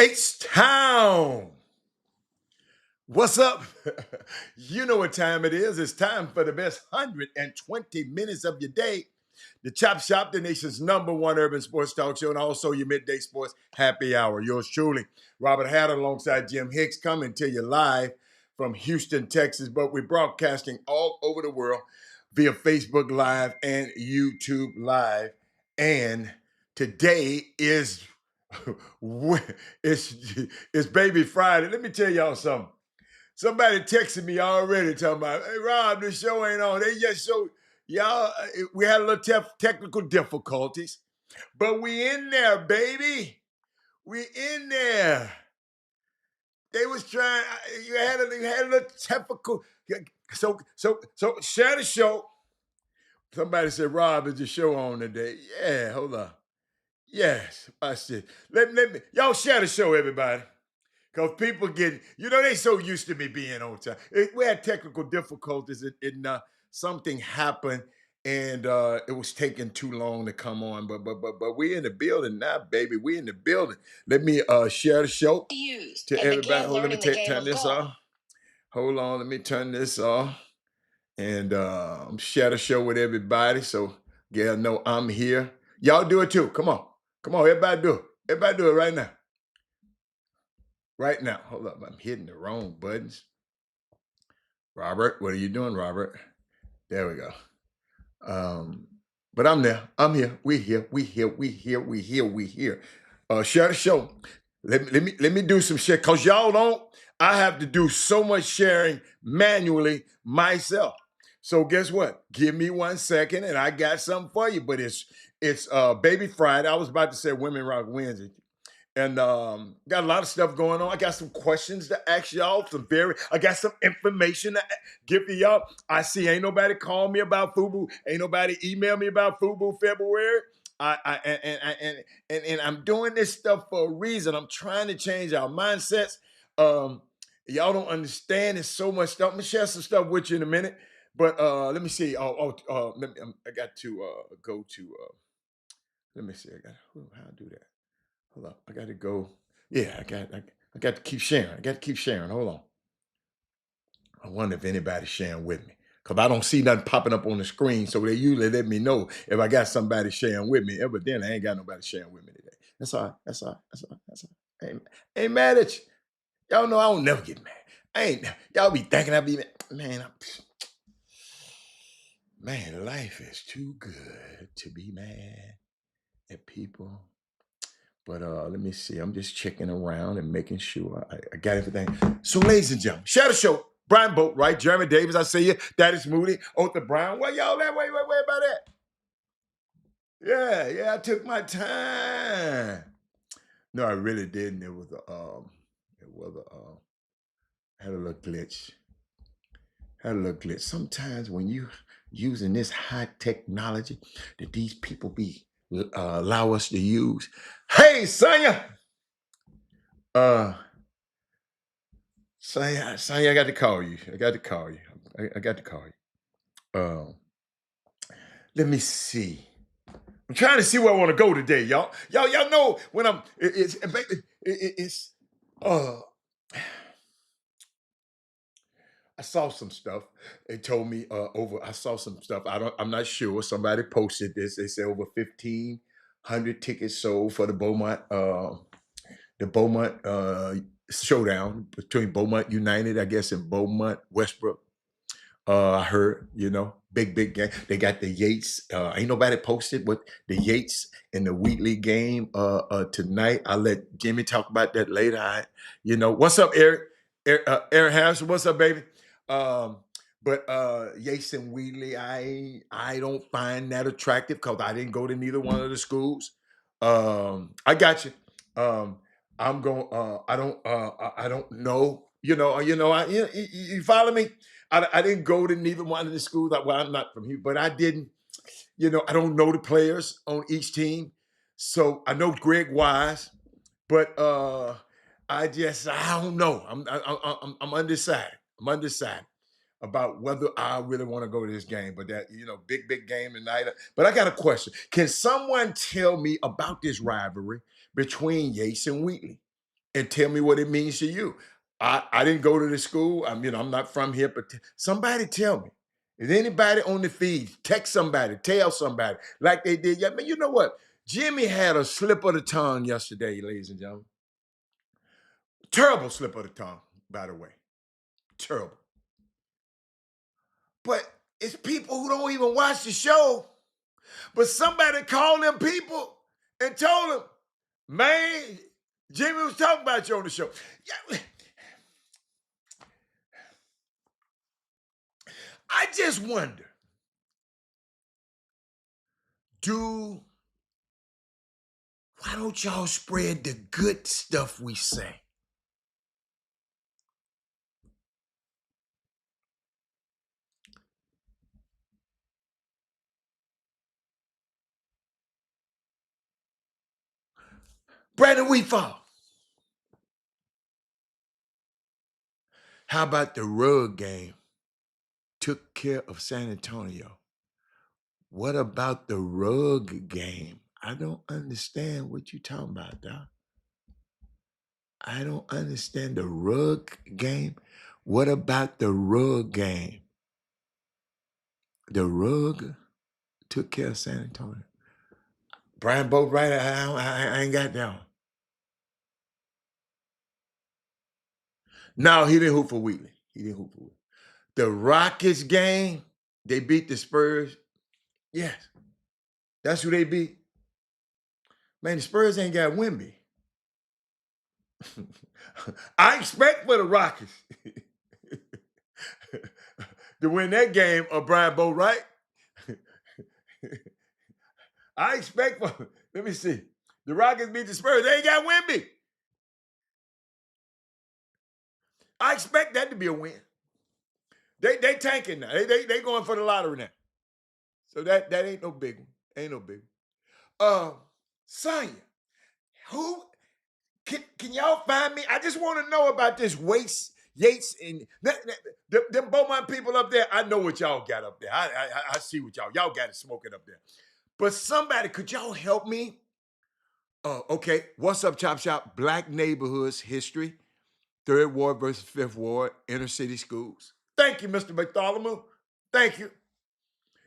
H-Town. What's up? You know what time it is. It's time for the best 120 minutes of your day. The Chop Shop, the nation's #1 urban sports talk show, and also your midday sports happy hour. Yours truly, Robert Hatter, alongside Jim Hicks, coming to you live from Houston, Texas. But we're broadcasting all over the world via Facebook Live and YouTube Live. And today is it's Baby Friday. Let me tell y'all something. Somebody texted me already talking about, hey, Rob, the show ain't on. They just showed y'all, we had a little technical difficulties, but we in there, baby. We in there. They was trying, you had a little technical. So share the show. Somebody said, Rob, is the show on today? Yeah, hold on. Yes, I said, let me, y'all share the show, everybody. Because people get, they so used to me being on time. We had technical difficulties and something happened and it was taking too long to come on. But we in the building now, baby. We in the building. Let me share the show to everybody. Hold on, let me turn this off. Hold on, let me turn this off. And share the show with everybody. So yeah, know I'm here. Y'all do it too. Come on. Come on, everybody do it. Everybody do it right now. Right now. Hold up. I'm hitting the wrong buttons. Robert, what are you doing, Robert? There we go. But I'm there. I'm here. We here. We here. We here. We here. We here. Share the show. Let me do some share. Cause y'all don't. I have to do so much sharing manually myself. So guess what? Give me 1 second and I got something for you. But it's Baby Friday. I was about to say Women Rock Wednesday. And got a lot of stuff going on. I got some questions to ask y'all. I got some information to give to y'all. I see ain't nobody call me about FUBU. Ain't nobody email me about FUBU February. And I'm doing this stuff for a reason. I'm trying to change our mindsets. Y'all don't understand. There's so much stuff. I'm gonna share some stuff with you in a minute. But let me see. I got to go to. Let me see. How to do that. Hold on, I got to go. Yeah, I got to keep sharing. I got to keep sharing. Hold on. I wonder if anybody's sharing with me because I don't see nothing popping up on the screen. So they usually let me know if I got somebody sharing with me. Evidently, I ain't got nobody sharing with me today. That's all right. That's all right. That's all right. That's all right. Ain't mad at you. Y'all know I don't never get mad. Y'all be thinking I be mad. Man, life is too good to be mad at people. But let me see. I'm just checking around and making sure I got everything. So, ladies and gentlemen, share the show. Brian Boat, right? Jeremy Davis, I see you. That is Moody. Otha Brown. Where y'all at? Wait about that. Yeah, I took my time. No, I really didn't. It was had a little glitch. Sometimes when you using this high technology that these people allow us to use. Hey, Sonya. Sonya, I got to call you. I got to call you. Let me see. I'm trying to see where I want to go today, y'all. Y'all know when I'm. It's. I saw some stuff. They told me I saw some stuff. I'm not sure. Somebody posted this. They said over 1,500 tickets sold for the Beaumont showdown between Beaumont United, I guess, and Beaumont Westbrook. I heard, big game. They got the Yates. Ain't nobody posted what the Yates and the Wheatley game tonight. I'll let Jimmy talk about that later. What's up, Eric? Eric Harrison, what's up, baby? But Yates and Wheatley, I don't find that attractive because I didn't go to neither one of the schools. I got you. I'm going. I don't know. You follow me. I didn't go to neither one of the schools. Well, I'm not from here, but I didn't. I don't know the players on each team, so I know Greg Wise, but I don't know. I'm undecided. I'm undecided about whether I really want to go to this game. But that big game tonight. But I got a question. Can someone tell me about this rivalry between Yates and Wheatley? and tell me what it means to you. I didn't go to the school. I'm not from here, but somebody tell me. Is anybody on the feed? Text somebody, tell somebody, like they did. Yeah, man, you know what? Jimmy had a slip of the tongue yesterday, ladies and gentlemen. Terrible slip of the tongue, by the way. Terrible. But it's people who don't even watch the show. But somebody called them people and told them, man, Jimmy was talking about you on the show. Yeah. I just wonder, why don't y'all spread the good stuff we say? Brandon Weefall. How about the rug game? Took care of San Antonio. What about the rug game? I don't understand what you're talking about, Doc. I don't understand the rug game. What about the rug game? The rug took care of San Antonio. Brian Boatwright, I ain't got that one. No, he didn't hoop for Wheatley. The Rockets game, they beat the Spurs. Yes, that's who they beat. Man, the Spurs ain't got Wemby. I expect for the Rockets to win that game of Brian Boatwright. I expect for, let me see. The Rockets beat the Spurs. They ain't got Wemby. I expect that to be a win. They tanking now. They going for the lottery now. So that ain't no big one. Ain't no big one. Sonya, who can y'all find me? I just want to know about this Yates and them Beaumont people up there. I know what y'all got up there. I see what y'all got it smoking up there. But somebody, could y'all help me? Okay. What's up, Chop Shop? Black neighborhoods history. 3rd Ward versus 5th Ward, inner city schools. Thank you, Mr. Bartholomew. Thank you.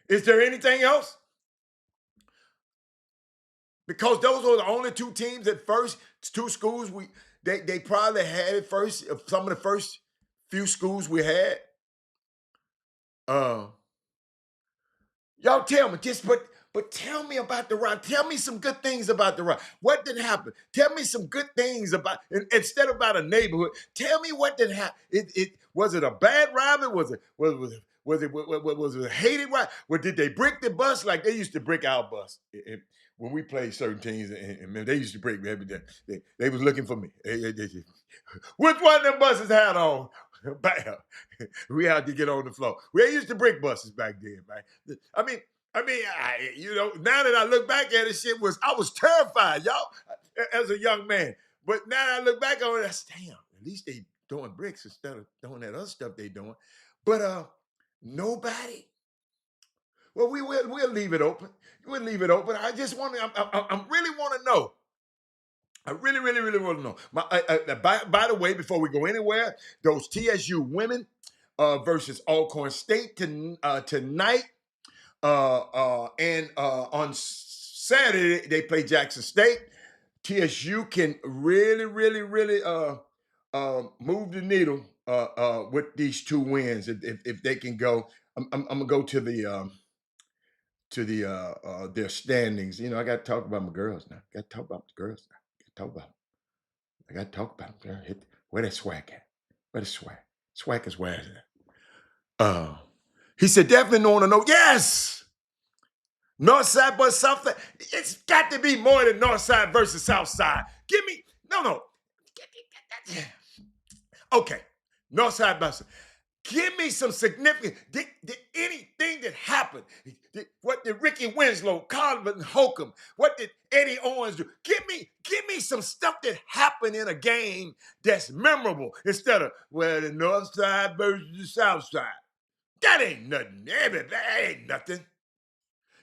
Is there anything else? Because those were the only 2 teams at first, 2 schools they probably had it first, some of the first few schools we had. Y'all tell me, but tell me about the Rock. Tell me some good things about the Rock. What did happen? Tell me some good things about, instead of about a neighborhood. Tell me what did happen. Was it a bad rivalry? Was it a hated rivalry? Or did they brick the bus like they used to brick our bus? When we played certain teams, and they used to break me every day. They was looking for me. Which one of them buses had on? Bam. We had to get on the floor. We used to break buses back then, man. Now that I look back at it, I was terrified, y'all, as a young man. But now that I look back on it, damn, at least they doing bricks instead of doing that other stuff they doing. But nobody. Well, we'll leave it open. We'll leave it open. I just want to. I really want to know. I really, really, really want to know. By the way, before we go anywhere, those TSU women versus Alcorn State tonight, and on Saturday they play Jackson State. TSU can really, really, really move the needle with these 2 wins if they can go. I'm gonna go to their standings. I got to talk about my girls now. Got to talk about the girls now. Got to talk about them. I got to talk about them. Where that swag at? Where the swag? Swag is where is it? He said, definitely want to know. Yes! North side versus south side. It's got to be more than north side versus south side. Give me, no. Okay, north side versus. Give me some significant. Did anything that happened? What did Ricky Winslow, Calvin Holcomb? What did Eddie Owens do? Give me some stuff that happened in a game that's memorable instead of the north side versus the south side. That ain't nothing. That ain't nothing.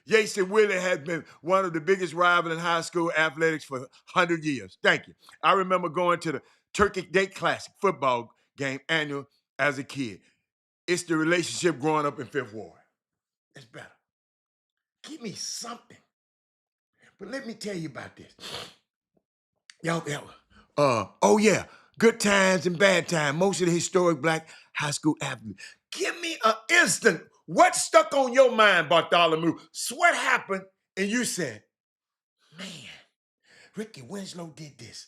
Yates and Willie had been one of the biggest rivals in high school athletics for 100 years. Thank you. I remember going to the Turkey Day Classic football game annual as a kid. It's the relationship growing up in Fifth Ward. It's better. Give me something. But let me tell you about this. Y'all, oh yeah, good times and bad times. Most of the historic black high school athletes. Give me an instant. What stuck on your mind, Bartholomew? So what happened? And you said, man, Ricky Winslow did this.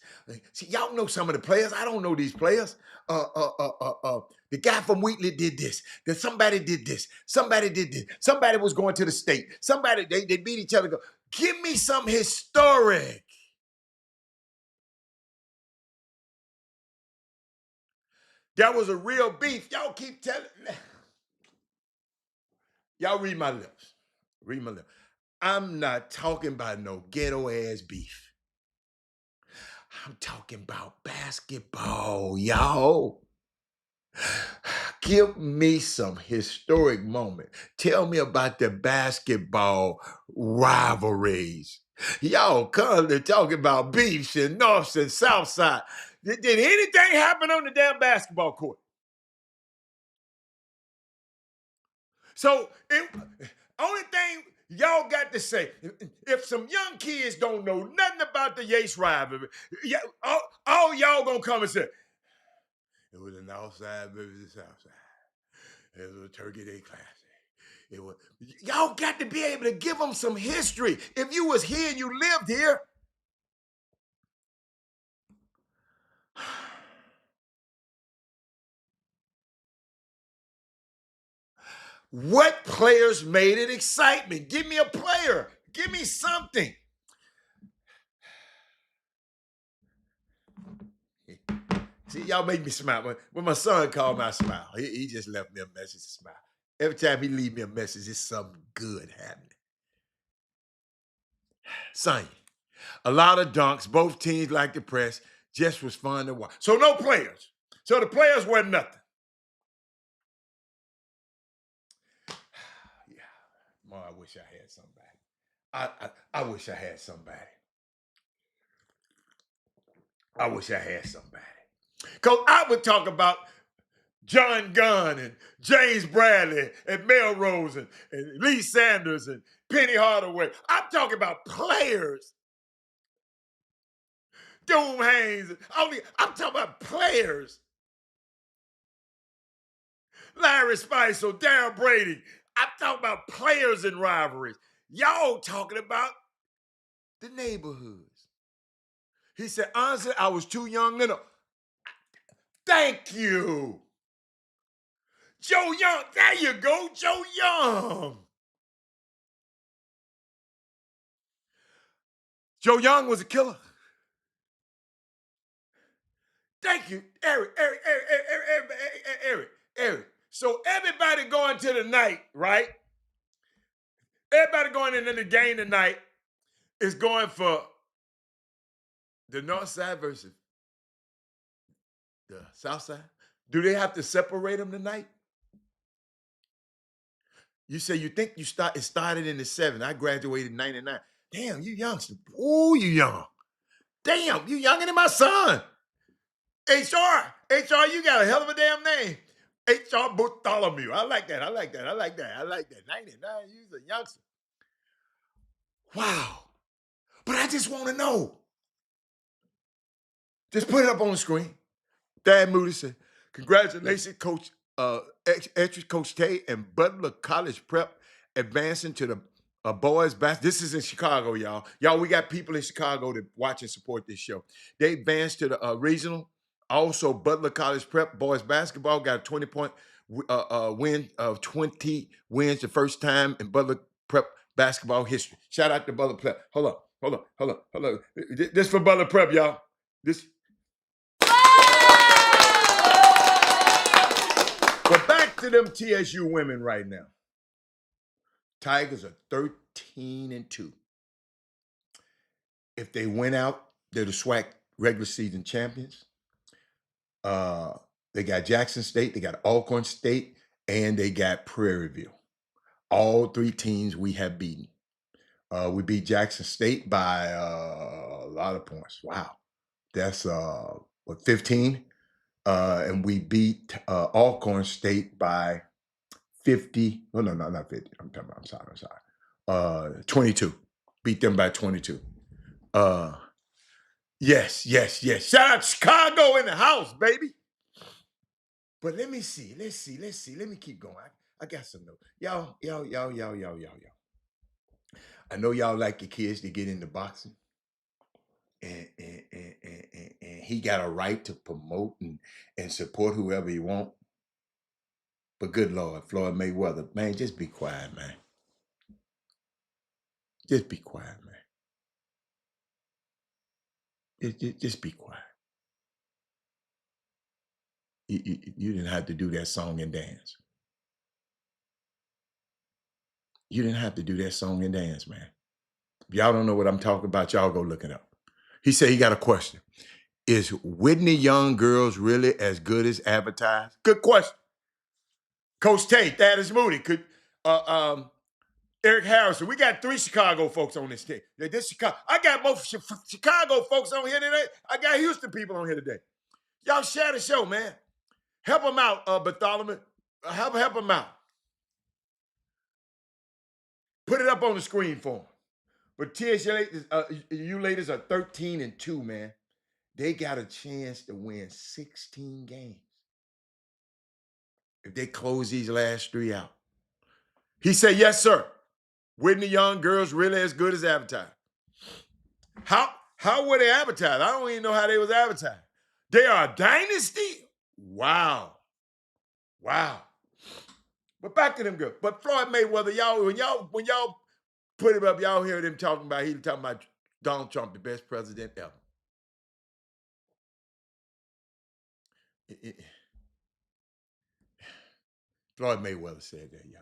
See, y'all know some of the players. I don't know these players. The guy from Wheatley did this. That somebody did this. Somebody did this. Somebody was going to the state. Somebody, they beat each other. Give me some historic. That was a real beef. Y'all keep telling. Y'all read my lips. Read my lips. I'm not talking about no ghetto ass beef. I'm talking about basketball, y'all. Give me some historic moment. Tell me about the basketball rivalries. Y'all currently talking about beefs and Norths and South Side. Did anything happen on the damn basketball court? So, only thing y'all got to say, if some young kids don't know nothing about the Yates rivalry, all y'all gonna come and say, it was the North Side versus the South Side. It was a Turkey Day Classic. It was, y'all got to be able to give them some history. If you was here and you lived here, what players made it excitement? Give me a player. Give me something. See, y'all make me smile. When my son called me, I smile. He just left me a message to smile. Every time he leave me a message, it's something good happening. Son, a lot of dunks. Both teams like the press. Just was fun to watch. So no players. So the players were nothing. Yeah. More, I wish I had somebody. I wish I had somebody. I wish I had somebody. Because I would talk about John Gunn and James Bradley and Melrose and Lee Sanders and Penny Hardaway. I'm talking about players. Doom Haynes. I'm talking about players. Larry Spicer, Darryl Brady. I'm talking about players in rivalries. Y'all talking about the neighborhoods. He said, honestly, I was too young to know. Thank you. Joe Young. There you go, Joe Young. Joe Young was a killer. Thank you, Eric. So everybody going to the night, right? Everybody going into the game tonight is going for the North Side versus the South Side. Do they have to separate them tonight? You say you think it started in the 70s. I graduated in 99. Damn, you youngster. Ooh, you young. Damn, you younger than my son. HR, you got a hell of a damn name. HR Bartholomew. I like that. 99, you're a youngster. Wow. But I just want to know. Just put it up on the screen. Dad Moody said, congratulations, Coach Coach K and Butler College Prep advancing to the boys basketball. This is in Chicago, y'all. Y'all, we got people in Chicago that watch and support this show. They advanced to the regional. Also, Butler College Prep boys basketball got a 20-point win of 20 wins the first time in Butler Prep basketball history. Shout out to Butler Prep. Hold on. This for Butler Prep, y'all. This. But back to them TSU women right now. Tigers are 13-2. If they win out, they're the SWAC regular season champions. They got Jackson State, they got Alcorn State, and they got Prairie View. All three teams we have beaten. We beat Jackson State by a lot of points. Wow. That's what, 15? And we beat Alcorn State by 50. Oh, no, no, not 50. I'm sorry. 22. Beat them by 22. Yes. Shout out Chicago in the house, baby. But let me see. Let's see. Let me keep going. I got some notes. Y'all. I know y'all like your kids to get into boxing. And he got a right to promote and support whoever he want. But good Lord, Floyd Mayweather, man, just be quiet, man. Just be quiet, man. Just be quiet. You didn't have to do that song and dance. You didn't have to do that song and dance, man. If y'all don't know what I'm talking about, y'all go look it up. He said he got a question. Is Whitney Young Girls really as good as advertised? Good question. Coach Tate, Thaddeus Moody, Eric Harrison. We got 3 Chicago folks on this team. This Chicago. I got more Chicago folks on here today. I got Houston people on here today. Y'all share the show, man. Help them out, Bartholomew. Help them out. Put it up on the screen for them. But you ladies are 13-2, man. They got a chance to win 16 games if they close these last 3 out. He said, yes, sir. Whitney Young Girls really as good as advertised. How were they advertised? I don't even know how they was advertised. They are a dynasty? Wow. But back to them girls. But Floyd Mayweather, when y'all put him up, y'all hear them talking about Donald Trump, the best president ever. Floyd Mayweather said that, yeah.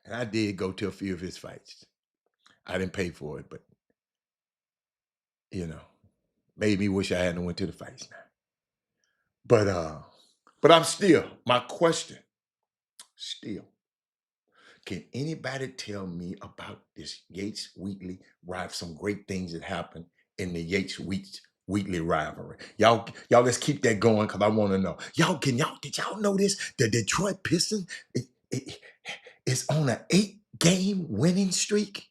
And I did go to a few of his fights. I didn't pay for it, but made me wish I hadn't went to the fights now. But I'm still, my question, can anybody tell me about this Yates Wheatley rivalry? Some great things that happened in the Yates Wheatley rivalry. Y'all, let's keep that going because I want to know. Did y'all know this? The Detroit Pistons is on an 8-game winning streak.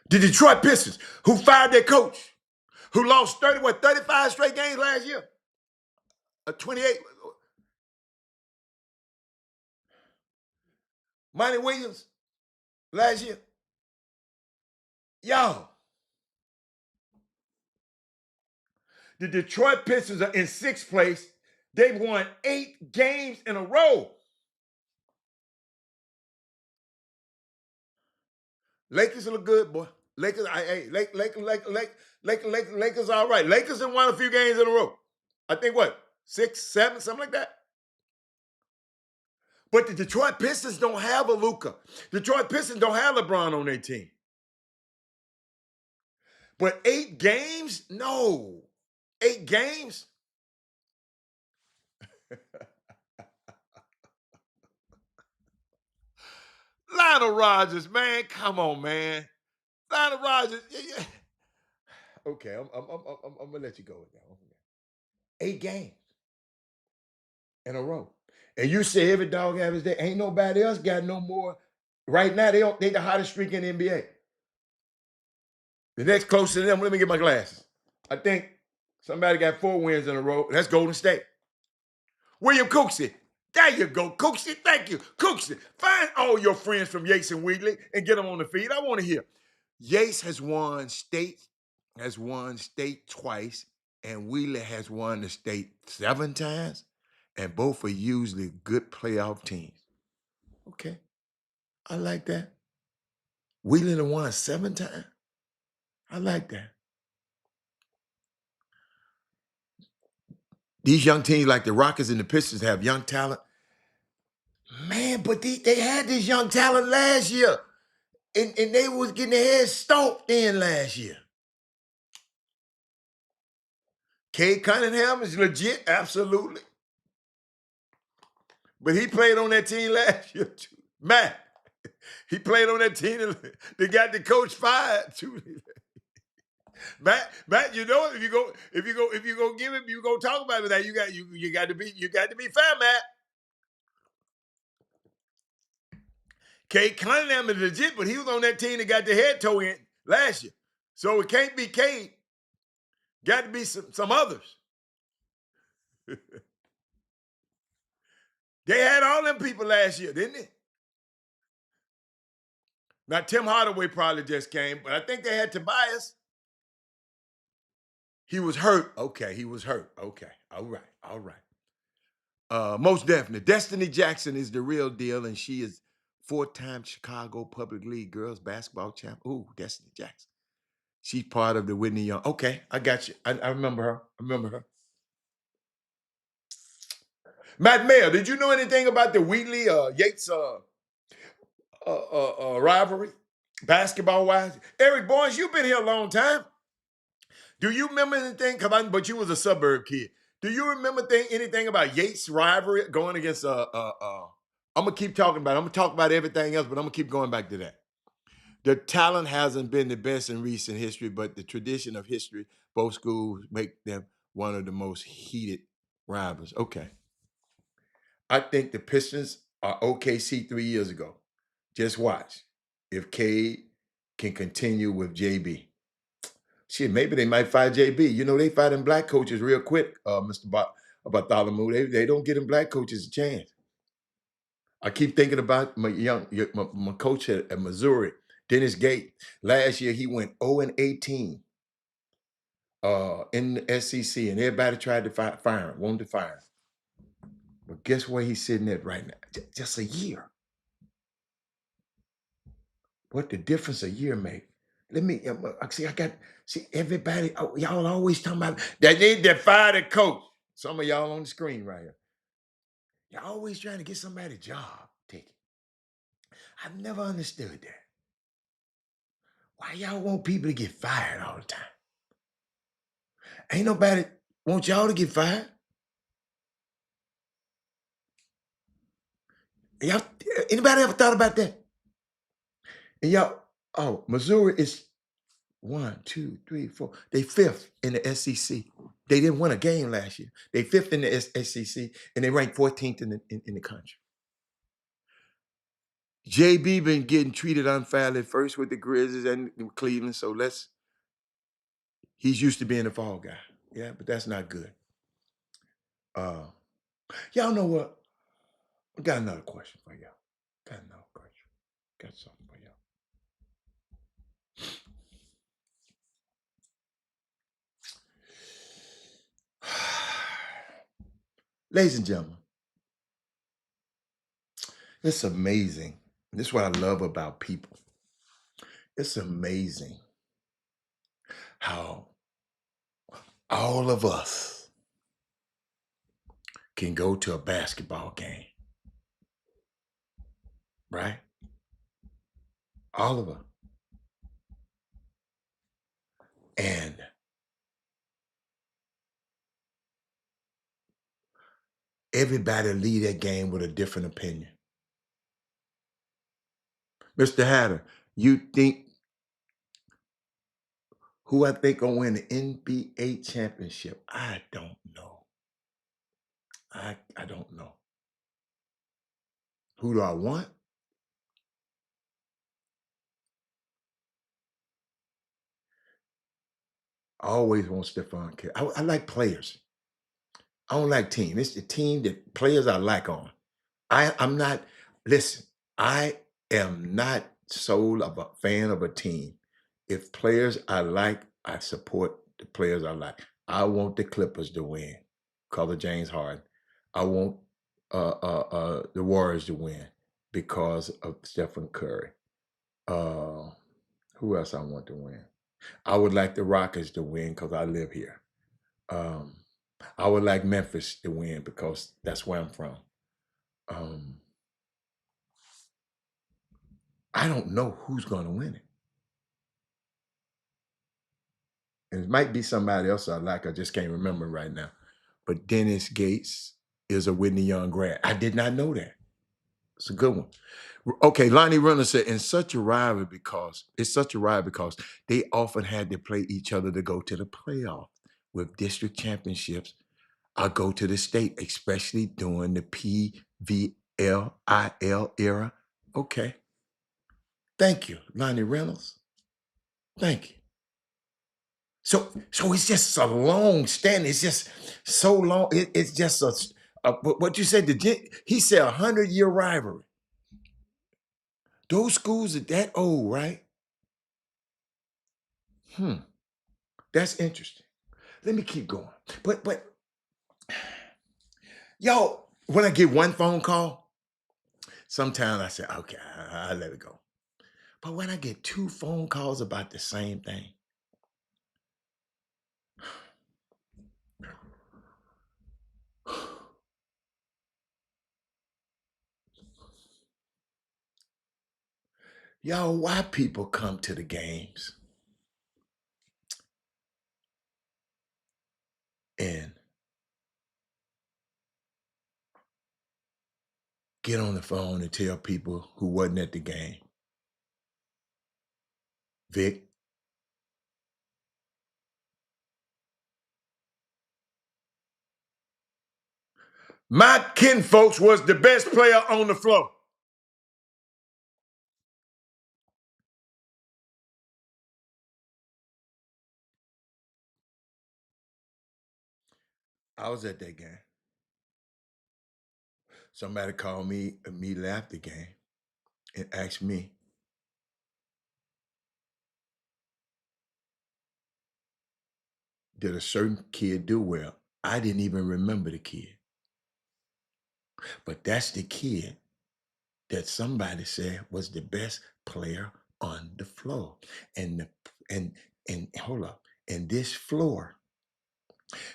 The Detroit Pistons, who fired their coach, who lost 35 straight games last year. 28. Monty Williams last year. Y'all. The Detroit Pistons are in 6th place. They've won 8 games in a row. Lakers look good, boy. Lakers all right. Lakers have won a few games in a row. I think 6, 7, something like that. But the Detroit Pistons don't have a Luka. Detroit Pistons don't have LeBron on their team. But 8 games? No. 8 games? Lionel Rogers, man, come on, man. Lionel Rogers, yeah. Okay, I'm gonna let you go with that one. 8 games in a row, and you say every dog average day. Ain't nobody else got no more. Right now, they the hottest streak in the NBA. The next closest to them, let me get my glasses. I think somebody got 4 wins in a row. That's Golden State. William Cooksey. There you go, Cooksey. Thank you, Cooksey. Find all your friends from Yates and Wheatley and get them on the feed. I want to hear. Yates has won state twice, and Wheatley has won the state 7 times, and both are usually good playoff teams. Okay, I like that. Wheatley done won 7 times. I like that. These young teams like the Rockets and the Pistons have young talent. Man, but they had this young talent last year, and they was getting their heads stomped in last year. Cade Cunningham is legit, absolutely. But he played on that team last year too. Matt, he played on that team that got the coach fired too. Matt, you know if you go give him, you go talk about it. That you got to be fair, Matt. Kate Cunningham is legit, but he was on that team that got the head toe in last year. So it can't be Kate. Got to be some others. They had all them people last year, didn't they? Now, Tim Hardaway probably just came, but I think they had Tobias. He was hurt. Okay, he was hurt. Okay, all right, all right. Most definitely. Destiny Jackson is the real deal, and she is four-time Chicago Public League girls basketball champ. Ooh, Destiny Jackson. She's part of the Whitney Young. Okay, I got you. I remember her. I remember her. Matt Mayer, did you know anything about the Wheatley Yates rivalry, basketball wise? Eric Barnes, you've been here a long time. Do you remember anything? But you was a suburb kid. Do you remember anything about Yates rivalry going against I'm gonna keep talking about it. I'm gonna talk about everything else, but I'm gonna keep going back to that. The talent hasn't been the best in recent history, but the tradition of history, both schools make them one of the most heated rivals. Okay. I think the Pistons are OKC 3 years ago. Just watch. If Cade can continue with JB. Shit, maybe they might fire JB. You know, they fire them black coaches real quick, Mr. Bartholomew. They don't get them black coaches a chance. I keep thinking about my coach at Missouri, Dennis Gate. Last year, he went 0-18 in the SEC, and everybody tried to fire him, wanted to fire him. But guess where he's sitting at right now? Just a year. What the difference a year make? Let me see everybody. Oh, y'all always talking about they need to fire the coach. Some of y'all on the screen right here. Y'all always trying to get somebody a job ticket. I've never understood that. Why y'all want people to get fired all the time? Ain't nobody want y'all to get fired. Y'all, anybody ever thought about that? And y'all, Missouri is 1, 2, 3, 4. They fifth in the SEC. They didn't win a game last year. They fifth in the SEC, and they ranked 14th in the country. JB been getting treated unfairly first with the Grizzlies and Cleveland, so he's used to being the fall guy. Yeah, but that's not good. Y'all know what? I got another question for y'all. Got something for y'all. Ladies and gentlemen, it's amazing. This is what I love about people. It's amazing how all of us can go to a basketball game, right? All of us. And everybody leave that game with a different opinion. Mr. Hatter, you think who I think gonna win the NBA championship? I don't know. I don't know. Who do I want? I always want Stephon Curry. I like players. I don't like team. It's the team that players I like on. I'm not, listen, I am not sold of a fan of a team. If players I like, I support the players I like. I want the Clippers to win. Color James Harden. I want the Warriors to win because of Stephen Curry. Who else I want to win? I would like the Rockets to win because I live here. I would like Memphis to win because that's where I'm from. I don't know who's going to win it. And it might be somebody else I like. I just can't remember right now. But Dennis Gates, is a Whitney Young grad. I did not know that. It's a good one. Okay, Lonnie Reynolds said, "In such a rivalry because it's such a rivalry because they often had to play each other to go to the playoff with district championships or go to the state, especially during the PVLIL era." Okay, thank you, Lonnie Reynolds. Thank you. So it's just a long standing. It's just so long. It's just what you said. He said 100-year rivalry. Those schools are that old, right? Hmm. That's interesting. Let me keep going. But yo, when I get one phone call, sometimes I say, okay, I'll let it go. But when I get two phone calls about the same thing, yo, why people come to the games and get on the phone and tell people who wasn't at the game, Vic, my kinfolks was the best player on the floor. I was at that game. Somebody called me immediately after the game and asked me, did a certain kid do well? I didn't even remember the kid. But that's the kid that somebody said was the best player on the floor. And the and hold up. And this floor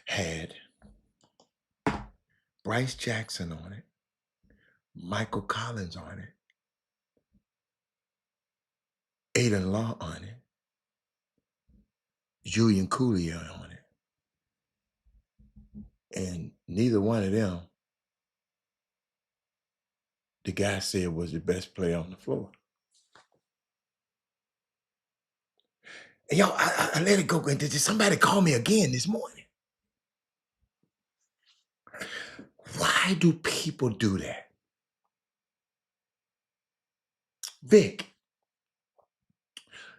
had Bryce Jackson on it, Michael Collins on it, Aiden Law on it, Julian Cooley on it. And neither one of them, the guy said was the best player on the floor. And yo, I let it go. And did somebody call me again this morning? Why do people do that? Vic,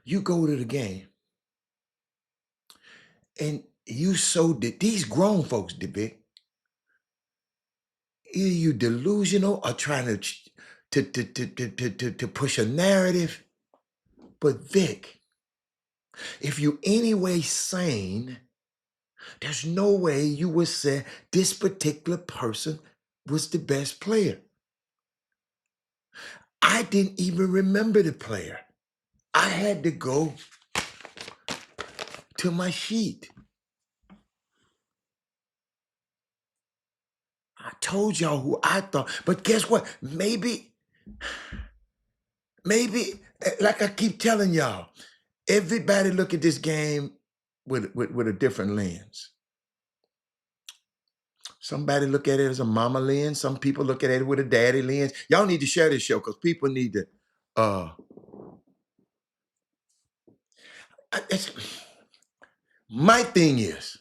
you go to the game and you so did these grown folks did, Vic. Either you delusional or trying to push a narrative. But Vic, if you anyway sane, there's no way you would say this particular person was the best player. I didn't even remember the player. I had to go to my sheet. I told y'all who I thought, but guess what? Maybe, like I keep telling y'all, everybody look at this game with a different lens. Somebody look at it as a mama lens. Some people look at it with a daddy lens. Y'all need to share this show because people need to. My thing is,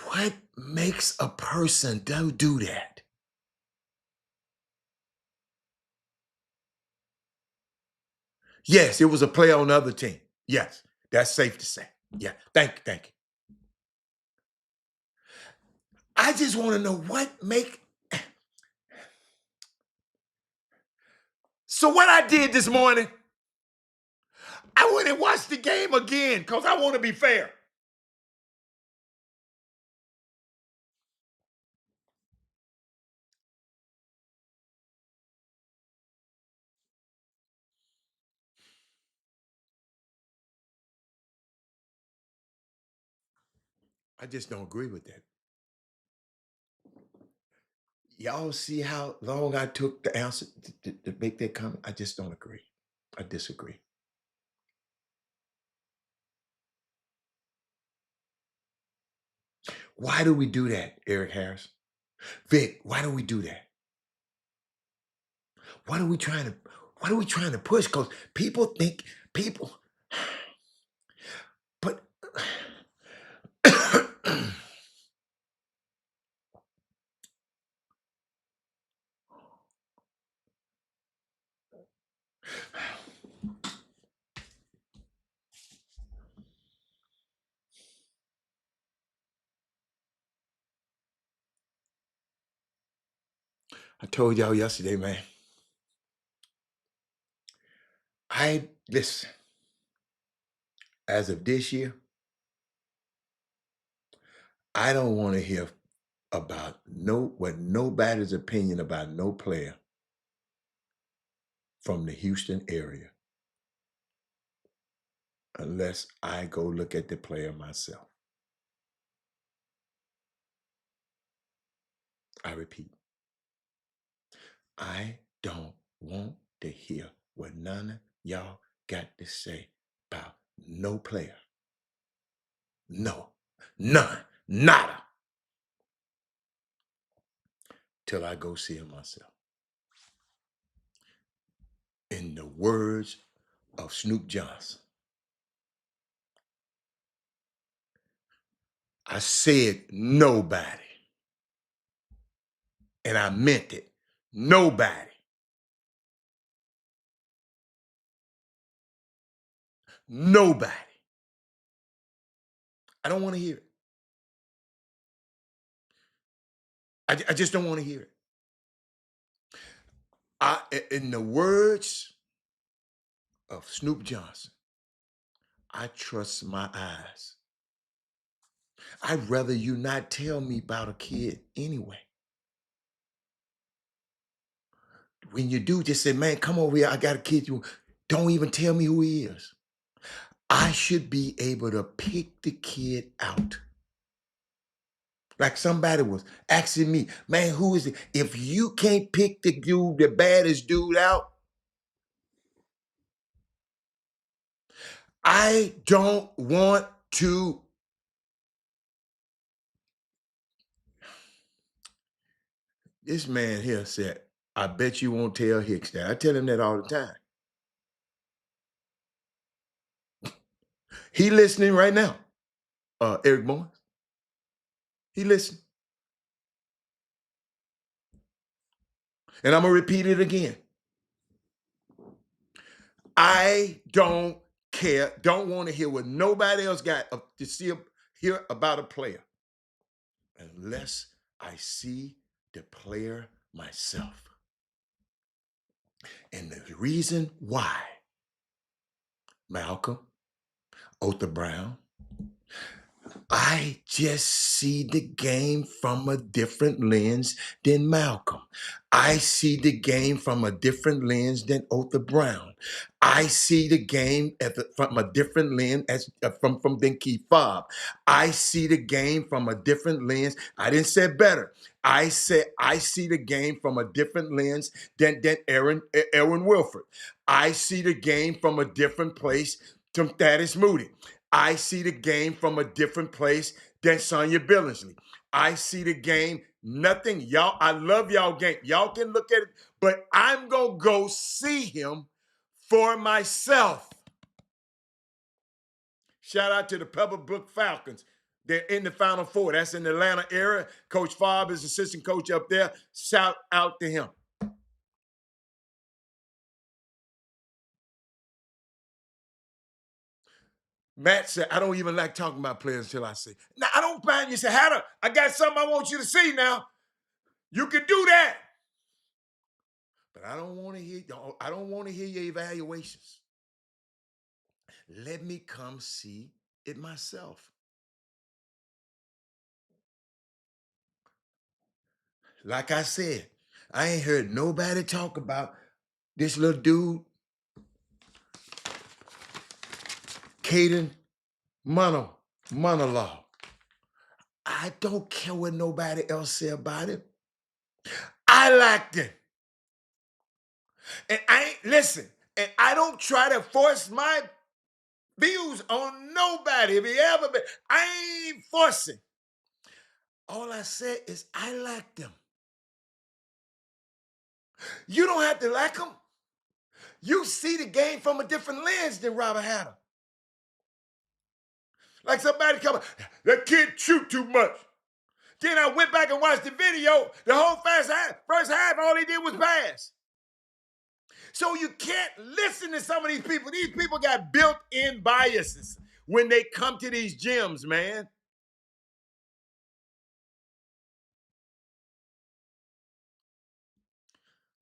what makes a person do that? Yes, it was a player on the other team. Yes, that's safe to say. Yeah, thank you. I just want to know what make. So what I did this morning, I went and watched the game again because I want to be fair. I just don't agree with that. Y'all see how long I took to answer to make that comment? I just don't agree. I disagree. Why do we do that, Eric Harris? Vic, why do we do that? What are we trying to what are we trying to push? Because people think people, but I told y'all yesterday, man. I listen, as of this year, I don't want to hear about nobody's opinion about no player from the Houston area unless I go look at the player myself. I repeat, I don't want to hear what none of y'all got to say about no player. No, none, nada, till I go see him myself. In the words of Snoop Johnson, I said nobody, and I meant it. Nobody. Nobody. I don't want to hear it. I just don't want to hear it. In the words of Snoop Johnson, I trust my eyes. I'd rather you not tell me about a kid anyway. When you do, just say, man, come over here. I got a kid. You don't even tell me who he is. I should be able to pick the kid out. Like somebody was asking me, man, who is it? If you can't pick the dude, the baddest dude out, I don't want to. This man here said, I bet you won't tell Hicks that. I tell him that all the time. He listening right now, Eric Bowen. He listening. And I'm going to repeat it again. I don't care, don't want to hear what nobody else got to hear about a player unless I see the player myself. And the reason why, Malcolm, Otha Brown, I just see the game from a different lens than Malcolm. I see the game from a different lens than Otha Brown. I see the game from a different lens than Keith Fobb. I see the game from a different lens. I didn't say better. I said I see the game from a different lens than Aaron Wilford. I see the game from a different place from Thaddeus Moody. I see the game from a different place than Sonya Billingsley. I see the game, nothing. Y'all, I love y'all game. Y'all can look at it, but I'm going to go see him for myself. Shout out to the Pebblebrook Falcons. They're in the Final Four. That's in the Atlanta area. Coach Fobb is assistant coach up there. Shout out to him. Matt said, I don't even like talking about players until I see. Now, I don't mind you say, Hatter, I got something I want you to see now. You can do that. But I don't want to hear your evaluations. Let me come see it myself. Like I said, I ain't heard nobody talk about this little dude, Caden monologue. I don't care what nobody else say about it. I liked it. And I don't try to force my views on nobody. If he ever been, I ain't forcing. All I said is I like them. You don't have to like them. You see the game from a different lens than Robert Hatter. Like somebody come, that kid shoot too much. Then I went back and watched the video. The whole first half, all he did was pass. So you can't listen to some of these people. These people got built-in biases when they come to these gyms, man.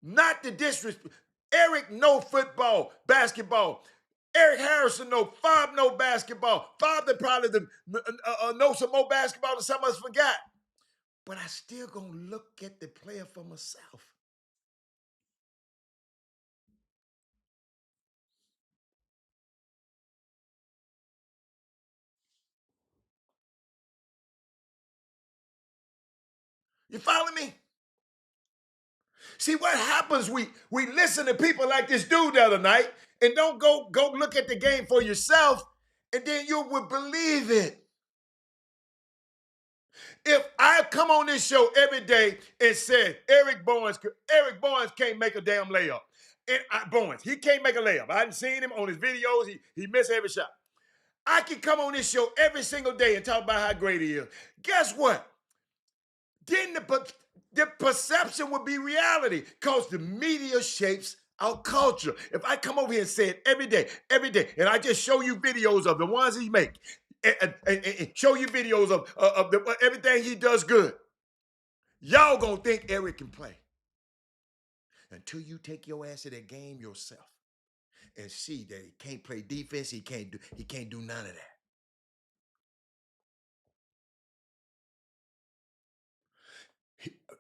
Not the disrespect. Eric know football, basketball. Eric Harrison know. Fob know basketball. Fob that probably know some more basketball than some of us forgot. But I still gonna look at the player for myself. You follow me? See what happens? We listen to people like this dude the other night and don't go look at the game for yourself, and then you would believe it. If I come on this show every day and said Eric Barnes can't make a damn layup. And Barnes, he can't make a layup. I hadn't seen him on his videos. He missed every shot. I can come on this show every single day and talk about how great he is. Guess what? Then the perception would be reality because the media shapes our culture. If I come over here and say it every day, and I just show you videos of the ones he make, and show you videos of everything he does good, y'all gonna think Eric can play. Until you take your ass to that game yourself and see that he can't play defense, he can't do none of that.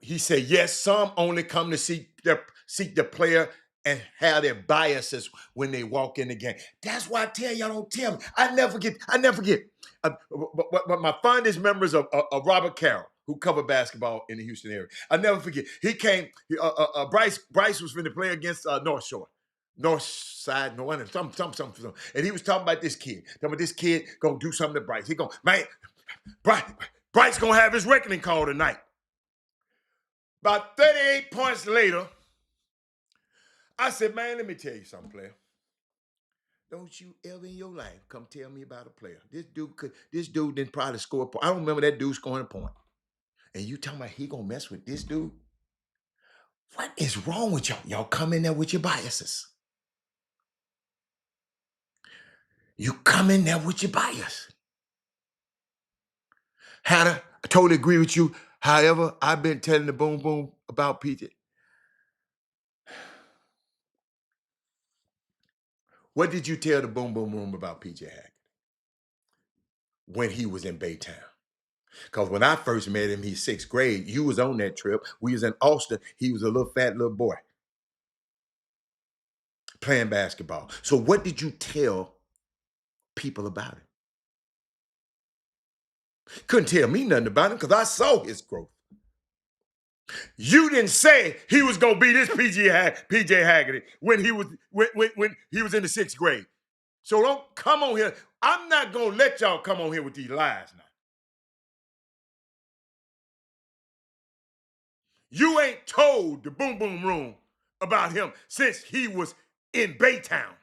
He said, yes, some only come to seek the player and have their biases when they walk in the game. That's why I tell y'all, don't tell me. I never forget. But my fondest memories of Robert Carroll, who covered basketball in the Houston area. I never forget. He came, Bryce was going to play against North Shore. North Side, something. And he was talking about this kid. Talking about this kid gonna do something to Bryce. He gonna, man, Bryce gonna have his reckoning call tonight. About 38 points later, I said, man, let me tell you something, player. Don't you ever in your life come tell me about a player. This dude didn't probably score a point. I don't remember that dude scoring a point. And you talking about he gonna mess with this dude? What is wrong with y'all? Y'all come in there with your biases. You come in there with your bias. Hannah, I totally agree with you. However, I've been telling the boom boom about PJ. What did you tell the boom boom room about PJ Hackett when he was in Baytown? Because when I first met him, he's sixth grade. You was on that trip. We was in Austin. He was a little fat little boy playing basketball. So what did you tell people about him? Couldn't tell me nothing about him because I saw his growth. You didn't say he was gonna be this PJ Haggerty when he was in the sixth grade. So don't come on here. I'm not gonna let y'all come on here with these lies now. You ain't told the boom boom room about him since he was in Baytown.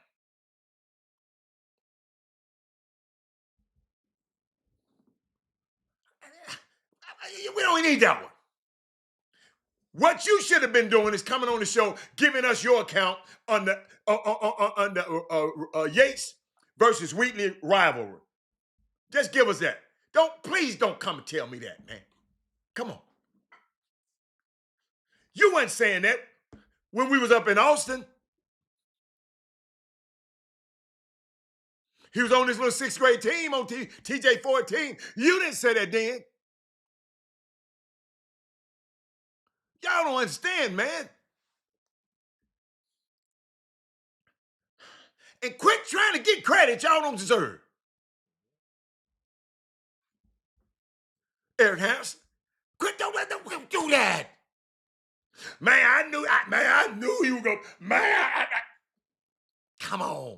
We don't need that one. What you should have been doing is coming on the show, giving us your account on the Yates versus Wheatley rivalry. Just give us that. Please don't come and tell me that, man. Come on. You weren't saying that when we was up in Austin. He was on this little sixth grade team on TJ 14. You didn't say that then. Y'all don't understand, man. And quit trying to get credit y'all don't deserve. Eric Harrison, don't do that. Man, I knew you were going, come on.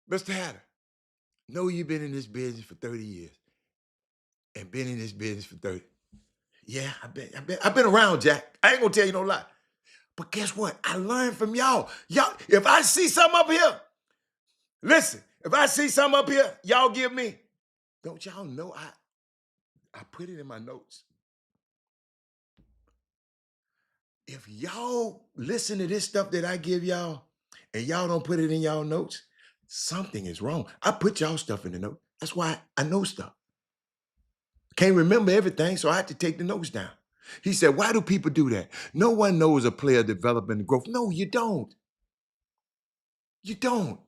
Mr. Hatter, Know you've been in this business for 30 years and been in this business for 30. Yeah, I've been around, Jack. I ain't gonna tell you no lie. But guess what? I learned from y'all. Y'all, if I see something up here, listen, if I see something up here, y'all give me. Don't y'all know I put it in my notes. If y'all listen to this stuff that I give y'all and y'all don't put it in y'all notes, something is wrong. I put y'all stuff in the note. That's why I know stuff. Can't remember everything, so I had to take the notes down. He said, why do people do that? No one knows a player development and growth. No, you don't. You don't.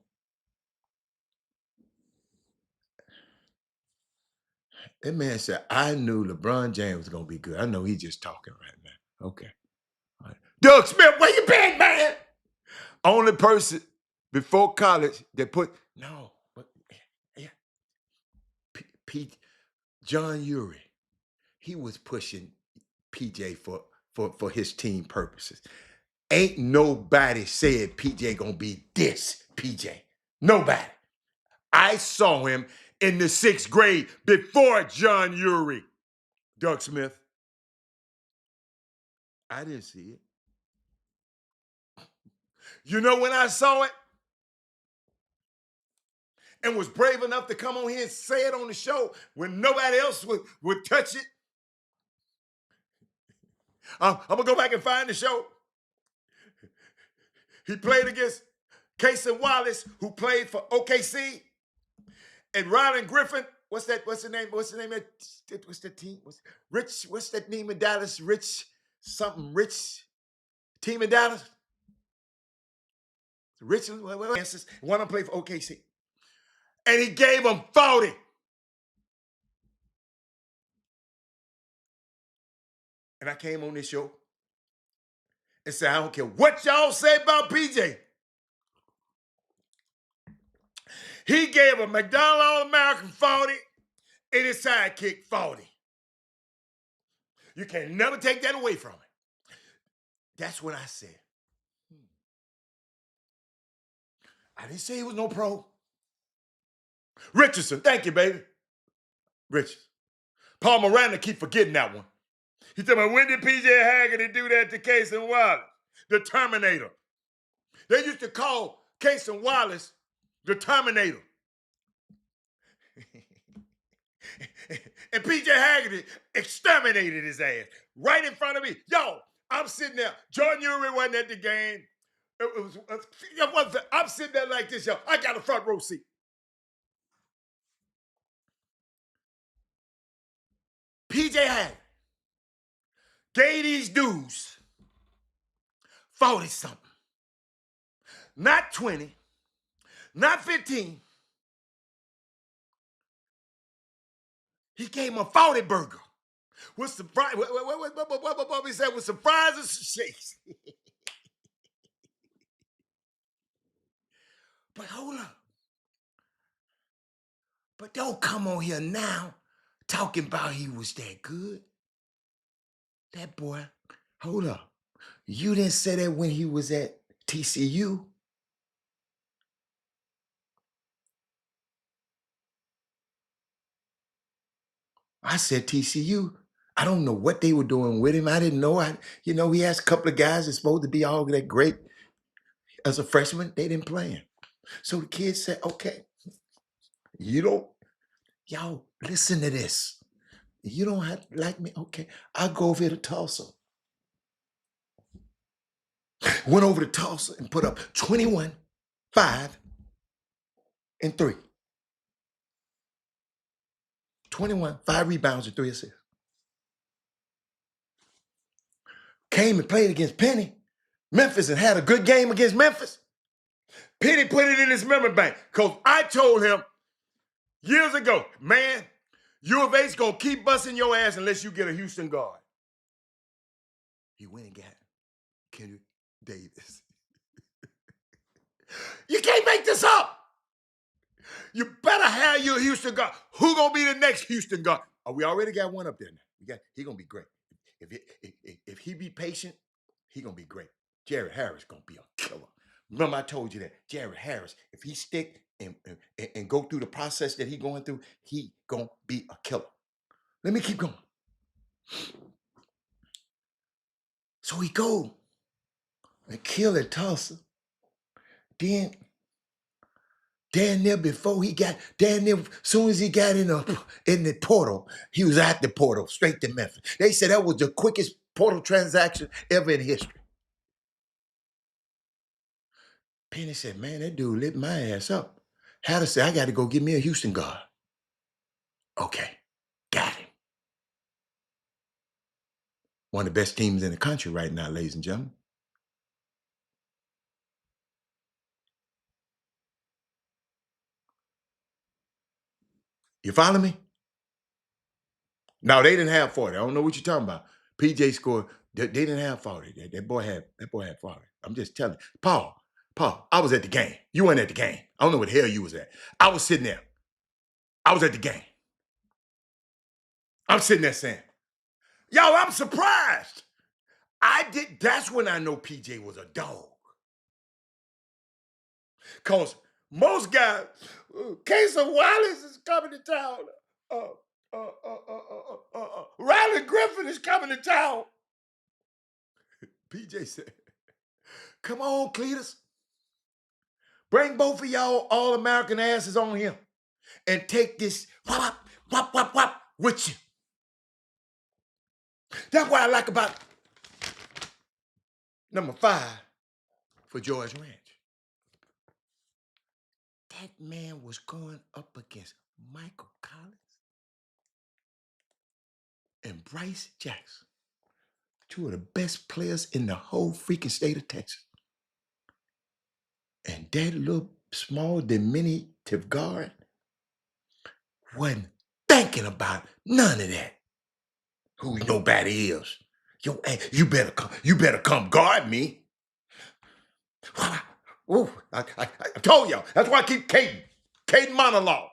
That man said, I knew LeBron James was going to be good. I know he's just talking right now. Okay. All right. Doug Smith, where you been, man? Only person before college that put, no, but yeah, Pete, John Urey, he was pushing PJ for his team purposes. Ain't nobody said PJ gonna be this PJ. Nobody. I saw him in the 6th grade before John Urey. Doug Smith. I didn't see it. You know when I saw it and was brave enough to come on here and say it on the show when nobody else would touch it? I'm gonna go back and find the show. He played against Casey Wallace, who played for OKC, and Rylan Griffin. What's the name? What's the name of what's the team? What's that name in Dallas? Rich team in Dallas? Richland, one of them played for OKC. And he gave him 40. And I came on this show and said, I don't care what y'all say about PJ. He gave a McDonald All-American 40 and his sidekick 40. You can never take that away from him. That's what I said. I didn't say he was no pro. Richardson, thank you, baby. Richardson. Paul Miranda keep forgetting that one. He told me, when did PJ Haggerty do that to Casey Wallace? The Terminator. They used to call Casey Wallace the Terminator. And PJ Haggerty exterminated his ass right in front of me. Yo, I'm sitting there. John Urey wasn't at the game. I'm sitting there like this, yo. I got a front row seat. PJ Haggerty gave these dudes 40-something. Not 20, not 15. He gave him a 40 burger with some fries. What he said, with some fries and some shakes. But hold up. But don't come on here now talking about he was that good. That boy, hold up. You didn't say that when he was at TCU. I said TCU. I don't know what they were doing with him. I didn't know. He has a couple of guys that's supposed to be all that great as a freshman. They didn't play him. So the kids said, okay, y'all listen to this. You don't have to like me. Okay, I'll go over here to Tulsa. Went over to Tulsa and put up 21, 5, and 3. 21, 5 rebounds and 3 assists. Came and played against Penny, Memphis, and had a good game against Memphis. Penny put it in his memory bank because I told him years ago, man, U of A's going to keep busting your ass unless you get a Houston guard. He went and got Kendrick Davis. You can't make this up. You better have your Houston guard. Who going to be the next Houston guard? Oh, we already got one up there now. He going to be great. If he be patient, he going to be great. Jerry Harris going to be a killer. Remember, I told you that Jared Harris, if he stick and go through the process that he going through, he gonna be a killer. Let me keep going. So he go and kill at Tulsa. Then damn near before he got, damn near soon as he got in the portal, he was at the portal straight to Memphis. They said that was the quickest portal transaction ever in history. Penny said, man, that dude lit my ass up. Had to say, I got to go get me a Houston guard. Okay, got him. One of the best teams in the country right now, ladies and gentlemen. You follow me? No, they didn't have 40. I don't know what you're talking about. PJ scored. They didn't have 40. That boy had 40. I'm just telling you. Paul, I was at the game. You weren't at the game. I don't know what the hell you was at. I was sitting there. I was at the game. I'm sitting there saying, yo, I'm surprised. That's when I know PJ was a dog. Because most guys, Case of Wallace is coming to town. Riley Griffin is coming to town. PJ said, come on, Cletus. Bring both of y'all all-American asses on here and take this whop with you. That's what I like about number 5 for George Ranch. That man was going up against Michael Collins and Bryce Jackson, 2 of the best players in the whole freaking state of Texas. And that little small diminutive guard wasn't thinking about none of that. Who nobody is. Yo, hey, you better come guard me. Ooh, I told y'all. That's why I keep Caden monologue.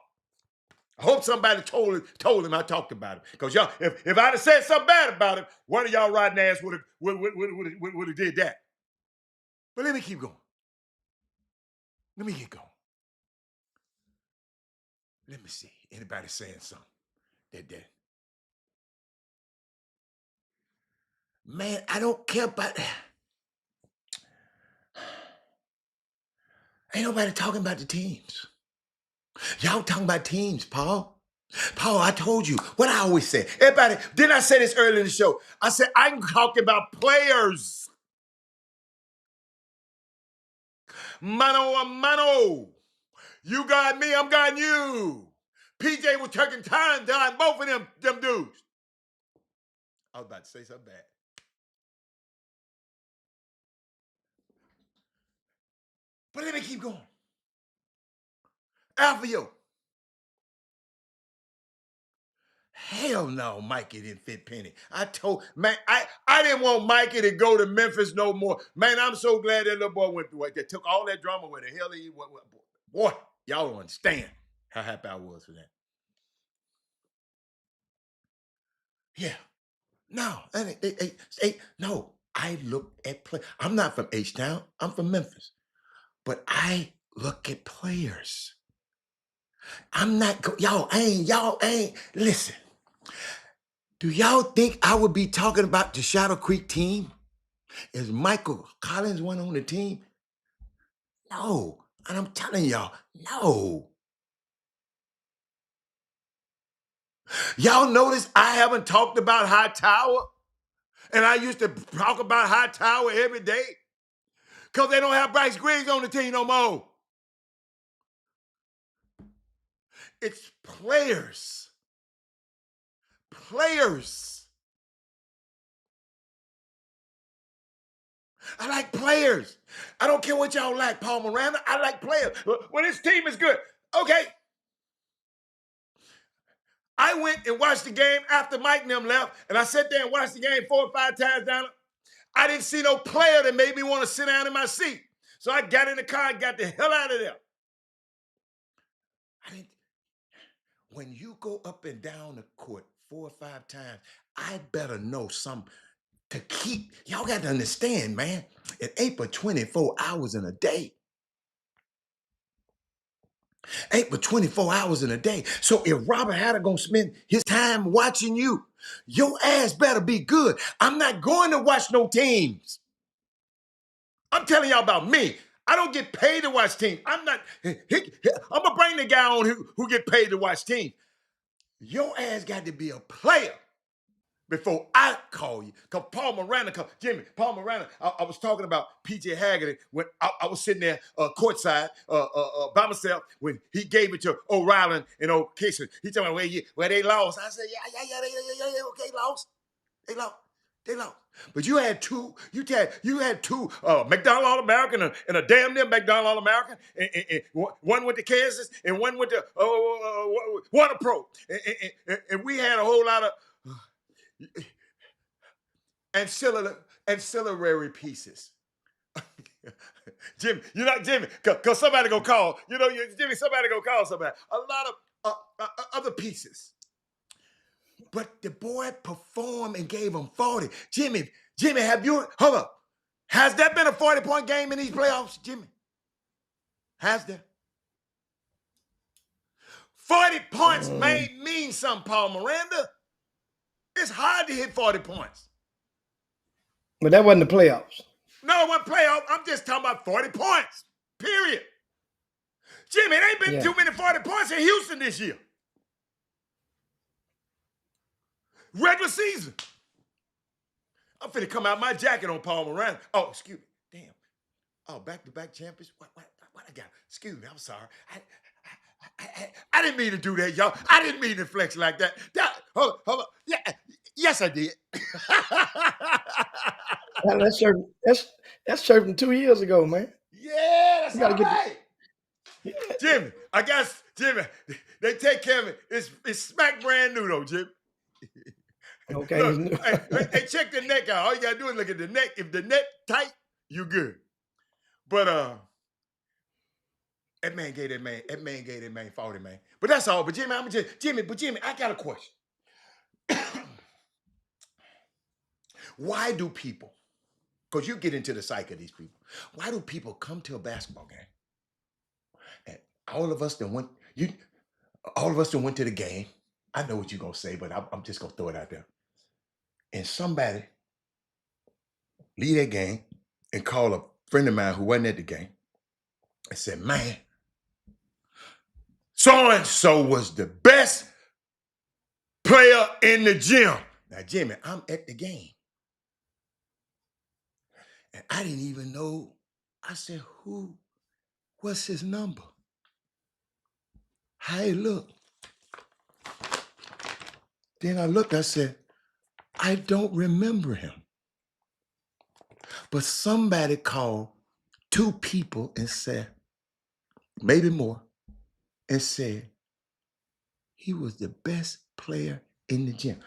I hope somebody told him I talked about him. Because y'all, if I'd have said something bad about him, one of y'all rotten ass would have did that. But let me keep going. Let me get going. Let me see. Anybody saying something? That. Man, I don't care about that. Ain't nobody talking about the teams. Y'all talking about teams, Paul. Paul, I told you what I always say. Everybody, didn't I say this earlier in the show? I said, I'm talking about players. Mano a mano. You got me, I'm got you. PJ was taking time down both of them dudes. I was about to say something bad. But let me keep going. Alfio. Hell no, Mikey didn't fit Penny. I didn't want Mikey to go to Memphis no more. Man, I'm so glad that little boy went through it. They took all that drama where the hell he went. Boy, y'all don't understand how happy I was for that. Yeah. No, no. I look at play. I'm not from H-Town. I'm from Memphis. But I look at players. I'm not, y'all ain't, listen. Do y'all think I would be talking about the Shadow Creek team? Is Michael Collins one on the team? No. And I'm telling y'all, no. Y'all notice I haven't talked about High Tower? And I used to talk about High Tower every day? Because they don't have Bryce Griggs on the team no more. It's players. Players. I like players. I don't care what y'all like, Paul Miranda. I like players. When this team is good, okay. I went and watched the game after Mike and them left, and I sat there and watched the game 4 or 5 times down. I didn't see no player that made me want to sit down in my seat. So I got in the car and got the hell out of there. When you go up and down the court 4 or 5 times, I better know some to keep, y'all got to understand, man, it ain't but 24 hours in a day. Ain't but 24 hours in a day. So if Robert Hatter gonna spend his time watching you, your ass better be good. I'm not going to watch no teams. I'm telling y'all about me. I don't get paid to watch teams. I'm gonna bring the guy on who get paid to watch teams. Your ass got to be a player before I call you. Because Paul Miranda, Jimmy, Paul Miranda, I was talking about P.J. Haggerty when I was sitting there courtside by myself when he gave it to O'Reilly and O'Kisson. He told me, where they lost. I said, yeah, okay, lost. They lost. They lost. But you had two, McDonald All-American and a damn near McDonald All-American. And one went to Kansas and one went to Water Pro. And we had a whole lot of ancillary pieces. Jimmy, you're not Jimmy, because somebody gonna call. Jimmy, somebody gonna call somebody. A lot of other pieces. But the boy performed and gave him 40. Jimmy, hold up. Has there been a 40-point game in these playoffs, Jimmy? Has there? 40 points may mean something, Paul Miranda. It's hard to hit 40 points. But that wasn't the playoffs. No, it wasn't playoff. I'm just talking about 40 points, period. Jimmy, it ain't been too many 40 points in Houston this year. Regular season. I'm finna come out my jacket on Paul Miranda. Oh, excuse me. Damn. Oh, back-to-back champions. What I got? Excuse me. I'm sorry. I didn't mean to do that, y'all. I didn't mean to flex like that. Hold on. Yeah, yes, I did. That's from 2 years ago, man. Yeah, that's right. Jimmy, I guess, Jimmy, they take care of it. It's smack brand new, though, Jimmy. Okay. Look, hey, check the neck out. All you gotta do is look at the neck. If the neck tight, you good. But that man gave that man 40, man. But that's all. But Jimmy, I got a question. Why do people, because you get into the psyche of these people, why do people come to a basketball game? And all of us that went to the game. I know what you're gonna say, but I'm just gonna throw it out there. And somebody leave that game and call a friend of mine who wasn't at the game and said, man, so-and-so was the best player in the gym. Now, Jimmy, I'm at the game. And I didn't even know. I said, what's his number? How he look? Then I looked, I said, I don't remember him. But somebody called 2 people and said, maybe more, and said, he was the best player in the gym.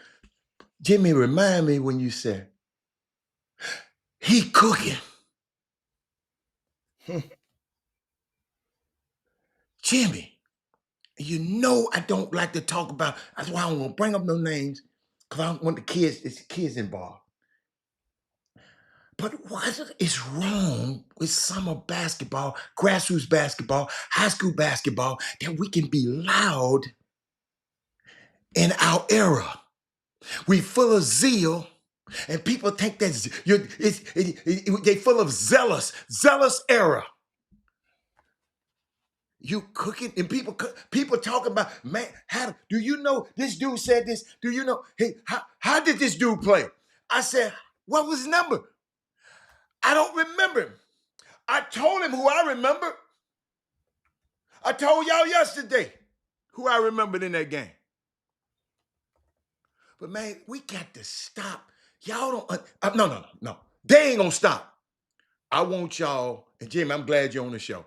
Jimmy, remind me when you said, he cooking. Jimmy, you know I don't like to talk about, that's why I don't want to bring up no names, because I don't want it's kids involved. But what is wrong with summer basketball, grassroots basketball, high school basketball, that we can be loud in our era? We full of zeal, and people think that they full of zealous era. You cooking, and people talking about, man, do you know this dude said this? Do you know, hey, how did this dude play? I said, what was his number? I don't remember him. I told him who I remember. I told y'all yesterday who I remembered in that game. But man, we got to stop. Y'all don't, no. They ain't gonna stop. I want y'all, and Jimmy, I'm glad you're on the show.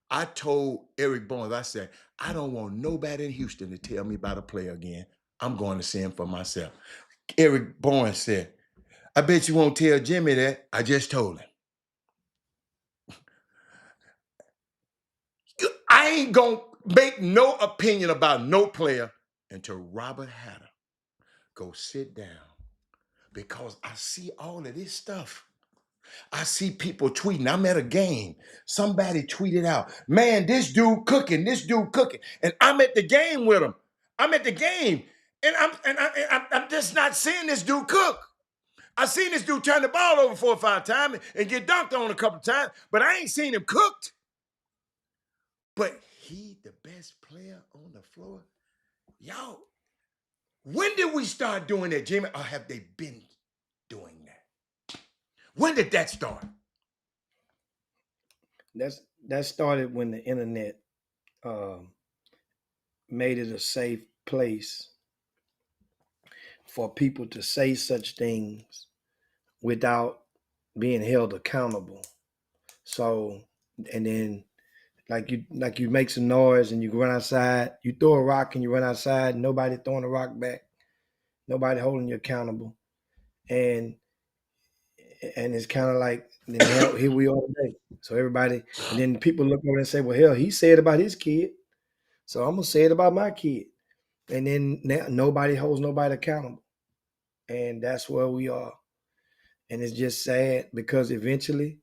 I told Eric Barnes, I said, I don't want nobody in Houston to tell me about a player again. I'm going to see him for myself. Eric Barnes said, I bet you won't tell Jimmy that. I just told him. I ain't going to make no opinion about no player until Robert Hatter go sit down because I see all of this stuff. I see people tweeting. I'm at a game. Somebody tweeted out, man, this dude cooking, this dude cooking. And I'm at the game with him. I'm at the game. And I'm just not seeing this dude cook. I seen this dude turn the ball over 4 or 5 times and get dunked on a couple times, but I ain't seen him cooked. But he the best player on the floor. Y'all, when did we start doing that, Jimmy? Or have they been doing that? When did that start? That started when the internet made it a safe place for people to say such things without being held accountable. So, and then like you make some noise and you run outside, you throw a rock and you run outside, nobody throwing a rock back, nobody holding you accountable, and it's kind of like then here we are today. So everybody, and then people look over and say, well, hell, he said about his kid, so I'm gonna say it about my kid, and then now nobody holds nobody accountable, and that's where we are, and it's just sad because eventually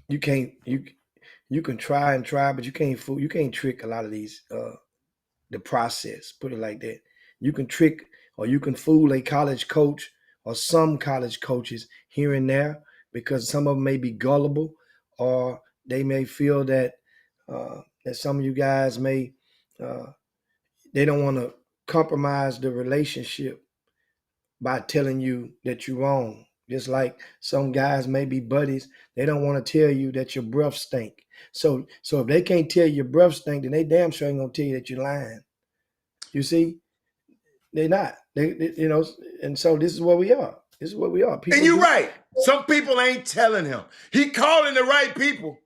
you can't you can try and try, but you can't fool, you can't trick a lot of these the process, put it like that. You can trick or you can fool a college coach or some college coaches here and there because some of them may be gullible or they may feel that that some of you guys may uh, they don't want to compromise the relationship by telling you that you're wrong. Just like some guys may be buddies, they don't want to tell you that your breath stink. So if they can't tell you your breath stink, then they damn sure ain't gonna tell you that you're lying. You see, they're not. You know, and so this is where we are. This is where we are. People And you're do. right. Some people ain't telling him. He calling the right people.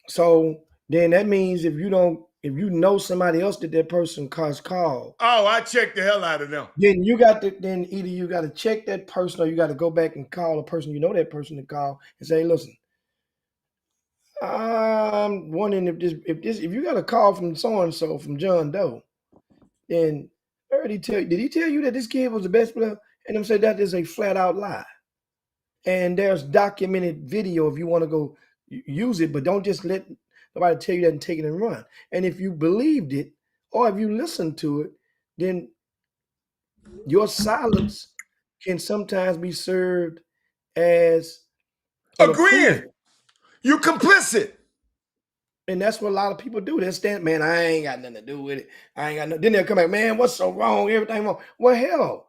So then that means if you know somebody else that person caused call, Oh, I checked the hell out of them. then you got to then either you got to check that person or you got to go back and call a person you know that person to call and say, listen, I'm wondering if you got a call from so and so from John Doe, then did he tell you that this kid was the best player? And them say that is a flat out lie. And there's documented video if you want to go use it, but don't just let nobody tell you that and take it and run. And if you believed it or if you listened to it, then your silence can sometimes be served as an Agreeing. approval. You complicit. And that's what a lot of people do. They stand, man, I ain't got nothing to do with it. I ain't got nothing. Then they'll come back, man, what's so wrong? Everything wrong. Well, hell,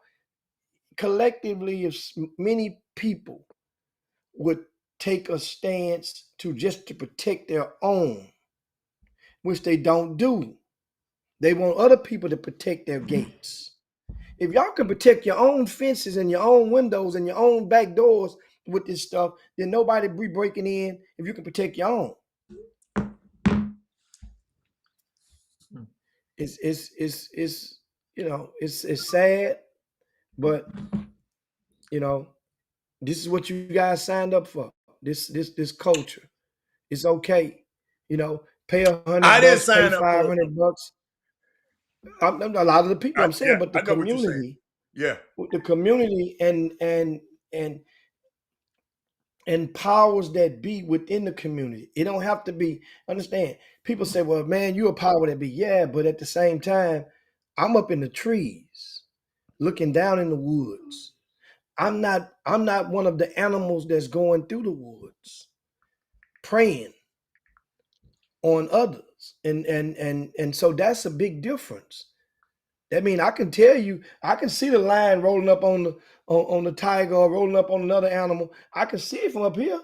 collectively, if many people would take a stance to protect their own, which they don't do. They want other people to protect their gates. If y'all can protect your own fences and your own windows and your own back doors with this stuff, then nobody be breaking in if you can protect your own. It's you know, it's sad, but you know, this is what you guys signed up for. This culture. It's okay. You know, pay I didn't $100, pay sign up for it. $500. A lot of the people I'm saying, but the I know what you're saying. community, Yeah. the community and powers that be within the community. It don't have to be. Understand? People say, "Well, man, you a power that be." Yeah, but at the same time, I'm up in the trees, looking down in the woods. I'm not one of the animals that's going through the woods, preying on others, and so that's a big difference. That means I can tell you, I can see the lion rolling up on the tiger or rolling up on another animal. I can see it from up here.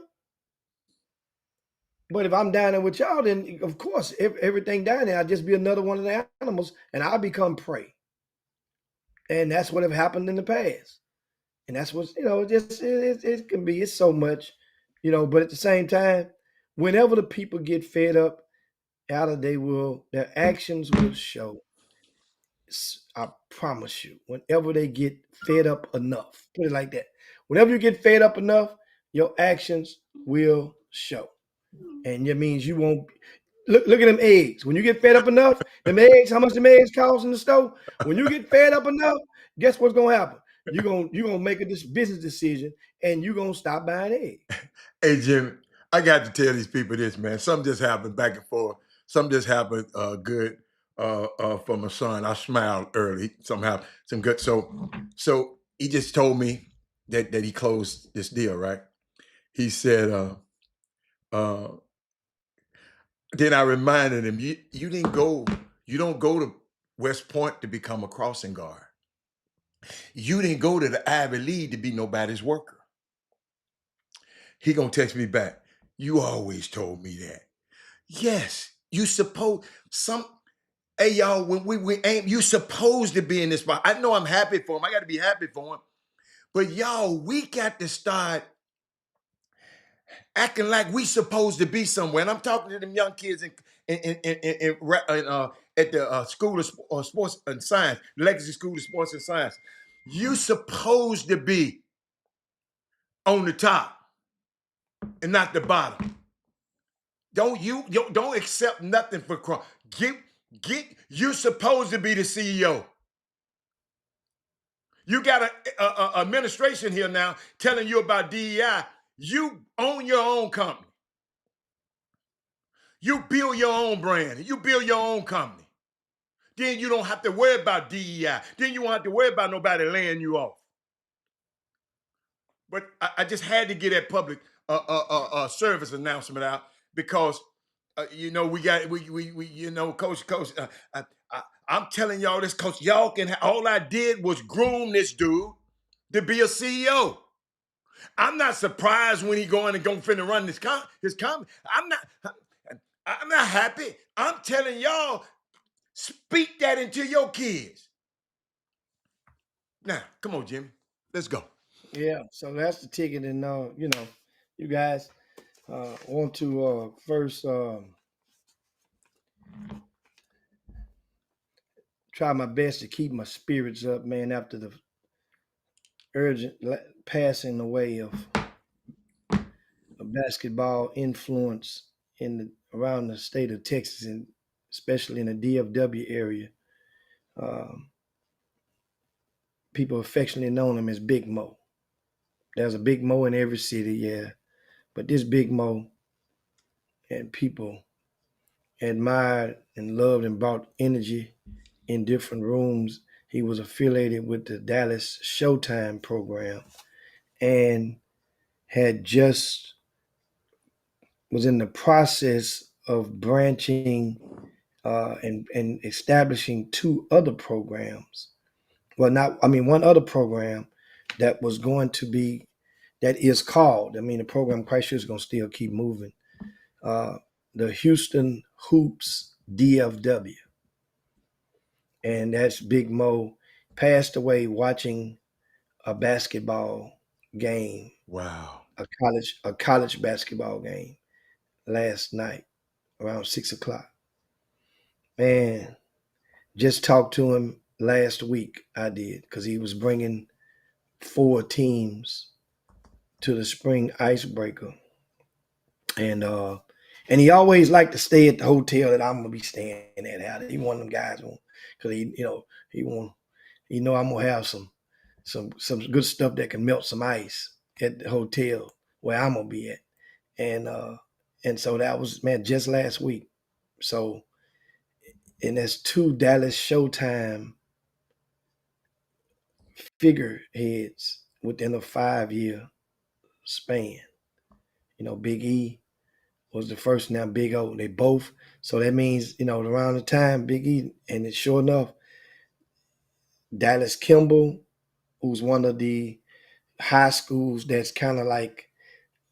But if I'm down there with y'all, then of course everything down there, I'll just be another one of the animals, and I'll become prey. And that's what have happened in the past. And that's what's just it can be. It's so much, But at the same time, whenever the people get fed up, their actions will show. I promise you, whenever they get fed up enough, put it like that. Whenever you get fed up enough, your actions will show. And that means you won't look at them eggs. When you get fed up enough, them eggs, how much them eggs cost in the store? When you get fed up enough, guess what's gonna happen? You're gonna make a business decision and you're gonna stop buying eggs. Hey, Jimmy, I got to tell these people this, man. Something just happened back and forth. Something just happened good for my son. I smiled early. Somehow, some good. So he just told me that he closed this deal, right? He said, uh, then I reminded him, you didn't go, you don't go to West Point to become a crossing guard. You didn't go to the Ivy League to be nobody's worker. He gonna text me back. You always told me that. Yes, you suppose some. Hey y'all, when we aim, you supposed to be in this spot. I know I'm happy for him. I got to be happy for him. But y'all, we got to start acting like we supposed to be somewhere. And I'm talking to them young kids at the School of Sports and Science, Legacy School of Sports and Science. You supposed to be on the top and not the bottom. Don't accept nothing for crime. You're supposed to be the CEO. You got a administration here now telling you about DEI. You own your own company. You build your own brand. You build your own company. Then you don't have to worry about DEI. Then you won't have to worry about nobody laying you off. But I just had to get that public service announcement out because we coach. I'm telling y'all this, coach. Y'all can. All I did was groom this dude to be a CEO. I'm not surprised when he going finna run his company. I'm not happy. I'm telling y'all, speak that into your kids. Now, come on, Jimmy. Let's go. Yeah, so that's the ticket, and you guys want to first try my best to keep my spirits up, man, after the urgent passing away of a basketball influence around the state of Texas, and especially in the DFW area. Um, People affectionately known him as Big Mo. There's a Big Mo in every city, yeah, but this Big Mo, and people admired and loved and brought energy in different rooms. He was affiliated with the Dallas Showtime program and had just was in the process of branching and establishing two other programs. Well, not I mean one other program that was going to be that is called. I mean, the program quite sure is going to still keep moving. Uh, the Houston Hoops DFW, and that's Big Mo passed away watching a basketball game, Wow. a college basketball game last night around 6 o'clock. Man, just talked to him last week. I did because he was bringing 4 teams to the spring icebreaker, and uh, and he always liked to stay at the hotel that I'm gonna be staying at. How he one of them guys, because he want I'm gonna have some good stuff that can melt some ice at the hotel where I'm gonna be at, and uh, and so that was, man, just last week. So, and there's two Dallas Showtime figureheads within a 5 year span. Big E was the first, now Big O. They both, so that means, around the time Big E, and it's sure enough, Dallas Kimball, who's one of the high schools that's kind of like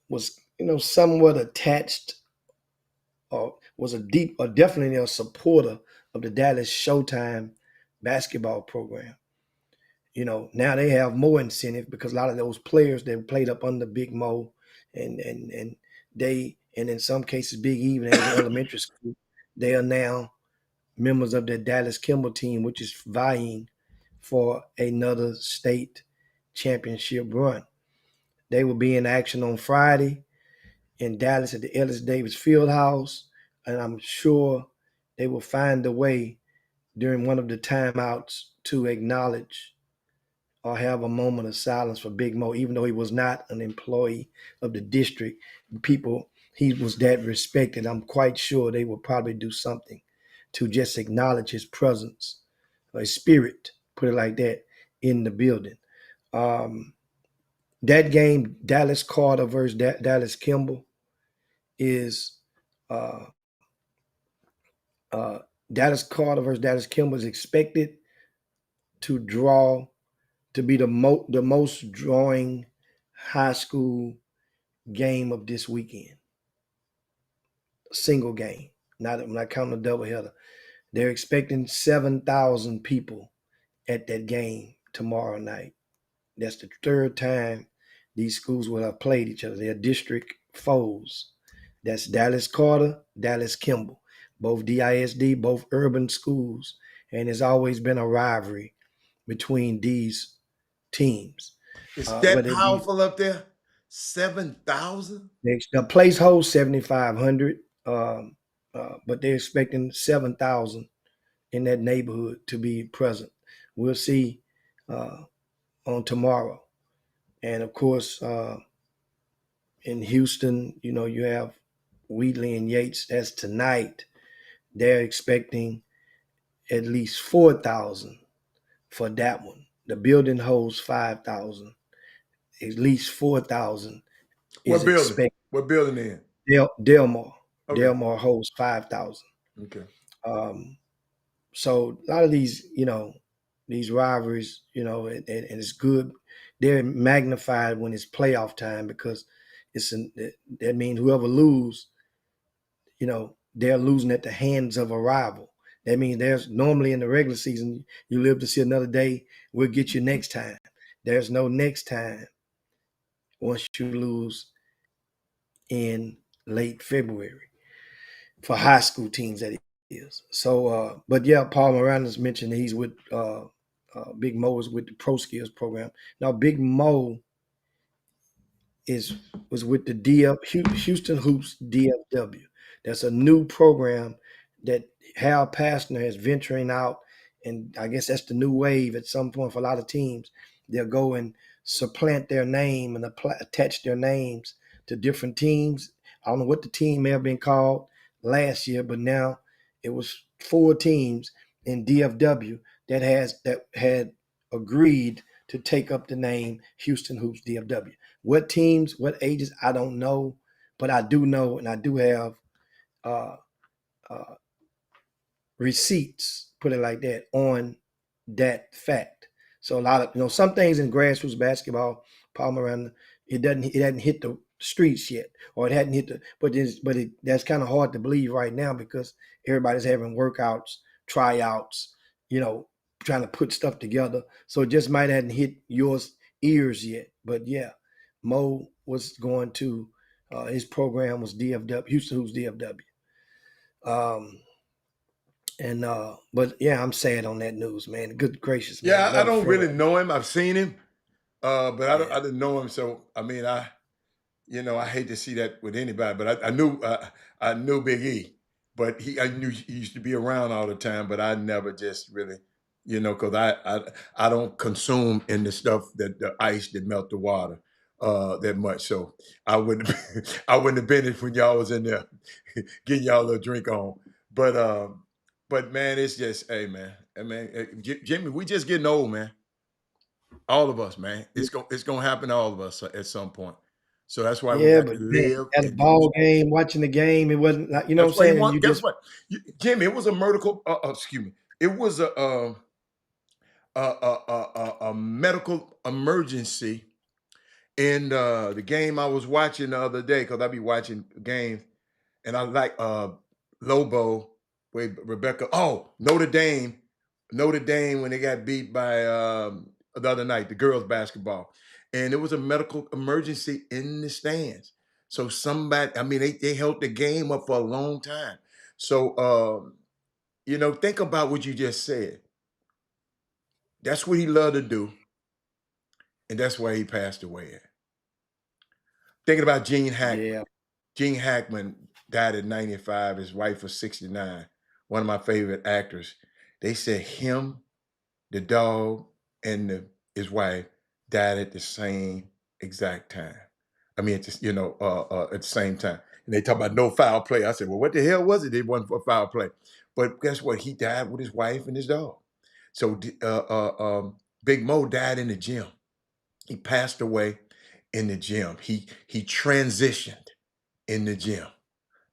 was, somewhat attached, or was a deep or definitely a supporter of the Dallas Showtime basketball program. Now they have more incentive because a lot of those players that played up under Big Mo, and and in some cases Big E, even as elementary school, they are now members of the Dallas Kimball team, which is vying for another state championship run. They will be in action on Friday in Dallas at the Ellis Davis Fieldhouse, and I'm sure they will find a way during one of the timeouts to acknowledge or have a moment of silence for Big Mo, even though he was not an employee of the district. People, he was that respected. I'm quite sure they will probably do something to just acknowledge his presence, his spirit, put it like that, in the building. Um, that game, Dallas Carter versus Dallas Kimball, is uh, uh, Dallas Carter versus Dallas Kimball is expected to draw to be the most drawing high school game of this weekend. Single game, not counting the doubleheader. They're expecting 7,000 people at that game tomorrow night. That's the third time these schools will have played each other. They're district foes. That's Dallas Carter, Dallas Kimball, both DISD, both urban schools, and there's always been a rivalry between these teams. It's that Whether it be powerful up there? 7,000? the place holds 7,500, but they're expecting 7,000 in that neighborhood to be present. We'll see uh, on tomorrow, and of course in Houston, you have Wheatley and Yates. That's tonight. They're expecting at least 4,000 for that one. The building holds 5,000. At least 4,000 is What building? expected. What building in? Delmar. Okay. Delmar holds 5,000. Okay. Um, so a lot of these rivalries, and it's good. They're magnified when it's playoff time because that means whoever lose, they're losing at the hands of a rival. That means there's normally in the regular season, you live to see another day, we'll get you next time. There's no next time once you lose in late February for high school teams, that is. So, but yeah, Paul Miranda's mentioned that he's with Big Mo is with the Pro Skills program. Now, Big Mo was with the Houston Hoops DFW. That's a new program that Hal Pastner is venturing out, and I guess that's the new wave at some point for a lot of teams. They'll go and supplant their name and attach their names to different teams. I don't know what the team may have been called last year, but now it was 4 teams in DFW that had agreed to take up the name Houston Hoops DFW. What teams, what ages, I don't know, but I do know, and I do have uh, uh, receipts, put it like that, on that fact. So a lot of some things in grassroots basketball, Paul Miranda, it hadn't hit the streets yet, or it hadn't hit the, that's kind of hard to believe right now because everybody's having workouts, tryouts, trying to put stuff together. So it just might hadn't hit your ears yet. But yeah, Mo was going to his program was DFW, Houston Hoops DFW. And but yeah, I'm sad on that news, man. Good gracious, man. Yeah, I Another don't friend. really know him. I've seen him, but I Yeah. didn't know him. So I mean, I hate to see that with anybody. But I knew Big E, but I knew he used to be around all the time. But I never just really, because I don't consume in the stuff that the ice that melt the water that much. So I wouldn't I wouldn't have been it when y'all was in there getting y'all a little drink on. But man, it's just hey man, Jimmy, we just getting old, man. All of us, man. It's gonna happen to all of us at some point. So that's why we Yeah, got but to man, live at a and do. ball game, watching the game, it wasn't like what That's I'm why you saying. And you want. Guess just what, Jimmy? It was a medical. Excuse me. It was a medical emergency in the game I was watching the other day because I be watching games and I like Lobo, wait, Rebecca. Oh, Notre Dame when they got beat by the other night, the girls basketball, and it was a medical emergency in the stands. So somebody, I mean, they held the game up for a long time. So think about what you just said. That's what he loved to do, and that's why he passed away. Thinking about Gene Hackman. yeah, Gene Hackman died at 95. His wife was 69. One of my favorite actors. They said him, the dog, and his wife died at the same exact time. I mean, at the same time. And they talk about no foul play. I said, well, what the hell was it? It wasn't for foul play. But guess what? He died with his wife and his dog. So Big Mo died in the gym. He passed away in the gym. He transitioned in the gym,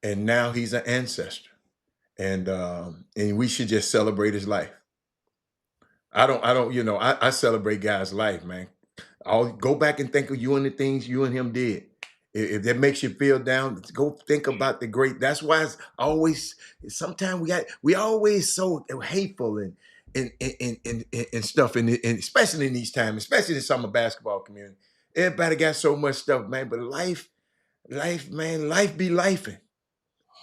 and now he's an ancestor. And we should just celebrate his life. I celebrate guys' life, man. I'll go back and think of you and the things you and him did. If that makes you feel down, go think about the great. That's why it's always. Sometimes we always so hateful and stuff, and especially in these times, especially in the summer basketball community. Everybody got so much stuff, man. But life, man, life be lifing,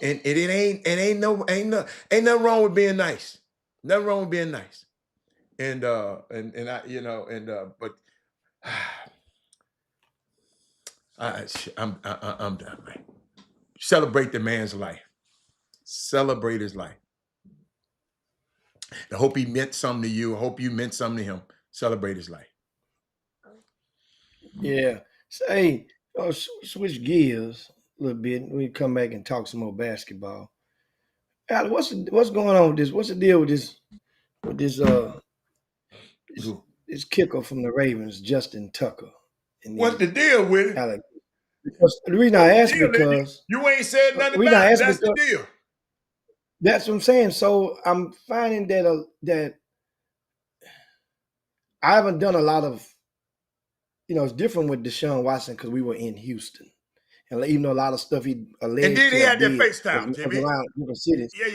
and ain't nothing wrong with being nice. Nothing wrong with being nice. And I, but I'm done, man. Celebrate the man's life. Celebrate his life. I hope he meant something to you. I hope you meant something to him. Celebrate his life. Yeah. Say, switch gears a little bit. We come back and talk some more basketball. Al, what's going on with this? What's the deal with this this kicker from the Ravens, Justin Tucker? What's the deal with it? Alex, because the reason I ask because you ain't said nothing the reason about I it. ask That's the because deal. that's what I'm saying. So I'm finding that that I haven't done a lot of, it's different with Deshaun Watson because we were in Houston. And even though a lot of stuff he alleged And then to he have had that did FaceTime, was Jimmy. around different cities. Yeah.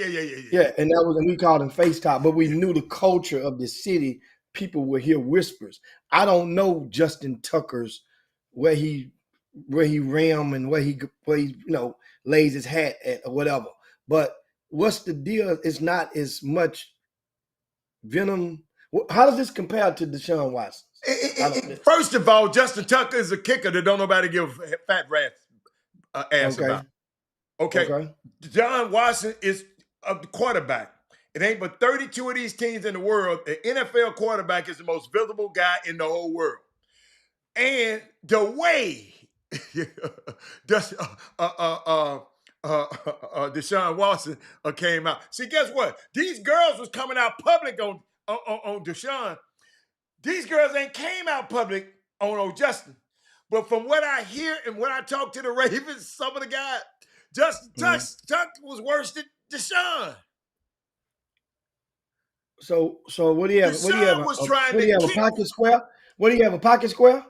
Yeah, and that was, and we called him FaceTime, but we knew the culture of the city. People would hear whispers. I don't know Justin Tucker's where he ram and where he lays his hat at or whatever. But what's the deal? It's not as much venom. How does this compare to Deshaun Watson? First of all, Justin Tucker is a kicker that don't nobody give a fat ass about. Okay. John Watson is a quarterback. It ain't but 32 of these teams in the world. The NFL quarterback is the most visible guy in the whole world. And the way Deshaun Watson came out. See, guess what? These girls was coming out public on Deshaun. These girls ain't came out public on old Justin. But from what I hear and when I talk to the Ravens, some of the guys, Justin Tuck was worse than Deshaun. So what do you have? Deshaun What do you have? was What do you have? A pocket square? What do you have? A pocket square?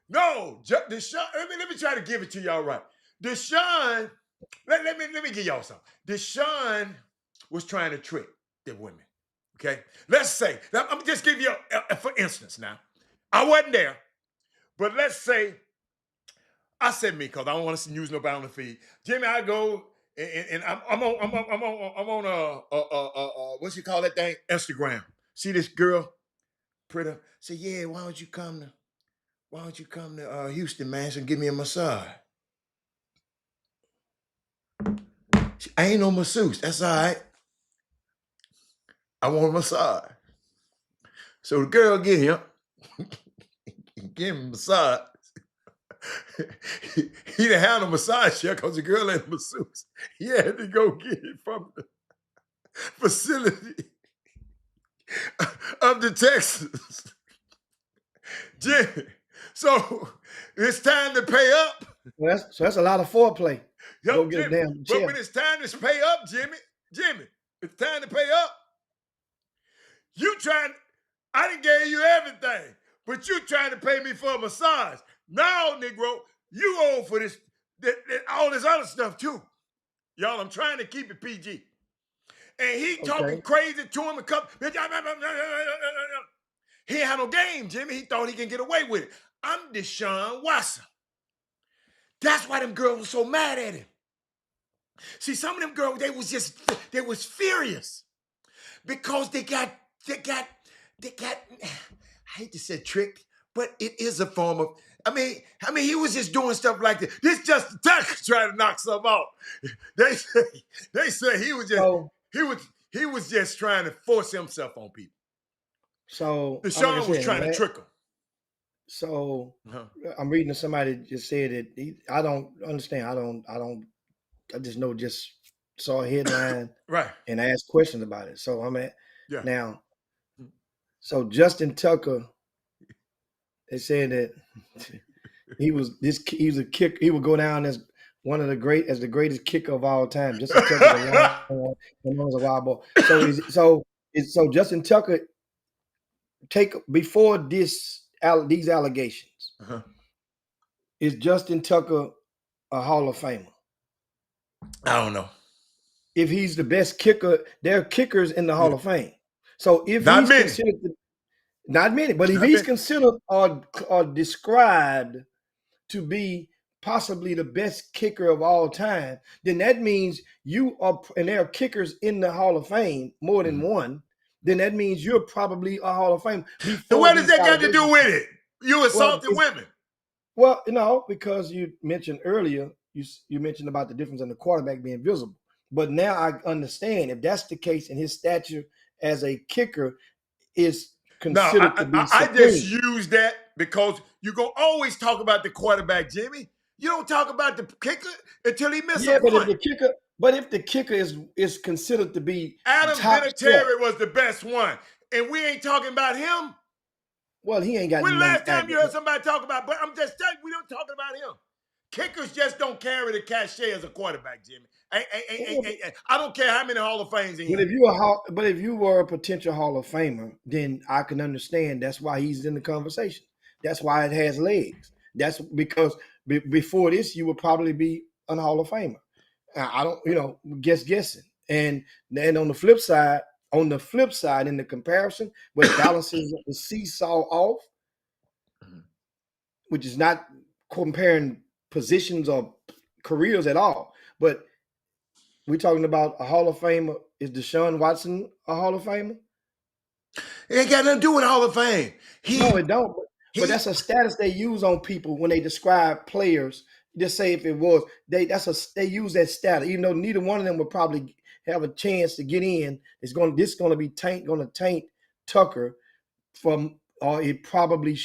No, Deshaun. Let me try to give it to y'all right. Deshaun. Let me give y'all something. Deshaun was trying to trick the women. Okay, let's say. I'm just give you for instance. Now, I wasn't there, but let's say I said me because I don't want to use nobody on the feed. Jimmy, I go and I'm on what you call that thing? Instagram. See this girl, pretty. Say, yeah, why don't you come to Houston, man, and give me a massage? I ain't no masseuse. That's all right. I want a massage. So the girl get him, give him a massage. he didn't have no massage chair because the girl ain't a masseuse. He had to go get it from the facility of the Texas. Jimmy. So it's time to pay up. So that's a lot of foreplay. Yep, Go get Jimmy. a damn chair. But when it's time to pay up, Jimmy, it's time to pay up. I done gave you everything, but you trying to pay me for a massage. Now, Negro, you owe for this, all this other stuff too. Y'all, I'm trying to keep it PG. And he talking crazy to him and come. He ain't had no game, Jimmy. He thought he can get away with it. I'm Deshaun Watson. That's why them girls were so mad at him. See, some of them girls, they was furious because they got, I hate to say tricked, but it is a form of, I mean, he was just doing stuff like this. This just the Tucker trying to knock something out. They say he was just trying to force himself on people. So Deshaun was trying to trick him. So Uh-huh. I'm reading somebody just said that I don't understand. I just know just saw a headline Right. and asked questions about it. So I'm at Yeah. now. So Justin Tucker, they said that he was a kick. He would go down as one of the greatest kicker of all time. Justin Tucker's a long one, a wild ball. So Justin Tucker take before these allegations. Uh-huh. Is Justin Tucker a Hall of Famer? I don't know. If he's the best kicker, there are kickers in the Yeah. Hall of Fame. So if Not he's many. considered, not many, but if Not he's many. considered or described to be possibly the best kicker of all time, then that means you are, and there are kickers in the Hall of Fame, more than Mhm. one, then that means you're probably a Hall of Fame And before what does these that got to do allegations. with it? You Well, assaulted women. well, because you mentioned earlier, you mentioned about the difference in the quarterback being visible. But now I understand if that's the case, and his stature as a kicker is No, considered to be I just supreme. use that because you're going to always talk about the quarterback, Jimmy. You don't talk about the kicker until he misses a Yeah, point. but if the kicker is considered to be Adam top shelf, Vinatieri was the best one. And we ain't talking about him. well, he ain't got When the nothing. last time you heard somebody talk about, but I'm just telling you, we don't talk about him. Kickers just don't carry the cachet as a quarterback, Jimmy. I don't care how many Hall of Fames he in. But if you were a potential Hall of Famer, then I can understand. That's why he's in the conversation. That's why it has legs. That's because before this, you would probably be a Hall of Famer. I don't, guessing. And then on the flip side, in the comparison, what balances the seesaw off, which is not comparing positions or careers at all, but we're talking about a Hall of Famer. Is Deshaun Watson a Hall of Famer? It ain't got nothing to do with Hall of Fame. No, it don't. But He that's a status they use on people when they describe players. Just say if it was they use that status. Even though neither one of them would probably have a chance to get in. This going to be taint Tucker from, or it probably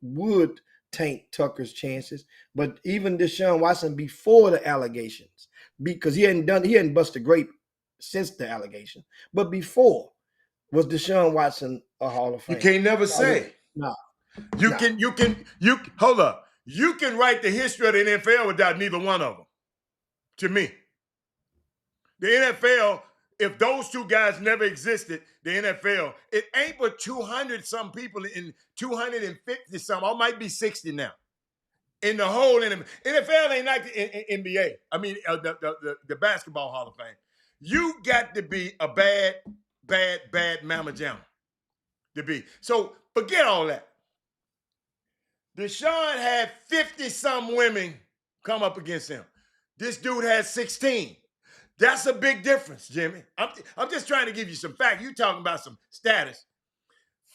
would taint Tucker's chances. But even Deshaun Watson before the allegations, because he hadn't busted grape since the allegation, but before, was Deshaun Watson a Hall of you Famer? can't never say. No, You no. can you hold up. You can write the history of the NFL without neither one of them. To me, the NFL, if those two guys never existed, the NFL, it ain't but 200 some people in 250 some, or might be 60 now. In the whole NFL ain't like the NBA. I mean, the Basketball Hall of Fame. You got to be a bad mamma jamma to be. So forget all that. Deshaun had 50 some women come up against him. This dude had 16. That's a big difference, Jimmy. I'm just trying to give you some facts. You talking about some status.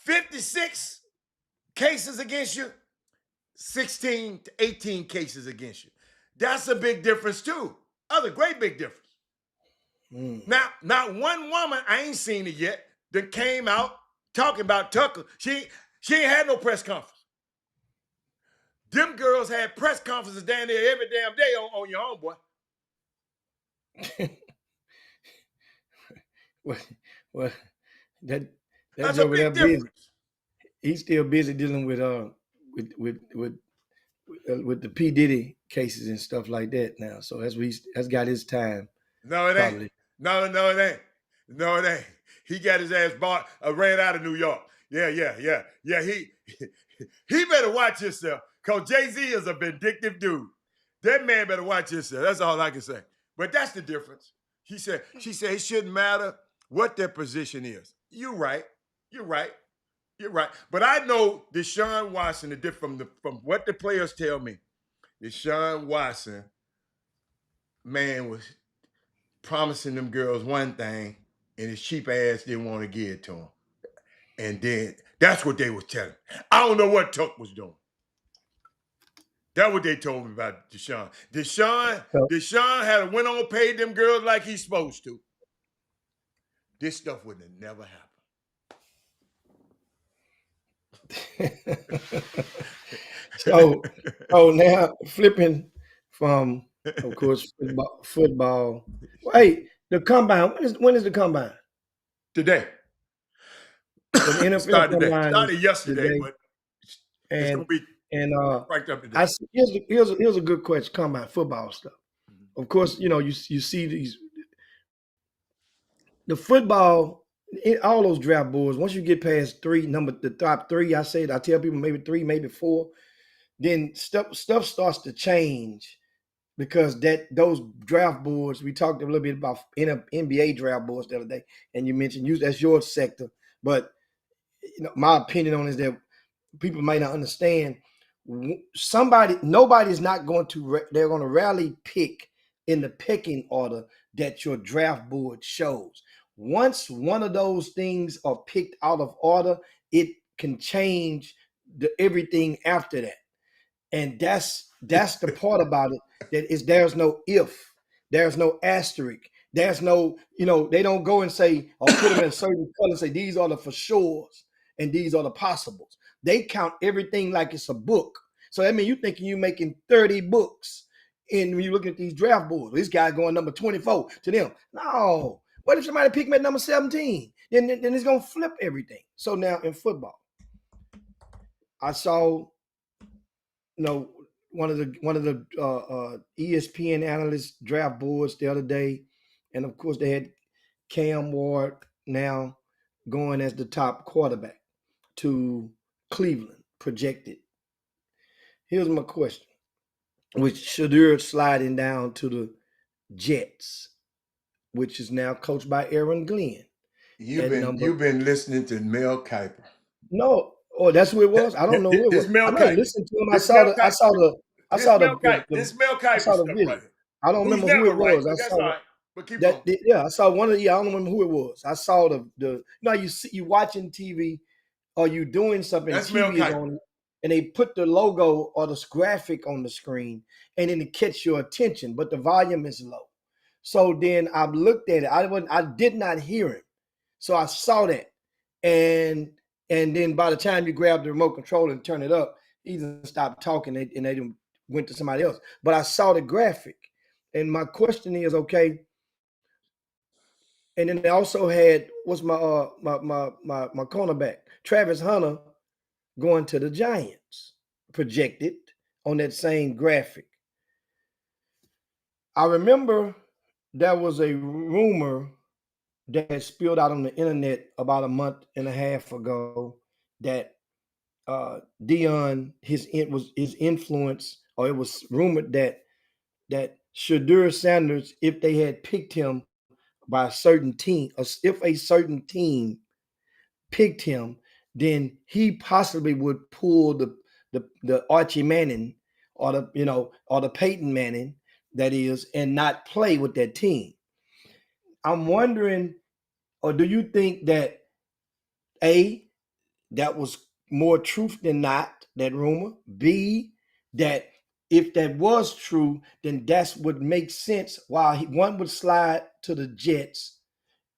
56 cases against you, 16 to 18 cases against you. That's a big difference too. Other great big difference. Now, not one woman, I ain't seen it yet, that came out talking about Tucker. She ain't had no press conference. Them girls had press conferences down there every damn day on your own, boy. well, that That's a joker big that busy. difference. He's still busy dealing with the P Diddy cases and stuff like that now. So that's got his time. No, it ain't. Probably. No, it ain't. No, it ain't. He got his ass ran out of New York. Yeah. He better watch himself, because Jay-Z is a vindictive dude. That man better watch himself. That's all I can say. But that's the difference. She said it shouldn't matter what their position is. You're right. You're right. You're right. But I know Deshaun Watson, from what the players tell me, Deshaun Watson, man, was promising them girls one thing, and his cheap ass didn't want to give it to him. And then that's what they was telling. I don't know what Tuck was doing. That's what they told me about Deshaun. So, Deshaun had went on paid them girls like he's supposed to. This stuff would have never happened. So, now flipping from, of course, football. Wait, the combine. When is the combine? Today. So the NFL Started today. combine is Started yesterday, today, but it's and gonna be and cranked up today. I see, here's a good question. Combine football stuff. Of course, you see the football, all those draft boards. Once you get past the top three, I tell people maybe three, maybe four. Then stuff starts to change because those draft boards. We talked a little bit about NBA draft boards the other day, and you mentioned that's your sector. But my opinion on it is that people might not understand. Nobody's not going to. They're going to rarely pick in the pecking order that your draft board shows. Once one of those things are picked out of order, it can change everything after that. And that's the part about it, that is there's no if, there's no asterisk, there's no, they don't go and say or put them in a certain color and say these are the for sures and these are the possibles. They count everything like it's a book. So that means you thinking you're making 30 books. And when you're looking at these draft boards, this guy going number 24 to them. No. What if somebody pick me at number 17? Then it's gonna flip everything. So now in football, I saw, one of the ESPN analyst draft boards the other day, and of course they had Cam Ward now going as the top quarterback to Cleveland projected. Here's my question: with Shadur sliding down to the Jets, which is now coached by Aaron Glenn You've at been number. you've been listening to Mel Kiper. No, oh, that's who it was. I don't know who it was. This I Mel might have Kiper. listened to him. I This saw Mel the. I Kiper. saw the. I saw This Mel I Kiper saw the stuff right video. here. I don't Who's remember who never it right, was. but I that's saw all the, right. But keep that. going. Yeah, I saw one of the. I don't remember who it was. I saw you watching TV or you doing something. That's Mel TV is Kiper. on, and they put the logo or the graphic on the screen, and then it catch your attention, but the volume is low. So then I looked at it. I did not hear him. So I saw that, and then by the time you grab the remote control and turn it up, he didn't stop talking, and they went to somebody else. But I saw the graphic, and my question is, okay. And then they also had what's my cornerback Travis Hunter going to the Giants, projected on that same graphic. I remember there was a rumor that had spilled out on the internet about a month and a half ago that Dion his influence, or it was rumored that Shadur Sanders, if they had picked him by a certain team, or if a certain team picked him, then he possibly would pull the Archie Manning, or the Peyton Manning, that is, and not play with that team. I'm wondering, or do you think that A, that was more truth than not, that rumor? B, that if that was true, then that's what makes sense. While one would slide to the Jets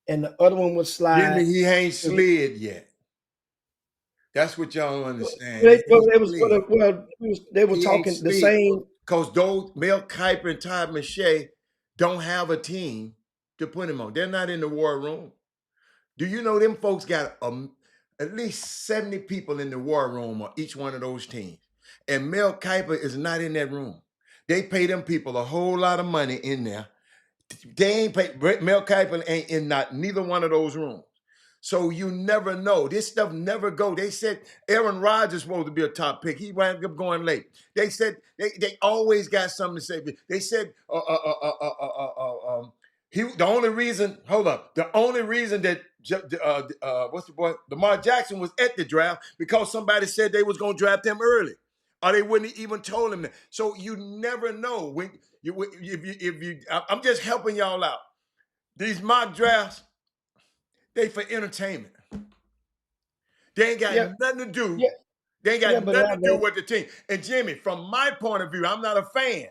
and the other one would Jimmy, slide he ain't to the. slid yet. That's what y'all don't understand. They, He well, ain't they was slid. they were He ain't talking the slid. same. Because those Mel Kiper and Todd McShay don't have a team to put him on. They're not in the war room. Do you know them folks got at least 70 people in the war room on each one of those teams? And Mel Kiper is not in that room. They pay them people a whole lot of money in there. They ain't pay. Mel Kiper ain't in neither one of those rooms. So you never know. This stuff never go. They said Aaron Rodgers was supposed to be a top pick. He wound up going late. They said they always got something to say. They said he the only reason. Hold up. The only reason that what's the boy Lamar Jackson was at the draft because somebody said they was gonna draft him early, or they wouldn't even told him that. So you never know when I'm just helping y'all out. These mock drafts, they for entertainment. They ain't got Yeah, nothing to do. yeah, They ain't yeah. got But nothing now to do that, with the team. And Jimmy, from my point of view, I'm not a fan.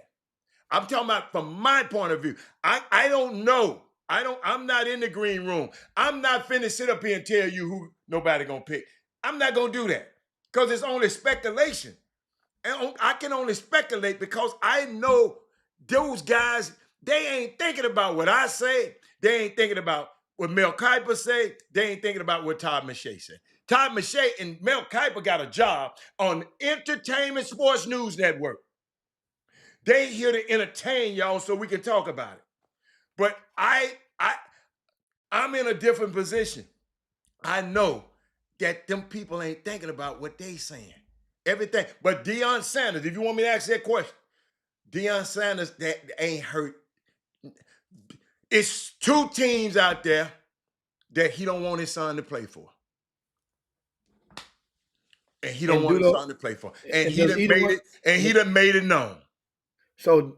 I'm talking about from my point of view. I don't know. I'm not in the green room. I'm not finna sit up here and tell you who nobody gonna pick. I'm not gonna do that. because it's only speculation. And I can only speculate because I know those guys, they ain't thinking about what I say. They ain't thinking about what Mel Kiper say. They ain't thinking about what Todd McShay said. Todd McShay and Mel Kiper got a job on Entertainment Sports News Network. They here to entertain y'all so we can talk about it. But I'm in a different position. I know that them people ain't thinking about what they saying. Everything. But Deion Sanders, if you want me to ask that question, Deion Sanders, that ain't hurt. It's two teams out there that he don't want his son to play for. And he don't want his son to play for. And he done made it, and he done made it known. So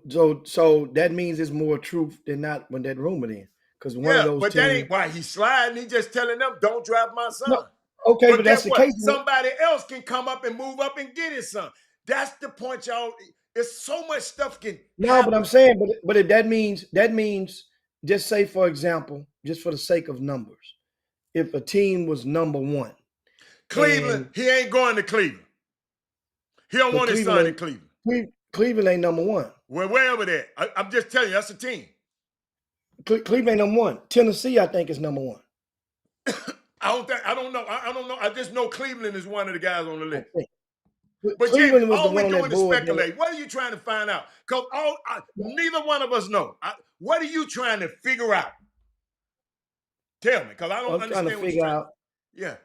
that means it's more truth than not when that rumor then. Because one of those but teams, that ain't why he's sliding. He just telling them, don't draft my son. No, okay, but that's the case. Somebody else can come up and move up and get his son. That's the point, y'all. There's so much stuff can happen. But I'm saying, but if that means just say, for example, just for the sake of numbers, if a team was number one, Cleveland, he ain't going to Cleveland. He don't want his son in Cleveland. Cleveland ain't number one. Well, wherever that. I'm just telling you, that's a team. Cleveland ain't number one. Tennessee, I think, is number one. I don't know. I just know Cleveland is one of the guys on the list. But Cleveland was all the we're one doing that is speculate. What are you trying to find out? Because neither one of us know. What are you trying to figure out? Tell me, because I don't understand what you're trying to figure out. Yeah.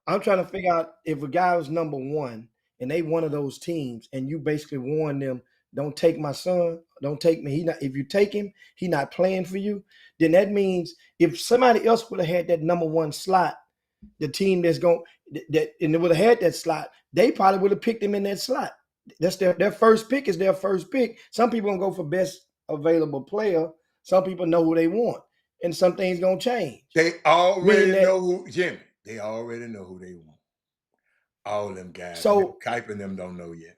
I'm trying to figure out if a guy was number one and they one of those teams and you basically warn them, don't take my son, don't take me. If you take him, he not playing for you. Then that means if somebody else would have had that number one slot, the team and they would have had that slot, they probably would have picked him in that slot. That's their first pick is their first pick. Some people gonna go for best available player. Some people know who they want, and some things gonna change. They already know who Jimmy. They already know who they want. All them guys. So Kipe and them don't know yet.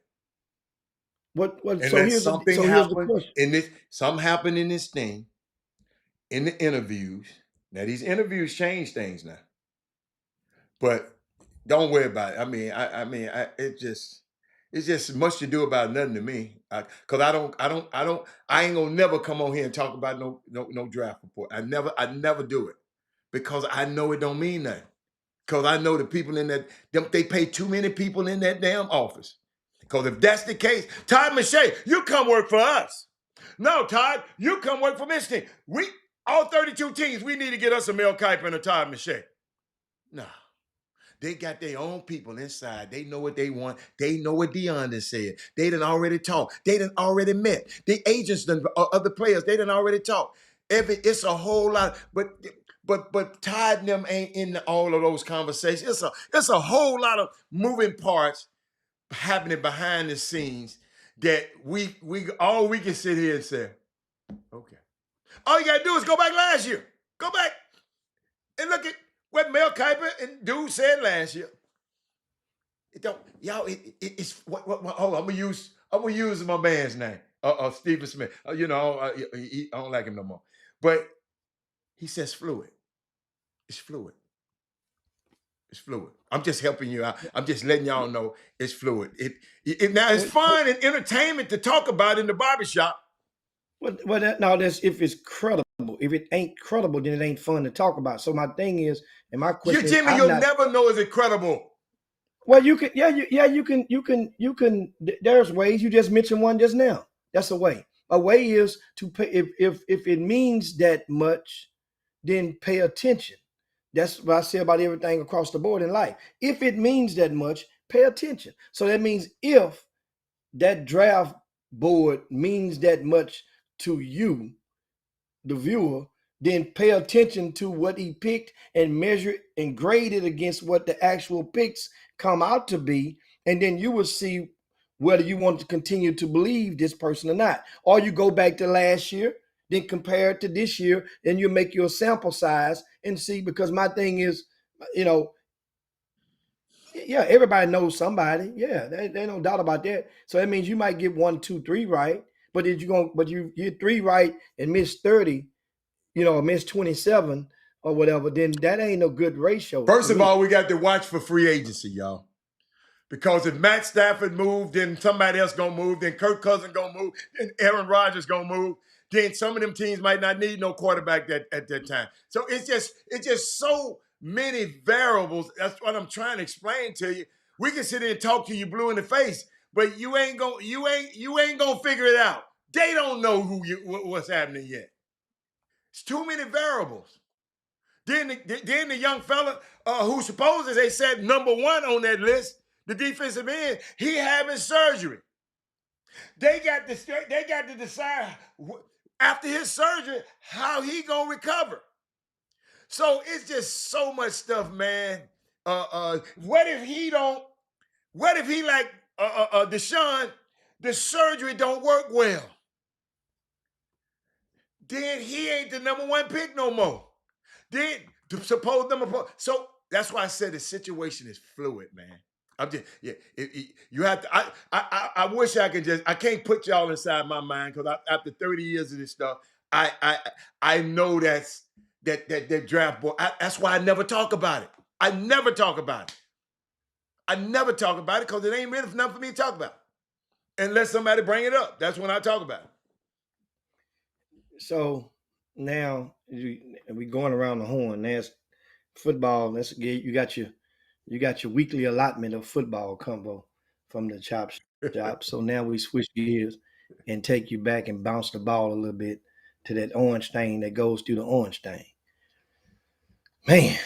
Here's the question. Something happened in this thing, in the interviews. Now these interviews change things now. But don't worry about it. It's just much to do about nothing to me. Cause I ain't gonna never come on here and talk about no draft report. I never do it because I know it don't mean nothing. Cause I know the people in that, they pay too many people in that damn office. Cause if that's the case, Todd McShay, you come work for us. No, Todd, you come work for this team. All 32 teams, we need to get us a Mel Kiper and a Todd McShay. No. They got their own people inside. They know what they want. They know what Deion has said. They done already talked. They done already met. The agents of the players, they done already talked. It's a whole lot. But Todd and them ain't in all of those conversations. It's a whole lot of moving parts happening behind the scenes that we can sit here and say, okay. All you gotta do is go back last year. Go back and look at what Mel Kiper and dude said last year. Hold on, I'm gonna use my man's name, Stephen Smith. I don't like him no more. But he says fluid. It's fluid. It's fluid. I'm just helping you out. I'm just letting y'all know it's fluid. Now it's fun and entertainment to talk about in the barbershop. That's if it's credible. If it ain't credible, then it ain't fun to talk about. So my thing is, and my question is, Jimmy, you'll never know is it credible. Well, you can, you can. There's ways. You just mentioned one just now. That's a way. A way is to pay. If it means that much, then pay attention. That's what I say about everything across the board in life. If it means that much, pay attention. So that means if that draft board means that much to you, the viewer, then pay attention to what he picked and measure and grade it against what the actual picks come out to be. And then you will see whether you want to continue to believe this person or not. Or you go back to last year, then compare it to this year, and you make your sample size and see, because my thing is, everybody knows somebody. Yeah, there's no doubt about that. So that means you might get 1, 2, 3 right, but if you get 3 right and miss 30, or miss 27 or whatever, then that ain't no good ratio. First of all, we got to watch for free agency, y'all. Because if Matt Stafford moved, then somebody else gonna move, then Kirk Cousins gonna move, then Aaron Rodgers gonna move. Then some of them teams might not need no quarterback at that time. So it's just so many variables. That's what I'm trying to explain to you. We can sit here and talk to you blue in the face, but you ain't gonna figure it out. They don't know what's happening yet. It's too many variables. Then the young fella who supposedly they said number one on that list, the defensive end, he having surgery. They got to decide after his surgery how he gonna recover. So it's just so much stuff, man. What if he don't? What if he like Deshaun? The surgery don't work well. Then he ain't the number one pick no more. Then suppose number so that's why I said the situation is fluid, man. I'm just you have to. I wish I could I can't put y'all inside my mind because after 30 years of this stuff, I know that draft board. That's why I never talk about it. I never talk about it. I never talk about it because it ain't really enough for me to talk about. Unless somebody bring it up. That's when I talk about it. So now we going around the horn. There's football. You got your weekly allotment of football combo from the Chop Shop. So now we switch gears and take you back and bounce the ball a little bit to that orange thing that goes through the orange thing. Man,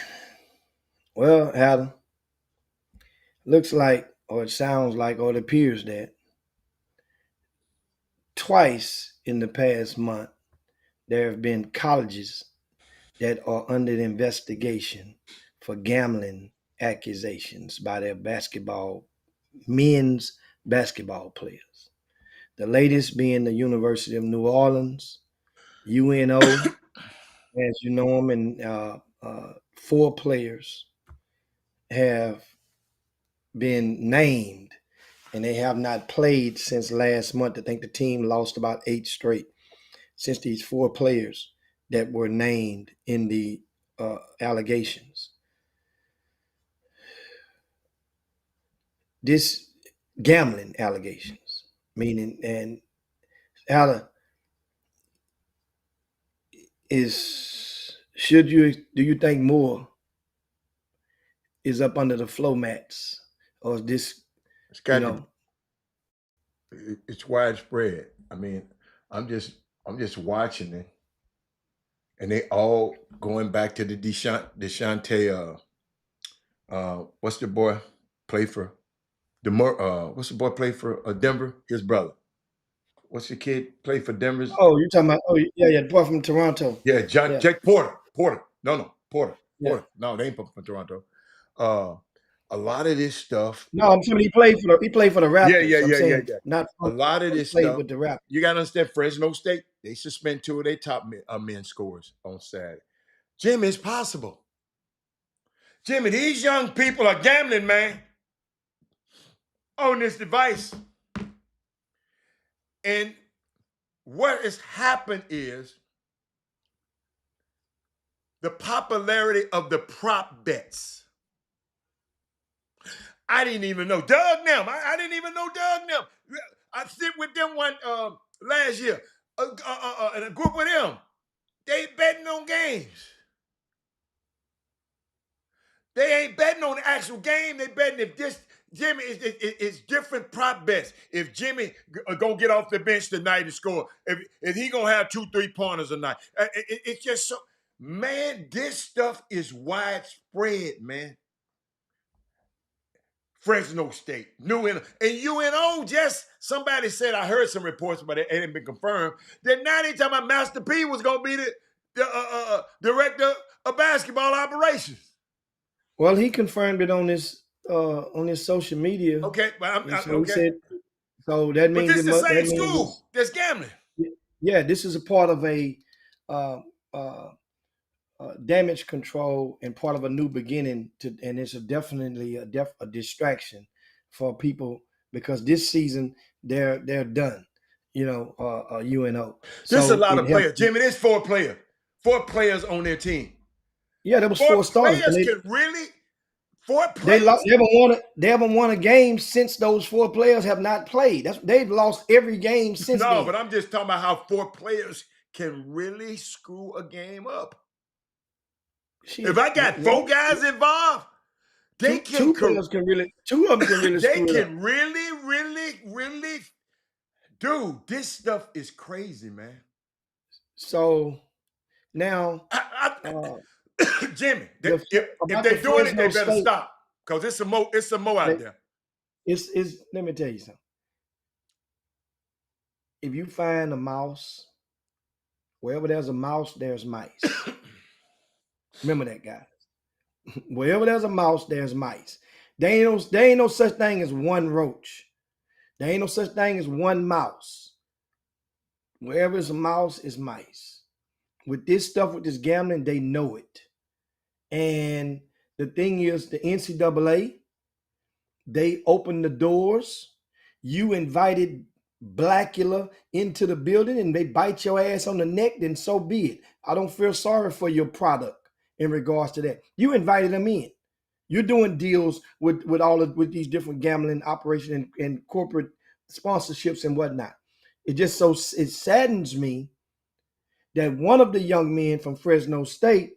well, Adam, looks like, or it sounds like, or it appears that twice in the past month there have been colleges that are under investigation for gambling accusations by their men's basketball players. The latest being the University of New Orleans, UNO, as you know them, and 4 players have been named, and they have not played since last month. I think the team lost about 8 straight since these 4 players that were named in the allegations. This gambling allegations, meaning, and Alan, do you think more is up under the floor mats, or is this, It's got to. It's widespread. I mean, I'm just watching it, and they all going back to the Deshante. What's the boy play for? What's the boy play for Denver? His brother. What's the kid play for Denver's? Oh, you're talking about? Oh, yeah, the boy from Toronto. Yeah, Yeah, Jack Porter. No, Porter. yeah. No, they ain't from Toronto. A lot of this stuff. No, I'm saying he played for the Raptors. Yeah. I'm saying not A lot of he this played stuff. with the Raptors. You got to understand, Fresno State, they suspend 2 of their top men scores on Saturday. Jimmy, it's possible. Jimmy, these young people are gambling, man, on this device. And what has happened is the popularity of the prop bets. I didn't even know Doug Nim. I didn't even know Doug Nim. I sit with them one last year, in a group with them. They betting on games. They ain't betting on the actual game. They betting if this Jimmy is different prop bets. If Jimmy gonna get off the bench tonight and score, if he gonna have 2 3-pointers a night, it's just so, man. This stuff is widespread, man. Fresno State, UNO, and UNO. Just somebody said, I heard some reports, but it ain't been confirmed. That now they talking about Master P was gonna be the director of basketball operations. Well, he confirmed it on his social media. Okay, but so he said, so that means but this is the same school that's gambling. Yeah, this is a part of a damage control and part of a new beginning. And it's definitely a distraction for people because this season they're done. UNO. This is a lot of players, Jimmy. There's 4 players on their team. Yeah, there was 4 starters. Players can really 4 They players? lost. They haven't won a game since those 4 players have not played. They've lost every game since No, then. but I'm just talking about how 4 players can really screw a game up. If Shit, I got 4 guys involved, they can two players can really. Two of them can really they screw it up. can really, dude, this stuff is crazy, man. So now, Jimmy, if about the they're doing it, they Fresno better State, stop. Because it's some more out there. it's. Let me tell you something. If you find a mouse, wherever there's a mouse, there's mice. Remember that, guys. Wherever there's a mouse, there's mice. There ain't no such thing as one roach. There ain't no such thing as one mouse. Wherever there's a mouse, is mice. With this stuff, with this gambling, they know it. And the thing is, the NCAA, they opened the doors. You invited Blackula into the building and they bite your ass on the neck, then so be it. I don't feel sorry for your product in regards to that. You invited them in. You're doing deals with with these different gambling operations and corporate sponsorships and whatnot. It saddens me that one of the young men from Fresno State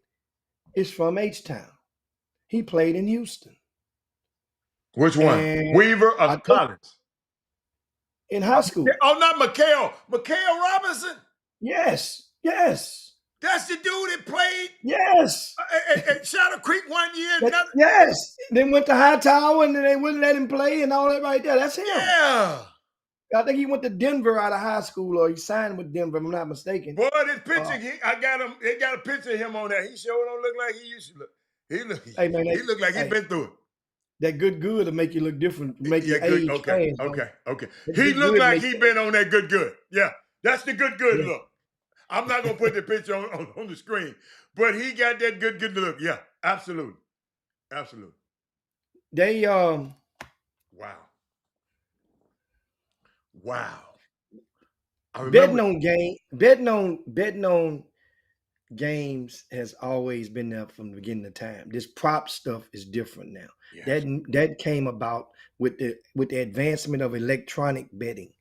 is from H-Town. He played in Houston. Which one? And Weaver or I think Collins? in high school. Oh, not McHale. McHale Robinson? Yes. That's the dude that played Yes. at Shadow Creek one year. Yes. Then went to Hightower and then they wouldn't let him play and all that right there. That's him. Yeah. I think he went to Denver out of high school, or he signed with Denver, if I'm not mistaken. Boy, this picture, I got him. They got a picture of him on there. He sure don't look like he used to look. He look like he's been through it. That good to make you look different, make you age okay, fast. Okay. He looked like he been on that good. Yeah, that's the good look. I'm not gonna put the picture on the screen, but he got that good look. Yeah, absolutely. They Wow. I remember betting on games has always been there from the beginning of time. This prop stuff is different now. Yes. That came about with the advancement of electronic betting.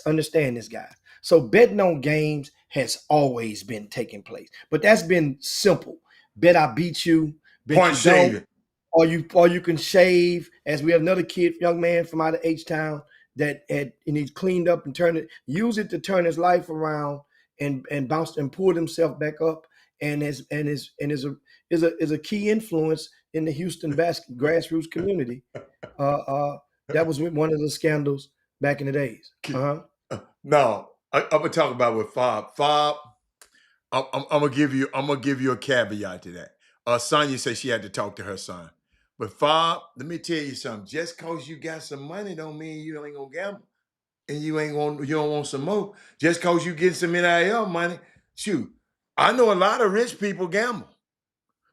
Understand this, guy. So betting on games has always been taking place, but that's been simple. Bet I beat you, bet you don't, or you can shave. As we have another young man from out of H-Town that he's cleaned up and use it to turn his life around and bounced and pulled himself back up, and is a key influence in the Houston grassroots community. That was one of the scandals back in the days. No, I'm gonna talk about with Fob. Fob, I'm gonna give you a caveat to that. Sonya said she had to talk to her son. But Fob, let me tell you something. Just cause you got some money don't mean you ain't gonna gamble. And you don't want some more. Just cause you get some NIL money. Shoot, I know a lot of rich people gamble.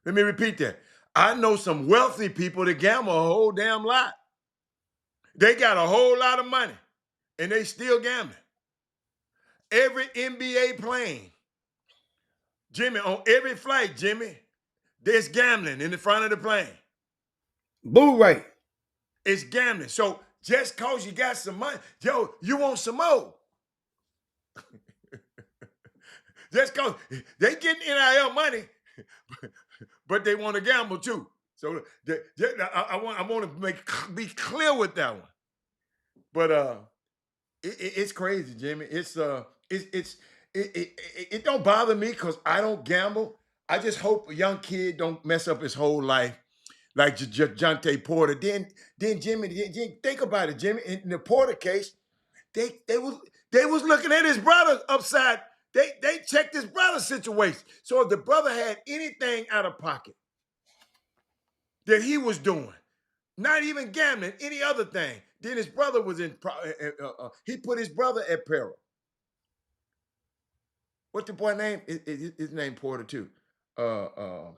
Let me repeat that. I know some wealthy people that gamble a whole damn lot. They got a whole lot of money and they still gambling. Every NBA plane, Jimmy, on every flight, Jimmy, there's gambling in the front of the plane. Boo right. It's gambling. So just cause you got some money, yo, you want some more. Just cause they getting NIL money, but they want to gamble too. So I want to be clear with that one. But it's crazy, Jimmy. It don't bother me because I don't gamble. I just hope a young kid don't mess up his whole life like Jonte Porter. Then Jimmy, think about it, Jimmy. In the Porter case, they was looking at his brother upside. They checked his brother's situation. So if the brother had anything out of pocket that he was doing, not even gambling, any other thing, then his brother was he put his brother at peril. What's the boy name? His name Porter too. Boy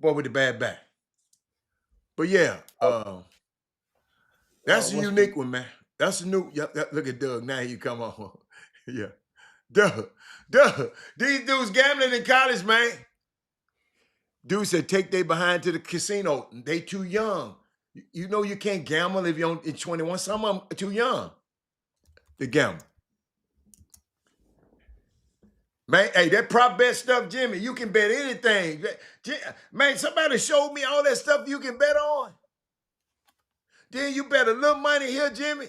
with the bad back. But yeah, that's a unique one, man. That's a new. Look at Doug. Now you come on. Yeah, Doug. These dudes gambling in college, man. Dude said take they behind to the casino. They too young. You know you can't gamble if you're 21. Some of them are too young to gamble. Man, hey, that prop bet stuff, Jimmy, you can bet anything. Man, somebody showed me all that stuff you can bet on. Then you bet a little money here, Jimmy.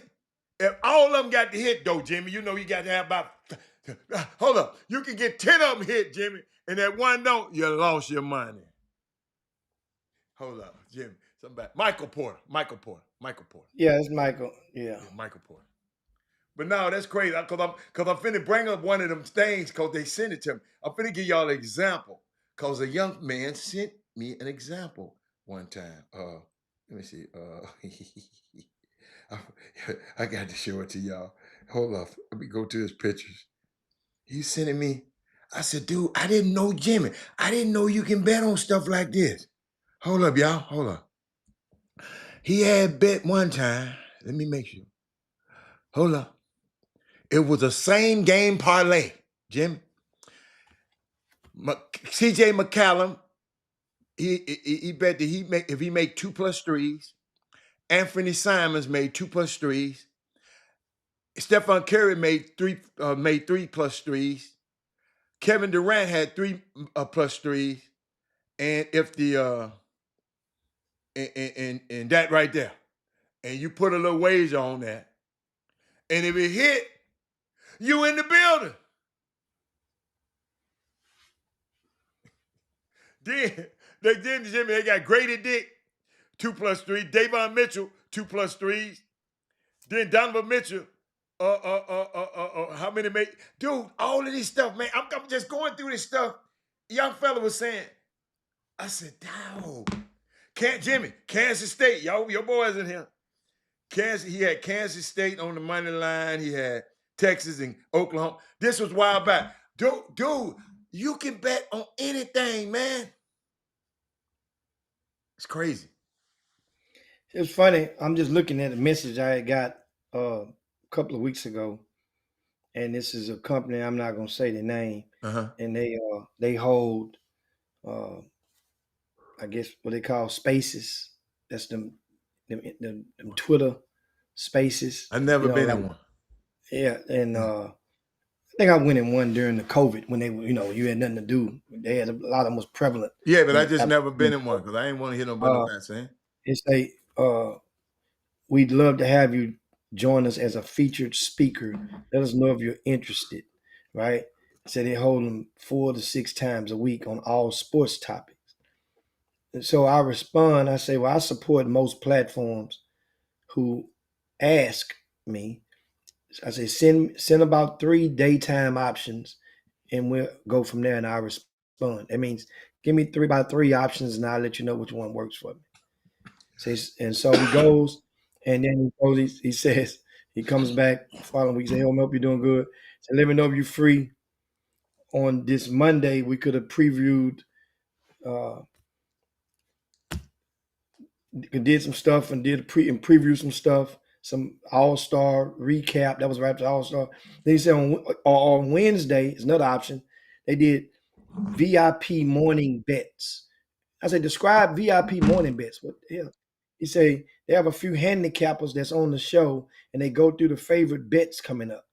If all of them got to hit, though, Jimmy, you know you got to have about, hold up, you can get 10 of them hit, Jimmy, and that one don't, you lost your money. Hold up, Jimmy. Somebody, Michael Porter. Yeah, it's Michael. Yeah. Michael Porter. But no, that's crazy. Cause I'm finna bring up one of them things because they sent it to me. I'm finna give y'all an example. Cause a young man sent me an example one time. Let me see. I got to show it to y'all. Hold up. Let me go to his pictures. He sent it me. I said, dude, I didn't know Jimmy. I didn't know you can bet on stuff like this. Hold up, y'all. Hold up. He had bet one time. Let me make sure. Hold up. It was a same game parlay, Jimmy. CJ McCallum, he bet that if he make 2 plus 3s. Anthony Simons made 2 plus 3s. Stephon Curry made 3 plus 3s. Kevin Durant had 3 plus 3s. And if the and that right there, and you put a little wager on that, and if it hit, you in the building. Then Jimmy, they got Grady Dick, 2 plus 3. Davon Mitchell, 2 plus 3s. Then Donovan Mitchell, how many make? Dude, all of this stuff, man. I'm just going through this stuff. Young fella was saying, I said, dog. Jimmy, Kansas State, y'all, your boys in here. He had Kansas State on the money line. He had Texas and Oklahoma. This was a while back. Dude, you can bet on anything, man. It's crazy. It's funny. I'm just looking at a message I had got a couple of weeks ago, and this is a company. I'm not gonna say the name, and they hold, I guess what they call spaces. That's them Twitter spaces. I've never been in one. Yeah, and I think I went in one during the COVID when they were, you had nothing to do. They had a lot of them was prevalent. Yeah, but I just never been in one because I ain't want to hear nobody saying. It's we'd love to have you join us as a featured speaker. Let us know if you're interested, right? So they hold them 4 to 6 times a week on all sports topics. And so I respond, I say, well, I support most platforms who ask me. I say, send about 3 daytime options and we'll go from there. And I respond. That means give me 3 options and I'll let you know which one works for me. And so he goes, and then he says, he comes back the following week, say, hey, I hope you're doing good. So let me know if you're free on this Monday. We could have previewed, did some stuff and preview some stuff, some All-Star recap. That was right after All-Star. Then he said on Wednesday is another option. They did VIP morning bets. I said, describe VIP morning bets. What the hell? He say they have a few handicappers that's on the show and they go through the favorite bets coming up.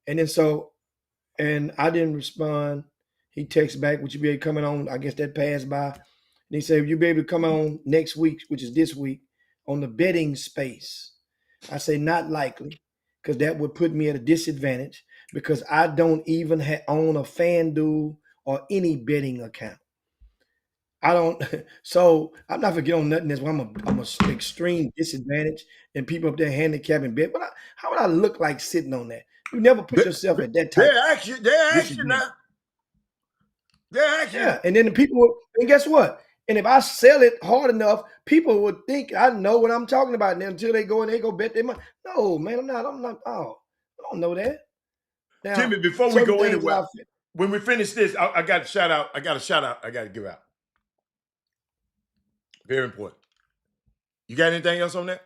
And then I didn't respond. He texts back, would you be able to come on? I guess that passed by. And he said, would you be able to come on next week, which is this week, on the betting space? I say, not likely, because that would put me at a disadvantage because I don't even own a FanDuel or any betting account. I don't, so I'm not forgetting on nothing. That's why I'm a extreme disadvantage, and people up there handicapping bet. But how would I look like sitting on that? You never put yourself at that type. They're actually now. They're actually. Yeah, and then the people, and guess what? And if I sell it hard enough, people would think I know what I'm talking about. And until they go and they go bet their money. No, man, I'm not. Oh, I don't know that. Now, Jimmy, before we go anywhere, when we finish this, I got a shout out. I got to give out. Very important. You got anything else on that?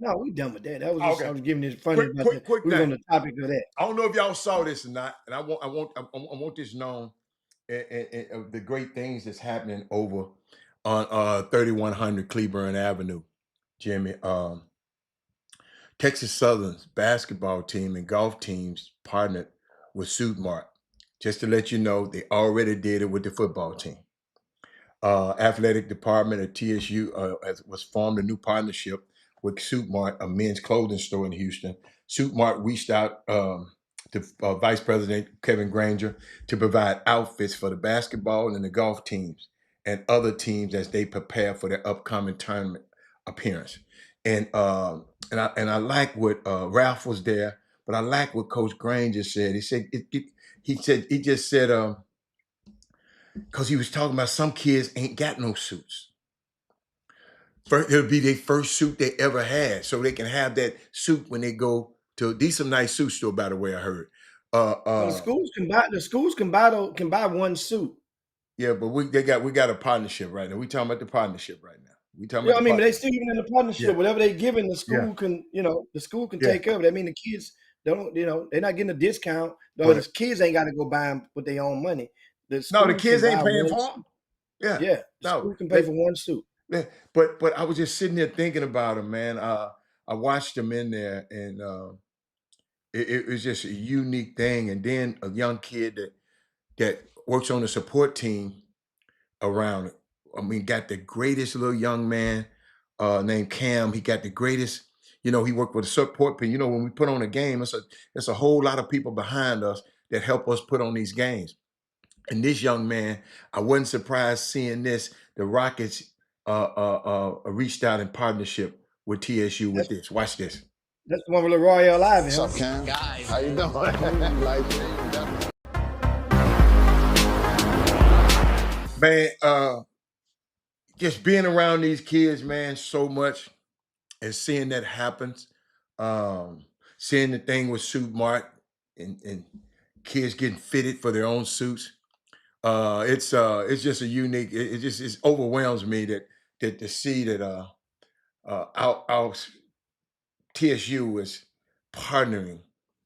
No, we done with that. That was just, okay. I was giving this funny. Quick we was on the topic of that. I don't know if y'all saw this or not, and I want this known. of the great things that's happening over on 3100 Cleburne Avenue, Jimmy. Texas Southern's basketball team and golf teams partnered with Suit Mart. Just to let you know, they already did it with the football team. Athletic department at TSU was formed a new partnership with Suit Mart, a men's clothing store in Houston. Suit Mart reached out to Vice President Kevin Granger to provide outfits for the basketball and the golf teams and other teams as they prepare for their upcoming tournament appearance. And I like what Ralph was there, but I like what Coach Granger said. He just said because he was talking about some kids ain't got no suits. It'll be their first suit they ever had, so they can have that suit when they go to these some nice suit store. By the way, I heard. Well, the schools can buy one suit. Yeah, but we got a partnership right now. We talking about the partnership right now. We talking Yeah, about I the mean, but they partnership. still even in the partnership. Yeah, Whatever they giving, the yeah, school can, the school can yeah. take care of it. I mean, the kids don't, they're not getting a discount. No, the But kids ain't got to go buy them with their own money. The no, the school kids can ain't buy paying one for suit. them. Yeah, Yeah, the no, school can pay for one suit. but I was just sitting there thinking about them, man. I watched them in there, and it was just a unique thing. And then a young kid that works on the support team around it. I mean, got the greatest little young man named Cam. He got the greatest. He worked with a support team. When we put on a game, it's a whole lot of people behind us that help us put on these games. And this young man, I wasn't surprised seeing this. The Rockets reached out in partnership with TSU with That's this. Watch this. that's the one with Royal Ivy, What's huh? up, Cam? Guys, how you doing? Life changed. Man, just being around these kids, man, so much, and seeing that happens. Um, Seeing the thing with Suit Mart and kids getting fitted for their own suits. It's just a unique. It overwhelms me that to see that our TSU is partnering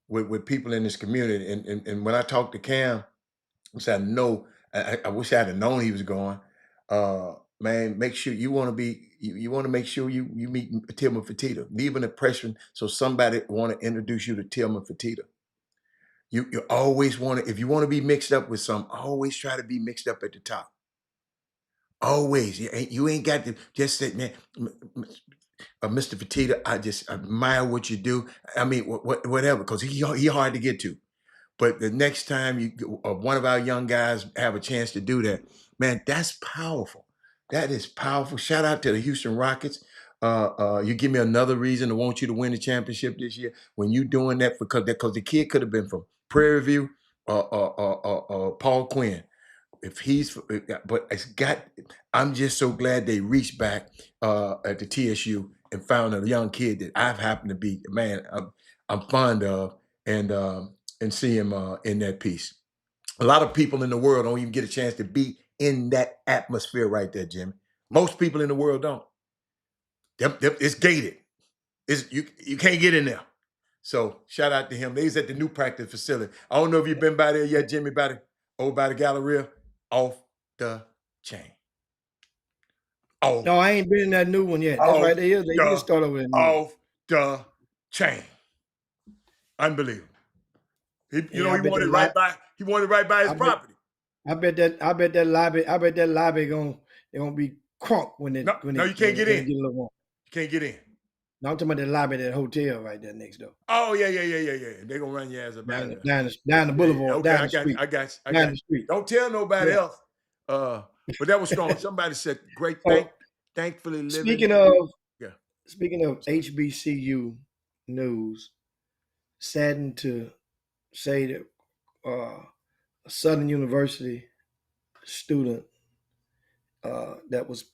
with people in this community. And when I talk to Cam, which I know, I wish I'd have known he was going. Man, make sure you want to be. You want to make sure you meet Tillman Fertitta. Leave an impression so somebody want to introduce you to Tillman Fertitta. You always want to. If you want to be mixed up with some, always try to be mixed up at the top. Always. You ain't got to just say, man, Mr. Fertitta, I just admire what you do. I mean, whatever, because he hard to get to. But the next time one of our young guys have a chance to do that, man, that's powerful. That is powerful. Shout out to the Houston Rockets. You give me another reason to want you to win the championship this year. When you doing that, because the kid could have been from Prairie View or Paul Quinn. If he's, but I'm just so glad they reached back at the TSU and found a young kid that I've happened to be, man, I'm fond of, and see him in that piece. A lot of people in the world don't even get a chance to be in that atmosphere right there, Jimmy. Most people in the world don't. It's gated. You can't get in there. So shout out to him. He's at the new practice facility. I don't know if you've been by there yet, Jimmy, over by the Galleria. Off the chain. Off, No, I ain't been in that new one yet. That's off right. They did the, start over there. off the chain. Unbelievable. He, you know, Yeah, I he bet wanted that right by. He wanted right by his I bet property. I bet that lobby gonna be crunk when No, you can't get when in. it get a little warm. You can't get in. No, I'm talking about the lobby of that hotel right there next door. Oh yeah. They're gonna run your ass up out of there. Down the Yeah. boulevard, Okay, down I the got you. street. I got you. I Down got the you. street. Don't tell nobody Yeah. else. But that was strong. Somebody said, "Great, So thankfully living." speaking of Yeah. speaking of HBCU news, saddened to say that a Southern University student that was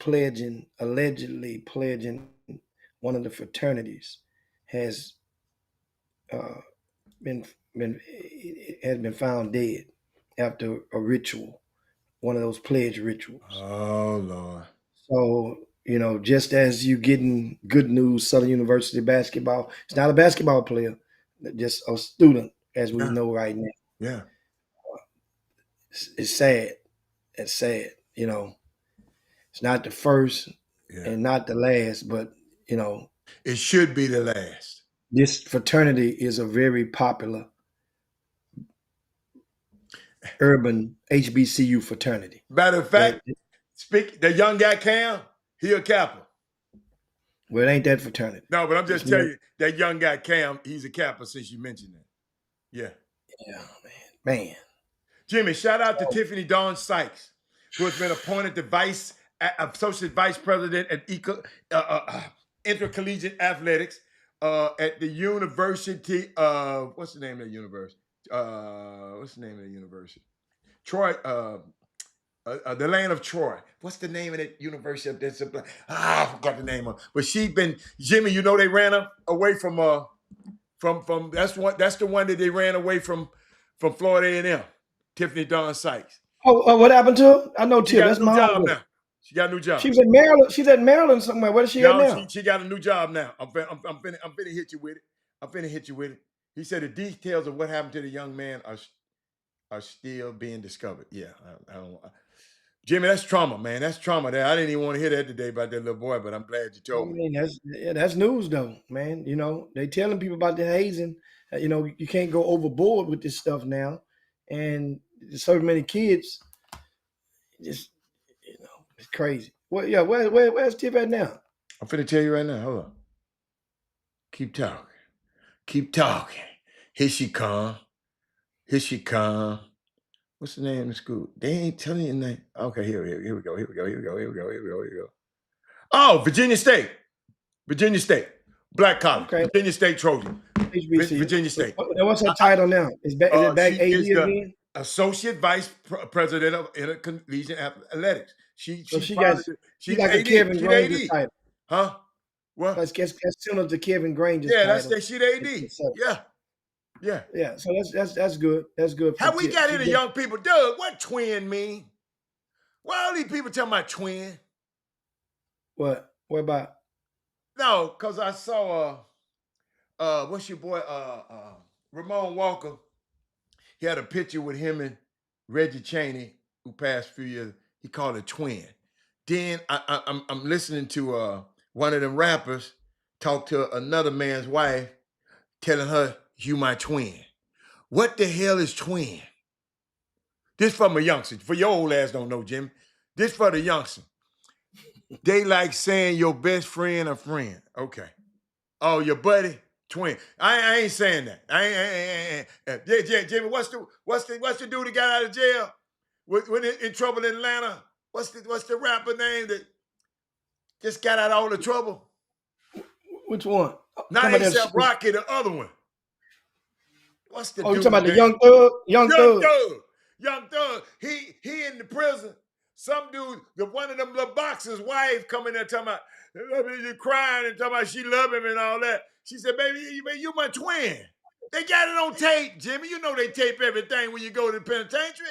allegedly pledging one of the fraternities, has uh, been has been found dead after a ritual, one of those pledge rituals. Oh Lord. So, just as you getting good news, Southern University basketball, it's not a basketball player, just a student, as we Yeah. know right now. Yeah. It's sad. It's sad. You know, it's not the first and not the last, but you know, it should be the last. this fraternity is a very popular urban HBCU fraternity. Matter of fact, the young guy Cam, he a Kappa. Well, it ain't that fraternity. No, but I'm just telling you, that young guy Cam, he's a Kappa since you mentioned that. Yeah. Yeah, man. Jimmy, shout out to Tiffany Dawn Sykes, who has been appointed the associate vice president at intercollegiate athletics at the University of, what's the name of the university? Troy, the land of Troy. What's the name of that university up there? I forgot the name of. But Jimmy, you know they ran away from that's the one that they ran away from Florida A&M. Tiffany Dawn Sykes. Oh, what happened to her? I know Tiff. That's my job now. She got a new job. She was in Maryland. She's at Maryland somewhere. Where is she at now? She got a new job now. I'm finna hit you with it. He said the details of what happened to the young man are still being discovered. Yeah, I don't. Jimmy, that's trauma, man. That's trauma. There, I didn't even want to hear that today about that little boy, but I'm glad you told me. That's news, though, man. You know, they telling people about the hazing. You know, you can't go overboard with this stuff now, and there's so many kids. Just, you know, it's crazy. Well, yeah, where's Tiff at now? I'm finna tell you right now. Hold on. Keep talking. Here she come. What's the name of the school? They ain't telling you the name. Okay, here we go. Oh, Virginia State. Black college. Okay. Virginia State Trojan. HBCU. Virginia State. What's her title now? Is it back AD again? Associate Vice President of Intercollegiate Athletics. She got a Kevin Granger's title. Huh? What? That's similar to Kevin Granger's title. Yeah, she the AD. Yeah. So that's good. That's good. How we got into young people? Doug, what twin mean? Why all these people talking about twin? What? What about? No, because I saw what's your boy Ramon Walker. He had a picture with him and Reggie Chaney, who passed a few years. He called it twin. Then I'm listening to one of them rappers talk to another man's wife, telling her, "You my twin." What the hell is twin? This from a youngster. For your old ass don't know, Jimmy. This for the youngster. They like saying your best friend a friend. Okay. Oh, your buddy, twin. I ain't saying that. I ain't. Yeah, Jimmy. What's the dude that got out of jail when in trouble in Atlanta? What's the rapper name that just got out of all the trouble? Which one? Not A$AP Rocky, the other one. What's the dude? You talking about the Young Thug? Young Thug. He in the prison. Some dude, one of them little boxers' wife coming there talking about, you crying and talking about she love him and all that. She said, baby, you my twin. They got it on tape, Jimmy. You know they tape everything when you go to the penitentiary.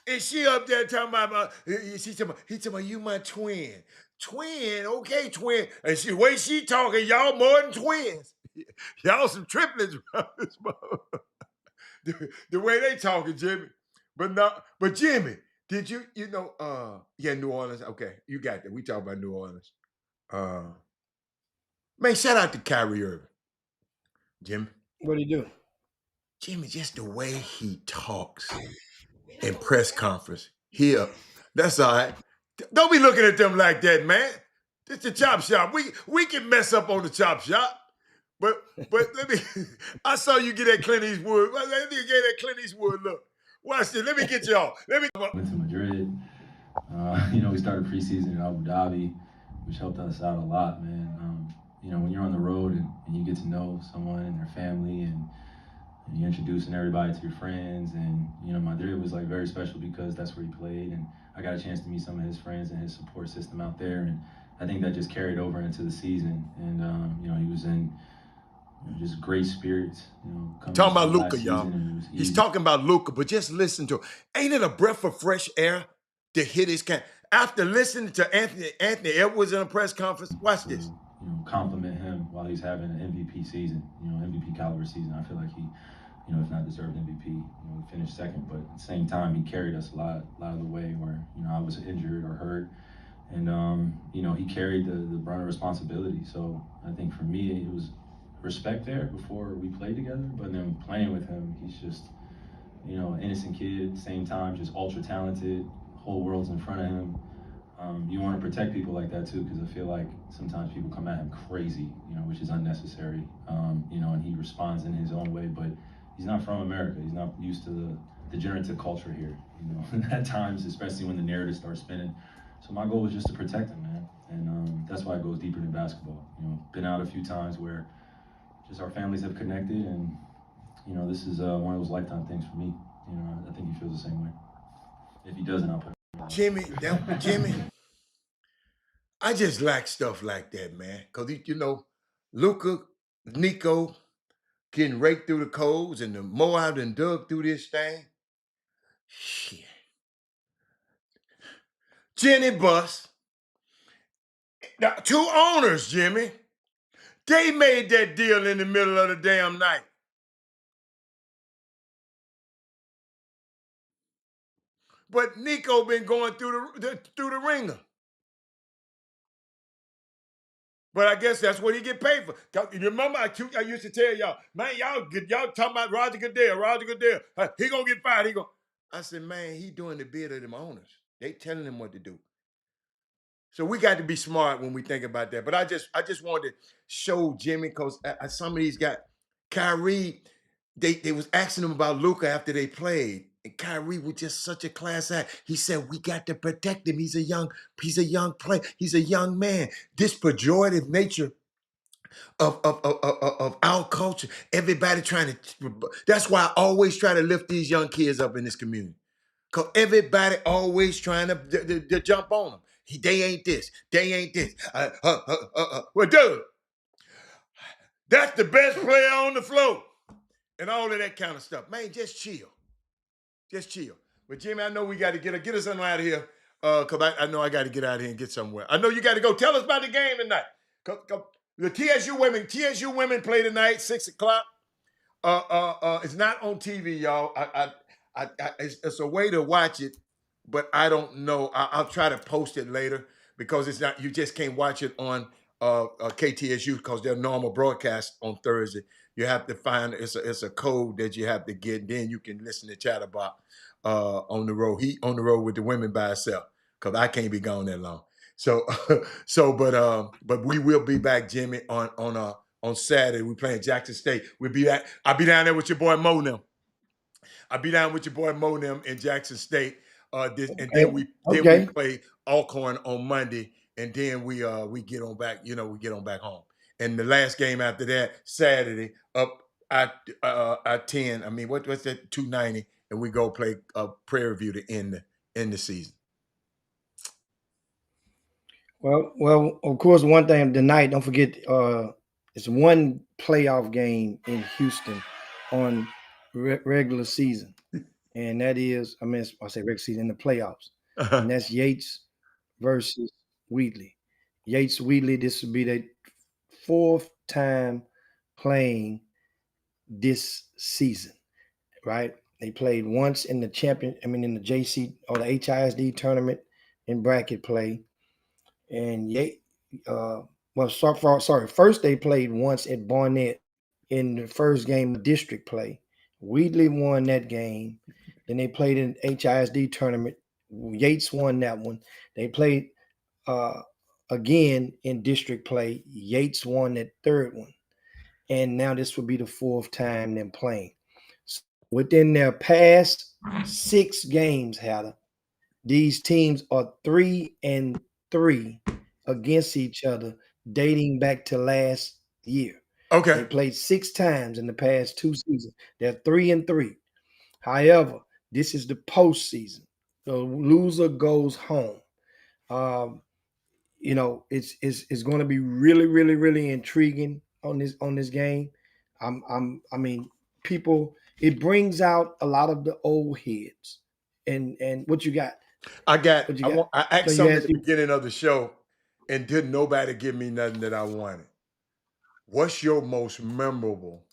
And she up there talking about, he talking about, you my twin. Twin, okay, twin. And the way she talking, y'all more than twins. Y'all some triplets around this mother. The way they talking, Jimmy. But Jimmy, did you know, New Orleans. Okay, you got that. We talk about New Orleans. Man, shout out to Kyrie Irving. Jimmy. What did he do? Jimmy, just the way he talks in press conference. That's all right. Don't be looking at them like that, man. It's the Chop Shop. We can mess up on the Chop Shop. But let me, I saw you get that Clint Eastwood. Let me get that Clint Eastwood look. Watch this. Let me get y'all. Went to Madrid. We started preseason in Abu Dhabi, which helped us out a lot, man. When you're on the road and you get to know someone and their family and you're introducing everybody to your friends, and Madrid was like very special because that's where he played, and I got a chance to meet some of his friends and his support system out there, and I think that just carried over into the season. And he was in just great spirits. Talking about Luka, y'all. He's talking about Luka, but just listen to him. Ain't it a breath of fresh air to hit his can? After listening to Anthony Edwards in a press conference, watch this. Compliment him while he's having an MVP season, MVP caliber season. I feel like if not deserved MVP. We finished second, but at the same time, he carried us a lot of the way where, I was injured or hurt. And, he carried the brunt of responsibility. So I think for me, it was respect there before we played together. But then playing with him, he's just, an innocent kid, at the same time, just ultra talented, whole world's in front of him. You want to protect people like that too, because I feel like sometimes people come at him crazy, which is unnecessary. And he responds in his own way, but he's not from America. He's not used to the degenerative culture here, at times, especially when the narrative starts spinning. So my goal was just to protect him, man. And that's why it goes deeper than basketball. Been out a few times where just our families have connected, and, this is one of those lifetime things for me. I think he feels the same way. If he doesn't, I'll put him. Jimmy, I just like stuff like that, man. Because, Luka, Nico getting raked through the coals and the Moab and dug through this thing. Shit. Jenny Bus. Now, 2 owners, Jimmy. They made that deal in the middle of the damn night. But Nico been going through the ringer. But I guess that's what he get paid for. You remember I used to tell y'all, man, y'all talking about Roger Goodell. He gonna get fired. I said, man, he doing the bid of them owners. They telling him what to do. So we got to be smart when we think about that. But I just wanted to show Jimmy, because some of these guys, Kyrie, they was asking him about Luka after they played. And Kyrie was just such a class act. He said, we got to protect him. He's a young player. He's a young man. This pejorative nature of our culture, everybody trying to, that's why I always try to lift these young kids up in this community. Because everybody always trying to jump on them. They ain't this. They ain't this. Well, dude, that's the best player on the floor. And all of that kind of stuff. Man, just chill. Just chill. But Jimmy, I know we got to get us on out of here. Because I know I got to get out of here and get somewhere. I know you got to go. Tell us about the game tonight. The TSU women play tonight, 6 o'clock. It's not on TV, y'all. It's a way to watch it, but I don't know. I'll try to post it later, because it's not. You just can't watch it on KTSU, because their normal broadcast on Thursday. You have to find it's a code that you have to get. Then you can listen to Chatterbox on the road. He on the road with the women by herself, because I can't be gone that long. So but we will be back, Jimmy, on Saturday. We playing Jackson State. I'll be down there with your boy Mo now. I'll be down with your boy Mo them in Jackson State. And then we play Alcorn on Monday, and then we get on back. We get on back home. And the last game after that, Saturday, up at 10. I mean, what's that? 290, and we go play Prairie View to end the season. Well, of course, one thing tonight, don't forget, it's one playoff game in Houston on regular season, and that is, I say regular season in the playoffs, and that's Yates versus Wheatley. Yates Wheatley, this will be their 4th time playing this season, right? They played once in the in the JC or the HISD tournament in bracket play. And first they played once at Barnett in the first game of district play. Wheatley won that game. Then they played in HISD tournament. Yates won that one. They played again in district play. Yates won that 3rd one. And now this will be the 4th time them playing. So within their past 6 games, these teams are 3-3 against each other, dating back to last year. Okay. They played 6 times in the past 2 seasons. They're 3-3. However, this is the postseason. The loser goes home. It's going to be really, really, really intriguing on this game. People. It brings out a lot of the old heads. And what you got? I asked something at the beginning of the show, and didn't nobody give me nothing that I wanted. What's your most memorable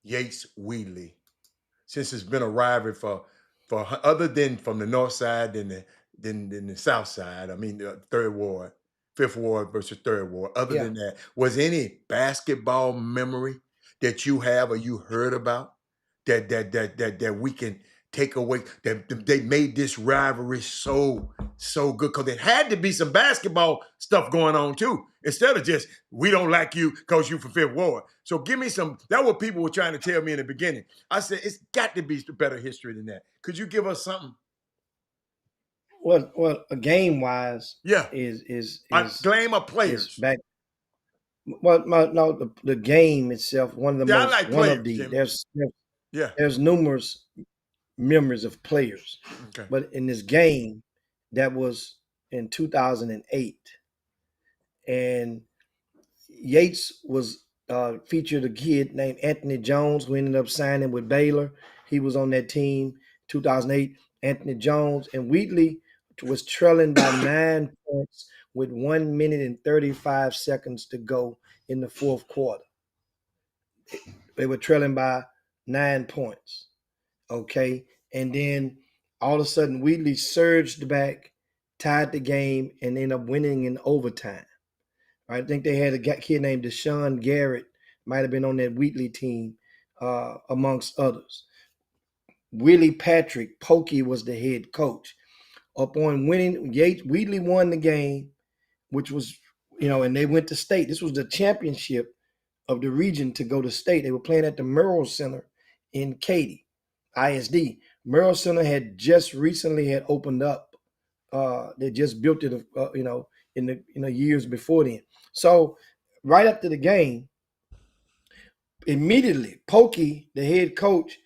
Yates Wheatley, since it's been a rivalry for other than from the north side than the south side. I mean, the third ward, fifth ward versus third ward. Other Yeah. than that, was any basketball memory that you have or you heard about that we can take away that they made this rivalry so good? Because it had to be some basketball stuff going on too, instead of just we don't like you because you from fifth ward. So give me some. That's what people were trying to tell me in the beginning. I said it's got to be better history than that. Could you give us something? Well, game wise, Yeah, is claim of is players. back. Well, no, the game itself. One of the Yeah, I most like one of players, the Jimmy. Yeah. there's numerous memories of players, Okay. but in this game, that was in 2008, and Yates was featured a kid named Anthony Jones who ended up signing with Baylor. He was on that team 2008. Anthony Jones and Wheatley was trailing by 9 points with 1 minute and 35 seconds to go in the fourth quarter. They were trailing by 9 points. Okay. And then all of a sudden, Wheatley surged back, tied the game, and ended up winning in overtime. I think they had a kid named Deshaun Garrett, might have been on that Wheatley team, amongst others. Willie Patrick, Pokey, was the head coach. Upon winning, Wheatley won the game, which was, and they went to state. This was the championship of the region to go to state. They were playing at the Merrill Center in Katy, ISD. Merrill Center had just recently had opened up. They just built it, in the years before then. So right after the game, immediately Pokey, the head coach,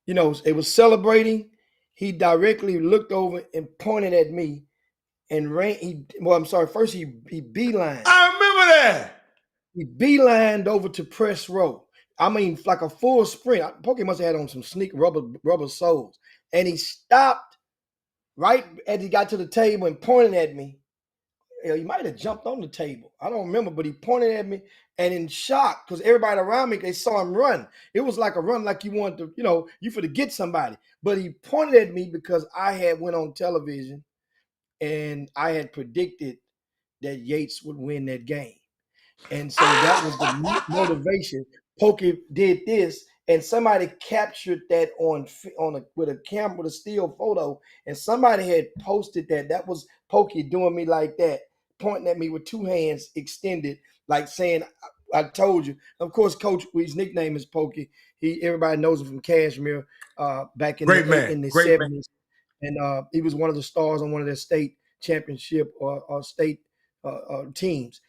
they was celebrating. He directly looked over and pointed at me and ran. First he beelined. I remember that. He beelined over to press row. I mean, like a full sprint. Pokey must have had on some rubber soles. And he stopped right as he got to the table and pointed at me. He might have jumped on the table. I don't remember, but he pointed at me and in shock because everybody around me, they saw him run. It was like a run like you wanted to, you for to get somebody. But he pointed at me because I had went on television and I had predicted that Yates would win that game. And so that was the motivation. Pokey did this, and somebody captured that with a camera, with a still photo, and somebody had posted that. That was Pokey doing me like that, pointing at me with two hands extended, like saying, "I told you." Of course, Coach, his nickname is Pokey. Everybody knows him from Kashmir, back in the 70s, and he was one of the stars on one of their state championship or state teams.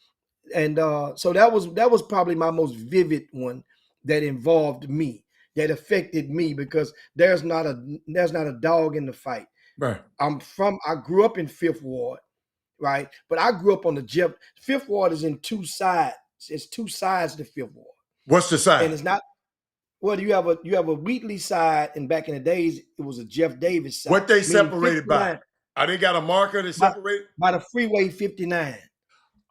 And so that was probably my most vivid one that involved me, that affected me, because there's not a dog in the fight. Right. I grew up in Fifth Ward, right? But I grew up on the Fifth Ward is in two sides. It's two sides to Fifth Ward. What's the side? And it's not. Well, you have a Wheatley side, and back in the days it was a Jeff Davis side. What they separated by? Are they got a marker to separate? By the Freeway 59.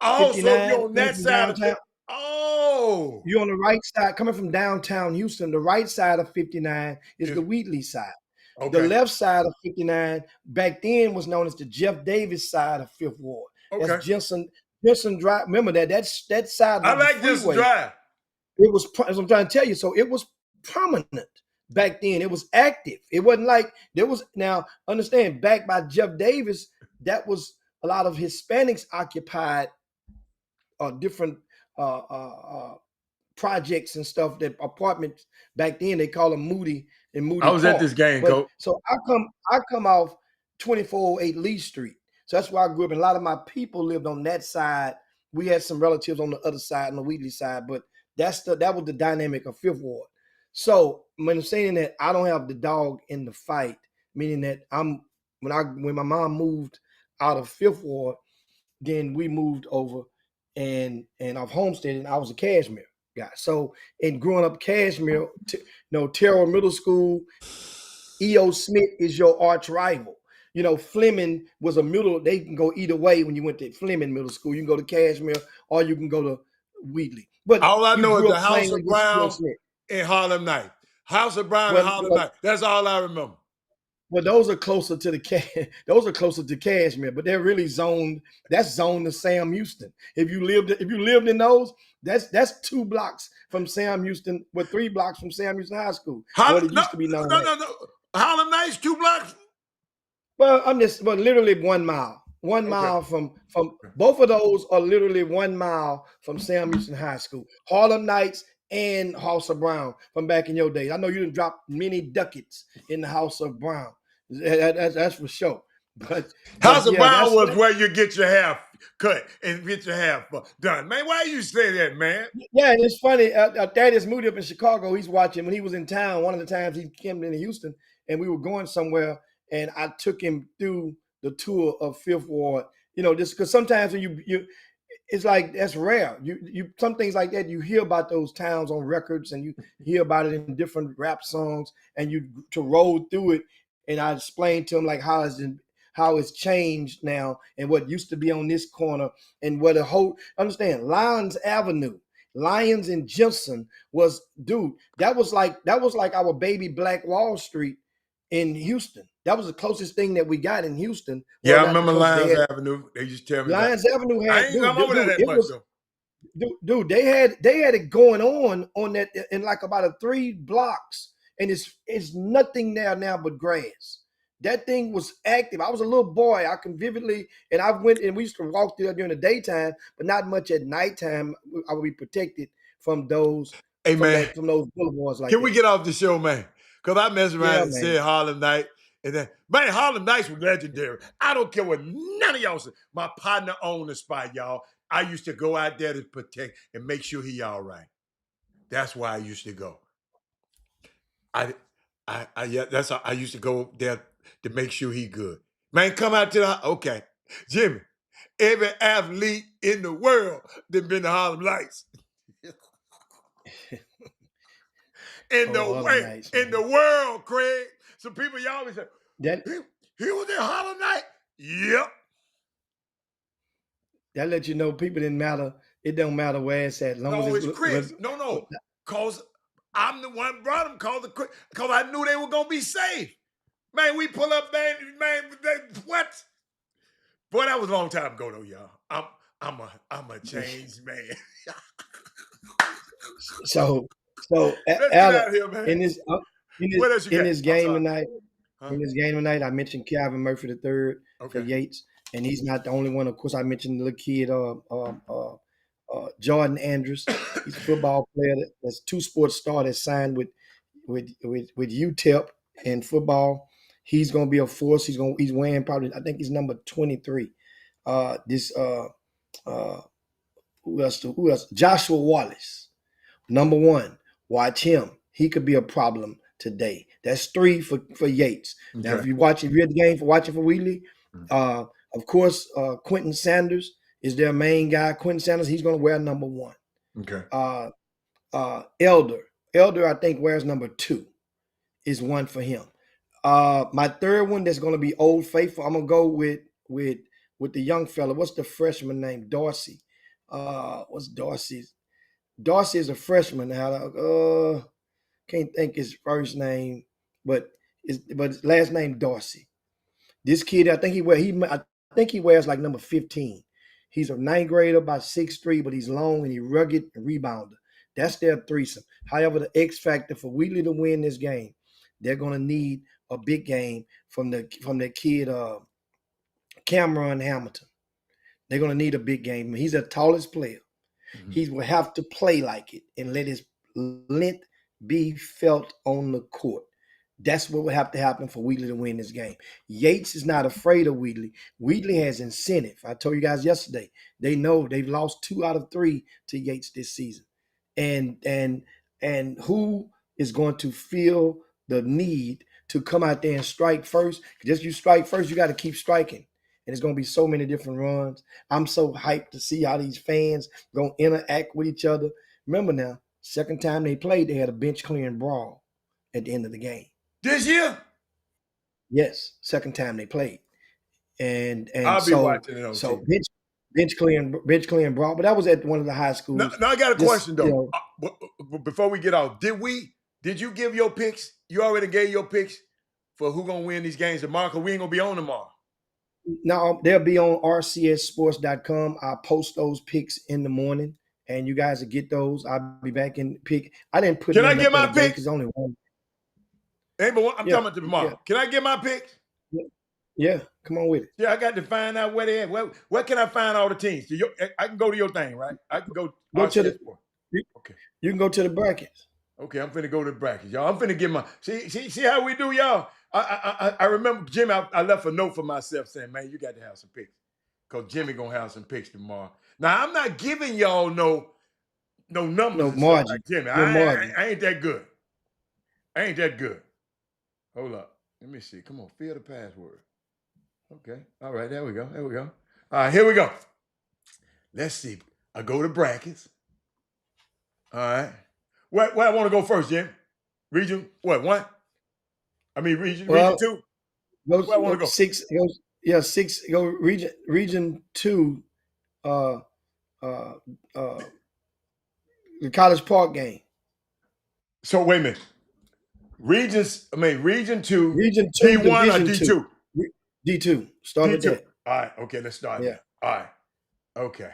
Oh, so you're on that side of it. Oh. You're on the right side, coming from downtown Houston. The right side of 59 is the Wheatley side. Okay. The left side of 59 back then was known as the Jeff Davis side of Fifth Ward. Okay. That's Jensen Drive. Remember that side. I like Jensen Drive. It was, as I'm trying to tell you, so it was prominent back then. It was active. It wasn't like there was, now understand, back by Jeff Davis, that was a lot of Hispanics occupied different projects and stuff, that apartments back then, they call them Moody and Moody. I was Park. At this game, Coach. So I come off 2408 Lee Street. So that's where I grew up. And a lot of my people lived on that side. We had some relatives on the other side, on the Wheatley side, but that was the dynamic of Fifth Ward. So when I'm saying that I don't have the dog in the fight, meaning that when my mom moved out of Fifth Ward, then we moved over and off Homestead, and I was a Kashmir guy. So in growing up Kashmir, Terrell Middle School, E.O. Smith is your arch rival. Fleming was a middle. They can go either way. When you went to Fleming Middle School, you can go to Kashmir or you can go to Wheatley. But all I know is the House of Brown. and Harlem Night. House of Brown and Harlem Well, Night. That's all I remember. well, those are closer to the those are closer to Cashmere, but they're really zoned. That's zoned to Sam Houston. If you lived in those, that's 2 blocks from Sam Houston, with 3 blocks from Sam Houston High School. What it used to be known as. No. Harlem Nights 2 blocks. Well, literally 1 mile. 1 mile from both of those are literally 1 mile from Sam Houston High School. Harlem Nights and House of Brown from back in your days. I know you didn't drop many ducats in the House of Brown. That's for sure. But House of yeah, Brown was where you get your hair cut and get your hair done. Man, why you say that, man? Yeah, and it's funny. Thaddeus Moody up in Chicago, he's watching when he was in town. One of the times he came into Houston, and we were going somewhere, and I took him through the tour of Fifth Ward. Just because sometimes when you it's like that's rare. You some things like that you hear about those towns on records, and you hear about it in different rap songs, and you to roll through it. And I explained to him like how it's changed now, and what used to be on this corner, and what the whole understand Lyons Avenue, Lyons and Jensen was, dude. That was like our baby Black Wall Street in Houston. That was the closest thing that we got in Houston. Yeah, I remember Lyons Avenue. They used to tell me Lyons Avenue had. I ain't come over there that much though. Dude, they had it going on that in like about 3 blocks, and it's nothing there now but grass. That thing was active. I was a little boy. I can vividly, and I went and we used to walk through there during the daytime, but not much at nighttime. I would be protected from those. Hey man, from those boulevards like. Can we get off the show, man? Because I messed around and said Harlem Night. And then, man, Harlem Nights were legendary. I don't care what none of y'all said. My partner owned the spot, y'all. I used to go out there to protect and make sure he all right. That's why I used to go. That's how I used to go there to make sure he good. Man, come out to the okay. Jimmy, every athlete in the world that been to Harlem Nights. In the world, Craig. So people, y'all always say, he was in Harlem Night? Yep. That let you know people didn't matter. It don't matter where it's at. No, it's Chris. No. Because I'm the one brought them because I knew they were going to be safe. Man, we pull up there, man, what? Boy, that was a long time ago, though, y'all. I'm a changed man. So here, in this game tonight, I mentioned Calvin Murphy III for Yates, and he's not the only one. Of course, I mentioned the little kid, Jordan Andrews. He's a football player that's 2 sports star that signed with UTEP in football. He's going to be a force. He's wearing probably, I think he's number 23. Who else? Joshua Wallace, number 1. Watch him. He could be a problem today. That's 3 for Yates. Okay. Now, if you had the game watching for Wheatley, of course, Quentin Sanders is their main guy. Quentin Sanders, he's going to wear number 1. Okay. Elder, I think wears number 2. Is 1 for him. My third one that's going to be Old Faithful. I'm gonna go with the young fella. What's the freshman name? Dorsey. What's Dorsey's? Dorsey is a freshman now. Can't think his first name, but his last name Dorsey. This kid, I think he wears like number 15. He's a 9th grader, about 6'3", but he's long and he's rugged and rebounder. That's their threesome. However, the X factor for Wheatley to win this game, they're gonna need a big game from the kid Cameron Hamilton. They're gonna need a big game. He's the tallest player. Mm-hmm. He will have to play like it and let his length be felt on the court. That's what would have to happen for Wheatley to win this game. Yates is not afraid of Wheatley. Wheatley has incentive. I told you guys yesterday. They know they've lost 2 out of 3 to Yates this season. And who is going to feel the need to come out there and strike first? Just you strike first, you got to keep striking. And it's going to be so many different runs. I'm so hyped to see how these fans going to interact with each other. Remember now, second time they played, they had a bench clearing brawl at the end of the game. This year? Yes, second time they played. And I'll be watching it on TV. bench clearing brawl. But that was at one of the high schools. No, I got a question though. You know, Before we get off, did you give your picks? You already gave your picks for who gonna win these games tomorrow? Cause we ain't gonna be on tomorrow. now they'll be on rcssports.com. I'll post those picks in the morning, and you guys will get those. I'll be back in pick. I didn't put. Can I get my picks? Because only one. Hey, but I'm talking about tomorrow. Yeah. Can I get my picks? Yeah, come on with it. Yeah, I got to find out where they at. Where can I find all the teams? I can go to your thing, right? I can go to the. Okay. You can go to the brackets. Okay, I'm finna go to the brackets, y'all. I'm finna get my see how we do, y'all. I remember Jimmy. I left a note for myself saying, "Man, you got to have some picks, cause Jimmy gonna have some picks tomorrow." Now I'm not giving y'all no numbers, no margin. Like Jimmy. I ain't that good. I ain't that good. Hold up. Let me see. Come on, fill the password. Okay. All right. There we go. All right. Here we go. Let's see. I go to brackets. All right. Where I want to go first, Jim? Region what? One? I mean region 2. Where I want to go? 6. Six. Go region 2. The College Park game. So wait a minute. Region 2. Region 2. D1 or D2? D2. Start with that. All right. Okay. Let's start. Yeah. There. All right. Okay.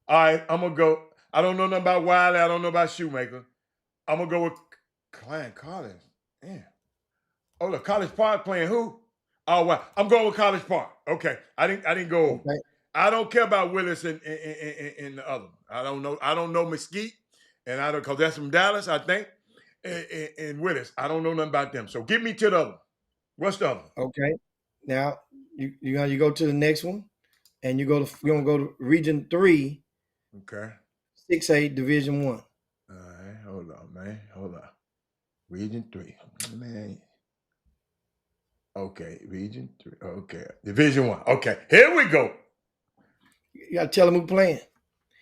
All right. I'm gonna go. I don't know nothing about Wiley. I don't know about Shoemaker. I'm gonna go with Klein College. Yeah. Oh, look, College Park playing who? Oh, wow. I'm going with College Park. Okay. I didn't go. Okay. I don't care about Willis and the other. I don't know Mesquite, and I don't, because that's from Dallas, I think. And Willis, I don't know nothing about them. So give me to the other. What's the other? Okay. Now you go to the next one, and you're gonna go to Region 3. Okay. 6A Division 1. All right, hold on, man. Hold on. Region 3, man. Okay, Region 3. Okay, Division 1. Okay, here we go. You gotta tell them who playing.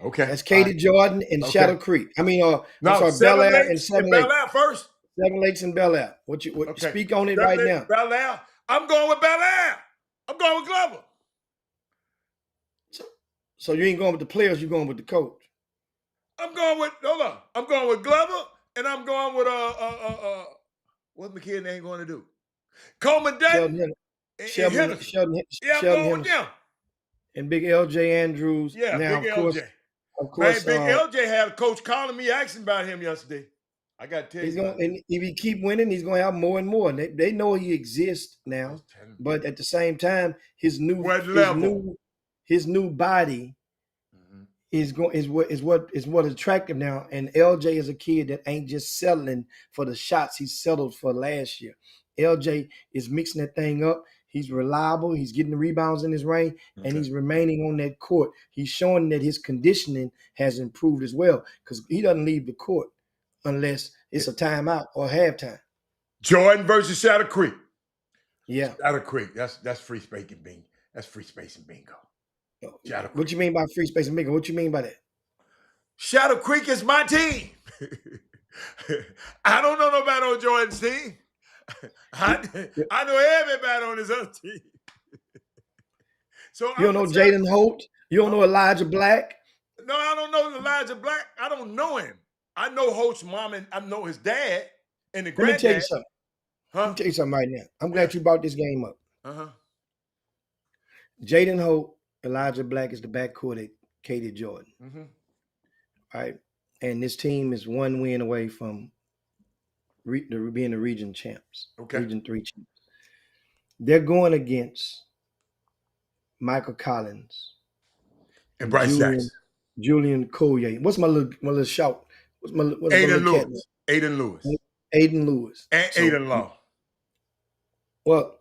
Okay. That's Katy Jordan and Shadow Creek. I mean, Bel Air and Seven Lakes. Bel Air first. Seven Lakes and Bel Air. Okay. Speak on it right now. Bel Air. I'm going with Bel Air. I'm going with Glover. So you ain't going with the players, you're going with the coach. I'm going with Glover, and I'm going with what's my kid name going to do? Coleman Dutton. Sheldon going with them. And Big LJ Andrews. Yeah, now, Big LJ. Of course, man, Big LJ had a coach calling me asking about him yesterday. I got to tell you. And if he keep winning, he's going to have more and more. And they know he exists now. But at the same time, his new body is what attractive now. And LJ is a kid that ain't just settling for the shots he settled for last year. LJ is mixing that thing up. He's reliable. He's getting the rebounds in his range, and he's remaining on that court. He's showing that his conditioning has improved as well, because he doesn't leave the court unless it's a timeout or halftime. Jordan versus Shadow Creek. Yeah, Shadow Creek. That's free space and bingo. That's free space and bingo. Shadow Creek. What you mean by free space and bingo? What you mean by that? Shadow Creek is my team. I don't know nobody on Jordan's team. I know everybody on his other team. So you don't know Jaden Holt? You don't know Elijah Black? No, I don't know Elijah Black. I don't know him. I know Holt's mom and I know his dad and the granddad. Let me tell you something. Let me tell you something right now. I'm glad you brought this game up. Jaden Holt, Elijah Black is the backcourt at Katy Jordan. All right. And this team is one win away from being the region champs. Okay. Region 3 champs. They're going against Michael Collins and Bryce Jackson. Julian Collier. What's my little shout? Aiden Lewis. Aiden Lewis. Aiden Lewis. And Aiden Law. Well,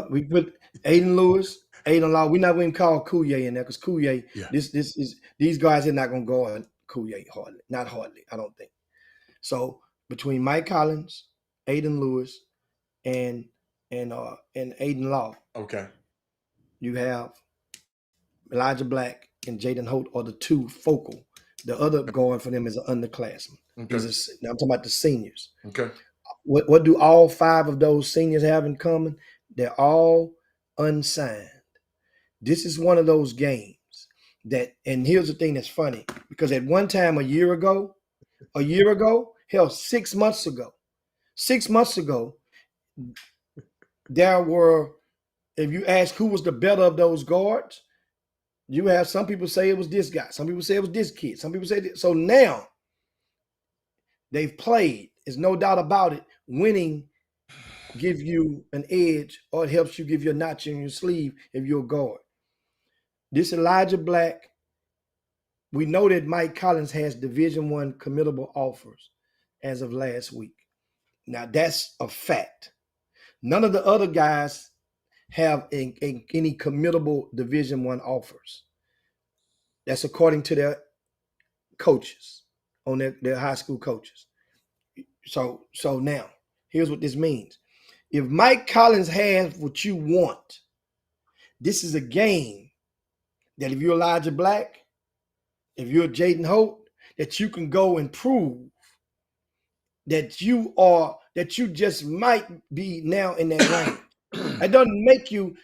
we put Aiden Lewis, Aiden Law. We're not going to call Collier in there because Collier, these guys are not going to guard Collier hardly. Not hardly, I don't think. So between Mike Collins, Aiden Lewis, and Aiden Law. Okay. You have Elijah Black and Jaden Holt are the two focal. The other guard for them is an underclassman. Okay. Now I'm talking about the seniors. Okay. What do all 5 of those seniors have in common? They're all unsigned. This is one of those games that, and here's the thing that's funny, because at one time a year ago, hell, 6 months ago, there were, if you ask who was the better of those guards, you have some people say it was this guy, some people say it was this kid, some people say this. So now they've played. There's no doubt about it. Winning give you an edge, or it helps you give you a notch in your sleeve if you're a guard. This Elijah Black, we know that Mike Collins has Division I committable offers as of last week. Now that's a fact. None of the other guys have any committable Division I offers. That's according to their coaches, on their high school coaches. So now, here's what this means. If Mike Collins has what you want, this is a game that if you're Elijah Black, if you're Jaden Holt, that you can go and prove that you just might be now in that range. It doesn't make you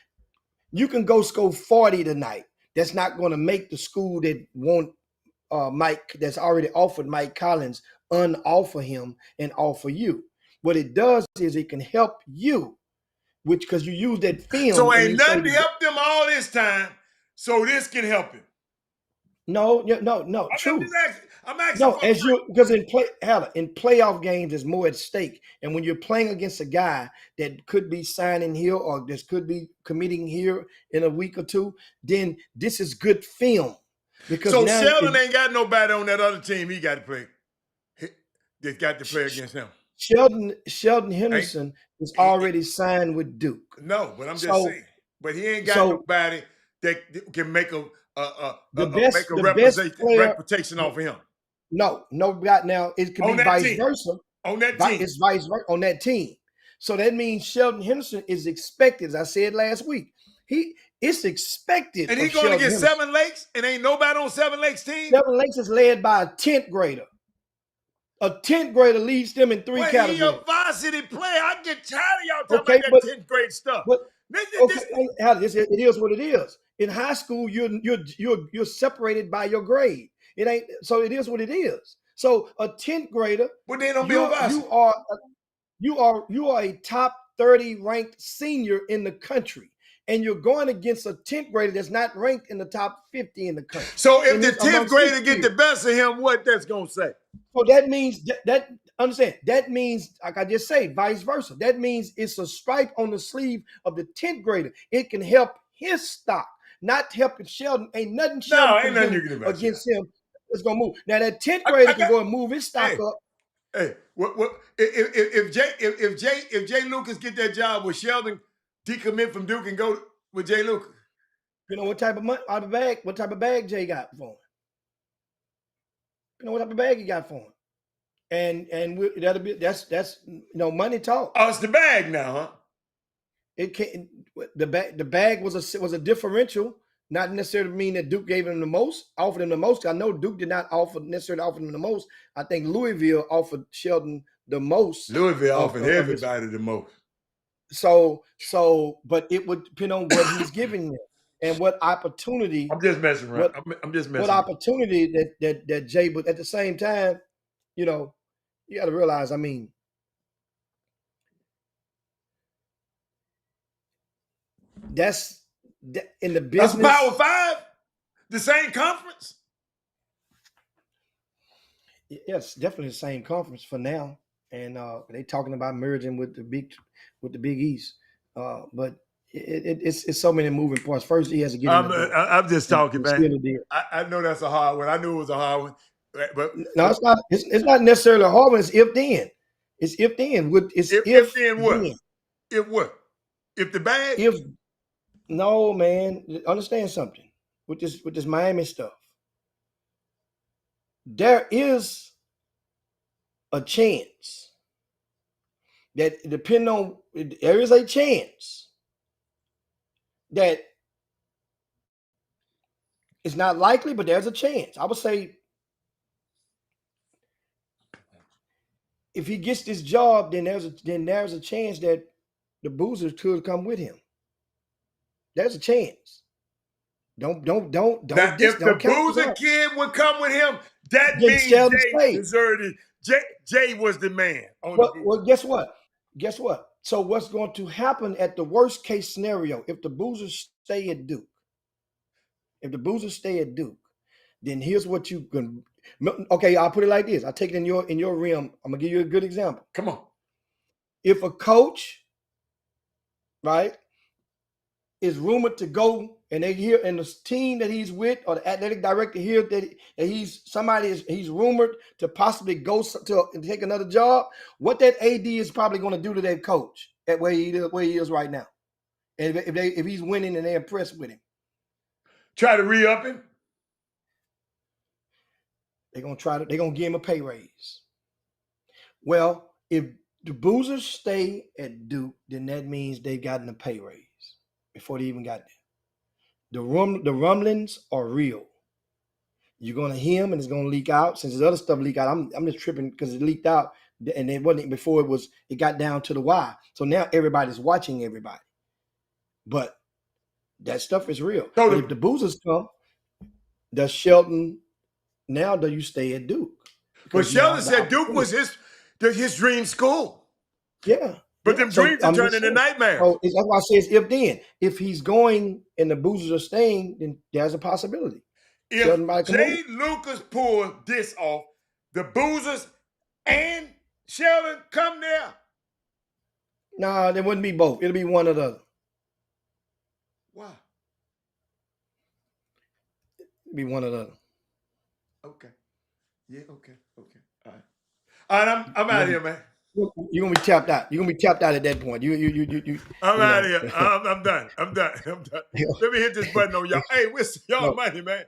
can go score 40 tonight. That's not going to make the school that won't Mike, that's already offered Mike Collins, unoffer him and offer you. What it does is it can help you, which, because you use that film. So ain't nothing to help them all this time, so this can help him. No, true. I'm asking. No, because in playoff games, there's more at stake, and when you're playing against a guy that could be signing here or this could be committing here in a week or two, then this is good film. Because so now Sheldon ain't got nobody on that other team. He got to play. That's got to play against him. Sheldon Henderson is already signed with Duke. No, but I'm just saying. But he ain't got nobody that can make a reputation off of him. No, now it could be vice versa. On that team. It's vice versa on that team. So that means Sheldon Henderson is expected, as I said last week. It's expected. And he's going to get Seven Lakes, and ain't nobody on Seven Lakes team? Seven Lakes is led by a 10th grader. A 10th grader leads them in three categories. He's a varsity player. I get tired of y'all talking about that 10th grade stuff. It is what it is. In high school, you're separated by your grade. It ain't, so it is what it is. So a 10th grader, but they don't be on varsity. You are a top 30 ranked senior in the country, and you're going against a 10th grader that's not ranked in the top 50 in the country. So if the 10th grader get the best of him, what that's gonna say? So that means understand, that means, like I just say, vice versa. That means it's a stripe on the sleeve of the 10th grader. It can help his stock, not helping Sheldon. Ain't nothing Sheldon can do against him. It's gonna move. Now that 10th grader can go and move his stock up. Hey, if Jay Lucas get that job, will Sheldon decommit from Duke and go with Jay Lucas? You know what type of money out of the bag? What type of bag Jay got for him? You know what type of bag he got for him? And that's money talk. Oh, it's the bag now, huh? It can't. The bag was a differential. Not necessarily mean that Duke gave him the most, offered him the most. I know Duke did not necessarily offer him the most. I think Louisville offered Sheldon the most. Louisville offered everybody the most. So, but it would depend on what he's giving them and what opportunity. I'm just messing around. I'm just messing. What opportunity that Jay, but at the same time, you got to realize. I mean, that's in the business. That's Power 5, the same conference. Yes, definitely the same conference for now, and they talking about merging with the Big East. But it's so many moving parts. First, he has to get. I'm just talking, man. I know that's a hard one. I knew it was a hard one, but no, it's not. It's not necessarily a hard one. It's if then. It's if then. If then what? Then. If what? If the bag? If no, man. Understand something with this Miami stuff. There is a chance that there is a chance that it's not likely, but there's a chance. I would say if he gets this job, then there's a chance that the Boozers could come with him. There's a chance. Don't Now, if the don't count this Boozer out. kid would come with him, that Then means Sheldon Jay stayed. deserved it. Jay was the man on the Boozer. Well, guess what? Guess what? So what's going to happen at the worst case scenario if the Boozers stay at Duke? If the Boozers stay at Duke, then here's what you can. Okay, I'll put it like this. I'll take it in your realm. I'm gonna give you a good example. Come on. If a coach, right, is rumored to go and they hear and the team that he's with or the athletic director here that he's rumored to possibly go to take another job, what that AD is probably going to do to that coach at where he is right now. And if he's winning and they're impressed with him, Try to re-up him. they're gonna give him a pay raise. Well, if the Boozers stay at Duke, then that means they've gotten a pay raise before they even got there. The rumblings are real. You're gonna hear him, and it's gonna leak out. Since there's other stuff leak out, I'm just tripping because it leaked out, and it wasn't before it got down to the wire. So now everybody's watching everybody. But that stuff is real. So but if the Boozers come, does Shelton now? Do you stay at Duke? But Sheldon said Duke was his dream school. Yeah. But them dreams are turning into nightmares. So that's why I say it's if then. If he's going and the Boozers are staying, then there's a possibility. If Jay Lucas pulled this off, the Boozers and Sheldon come there. Nah, there wouldn't be both. It'll be one or the other. Why? It'll be one or the other. Okay. Yeah, okay. All right. All right, I'm out of here, man. You're gonna be tapped out. You're gonna be tapped out at that point. I'm out of here. I'm done. Let me hit this button on y'all. Hey, we'll see y'all money, man.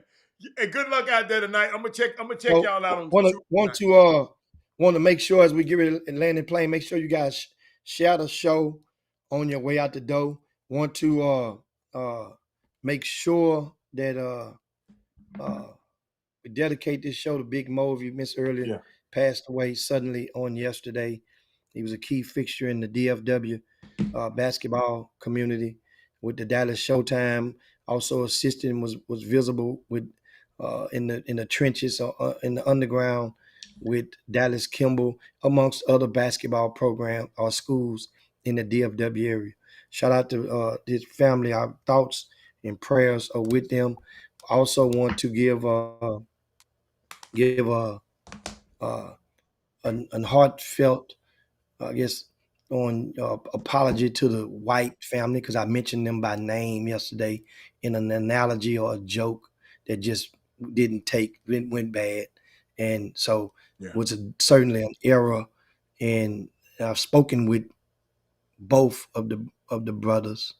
Hey, good luck out there tonight. I'm gonna check y'all out on want to make sure as we get ready to land the plane, make sure you guys share the show on your way out the door. Want to make sure that we dedicate this show to Big Mo. If you missed earlier, passed away suddenly on yesterday. He was a key fixture in the DFW basketball community with the Dallas Showtime. Also assisted and was visible with in the trenches or in the underground with Dallas Kimball, amongst other basketball programs or schools in the DFW area. Shout out to his family. Our thoughts and prayers are with them. Also want to give a heartfelt, I guess, on apology to the White family, because I mentioned them by name yesterday in an analogy or a joke that just went bad, and so was certainly an error. And I've spoken with both of the brothers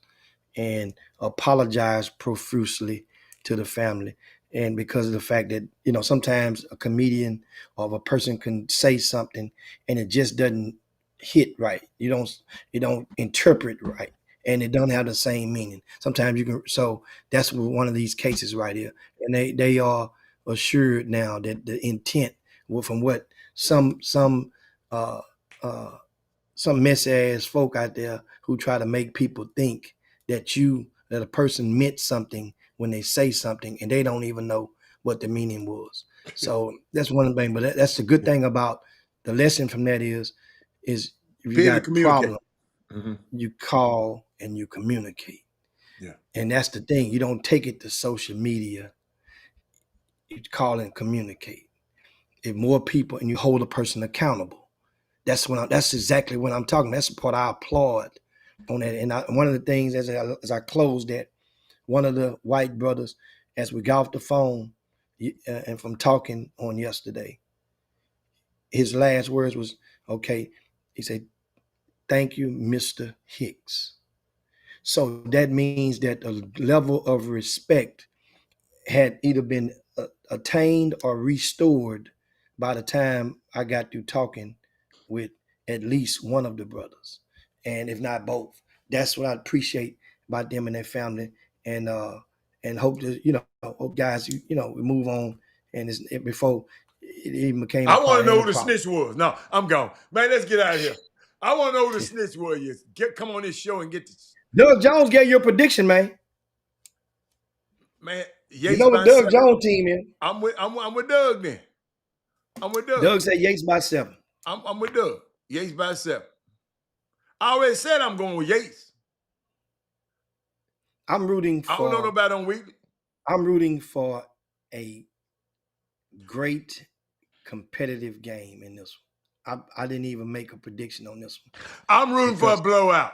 and apologized profusely to the family. And because of the fact that, sometimes a comedian or a person can say something and it just doesn't hit right. You don't interpret right, and it don't have the same meaning. Sometimes you can. So that's one of these cases right here. And they are assured now that the intent, from what some mess ass folk out there who try to make people think that a person meant something when they say something and they don't even know what the meaning was. So that's one thing. But that's the good thing about the lesson from that is if you got a problem, you call and you communicate. Yeah. And that's the thing. You don't take it to social media. You call and communicate. If more people, and you hold a person accountable. That's exactly what I'm talking. That's the part I applaud on that. And one of the things as I close that, one of the White brothers, as we got off the phone and from talking on yesterday, his last words was, okay, he said, "Thank you, Mr. Hicks." So that means that a level of respect had either been attained or restored by the time I got through talking with at least one of the brothers, and if not both. That's what I appreciate about them and their family, and hope that hope guys we move on, and before it even became. I want to know who the snitch was. No, I'm gone, man. Let's get out of here. I want to know who the snitch was. Come on this show and get this. Doug Jones gave you a prediction, man. Man, You Yates know by what Doug 7. Jones team is? I'm with Doug then. I'm with Doug. Doug said Yates by 7. I'm with Doug. Yates by 7. I already said I'm going with Yates. I'm rooting I don't know for nobody on Wheatley. I'm rooting for a great competitive game in this one. I didn't even make a prediction on this one. I'm rooting for a blowout.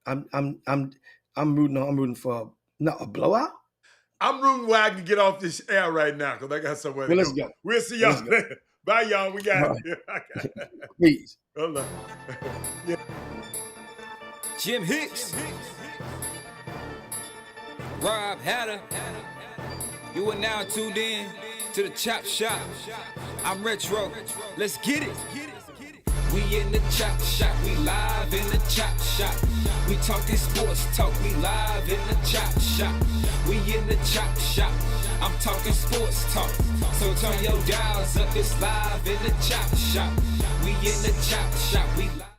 I'm rooting for a blowout. I'm rooting where I can get off this air right now because I got somewhere to Well, let's go. go. We'll see y'all later. Bye, y'all. We got it. Please. Hold on. Yeah. Jim Hicks, Rob Hatter. You are now tuned in to the Chop Shop. I'm Retro. Let's get it. We in the Chop Shop. We live in the Chop Shop. We talking sports talk. We live in the Chop Shop. We in the Chop Shop. I'm talking sports talk. So turn your dials up. It's live in the Chop Shop. We in the Chop Shop. We live.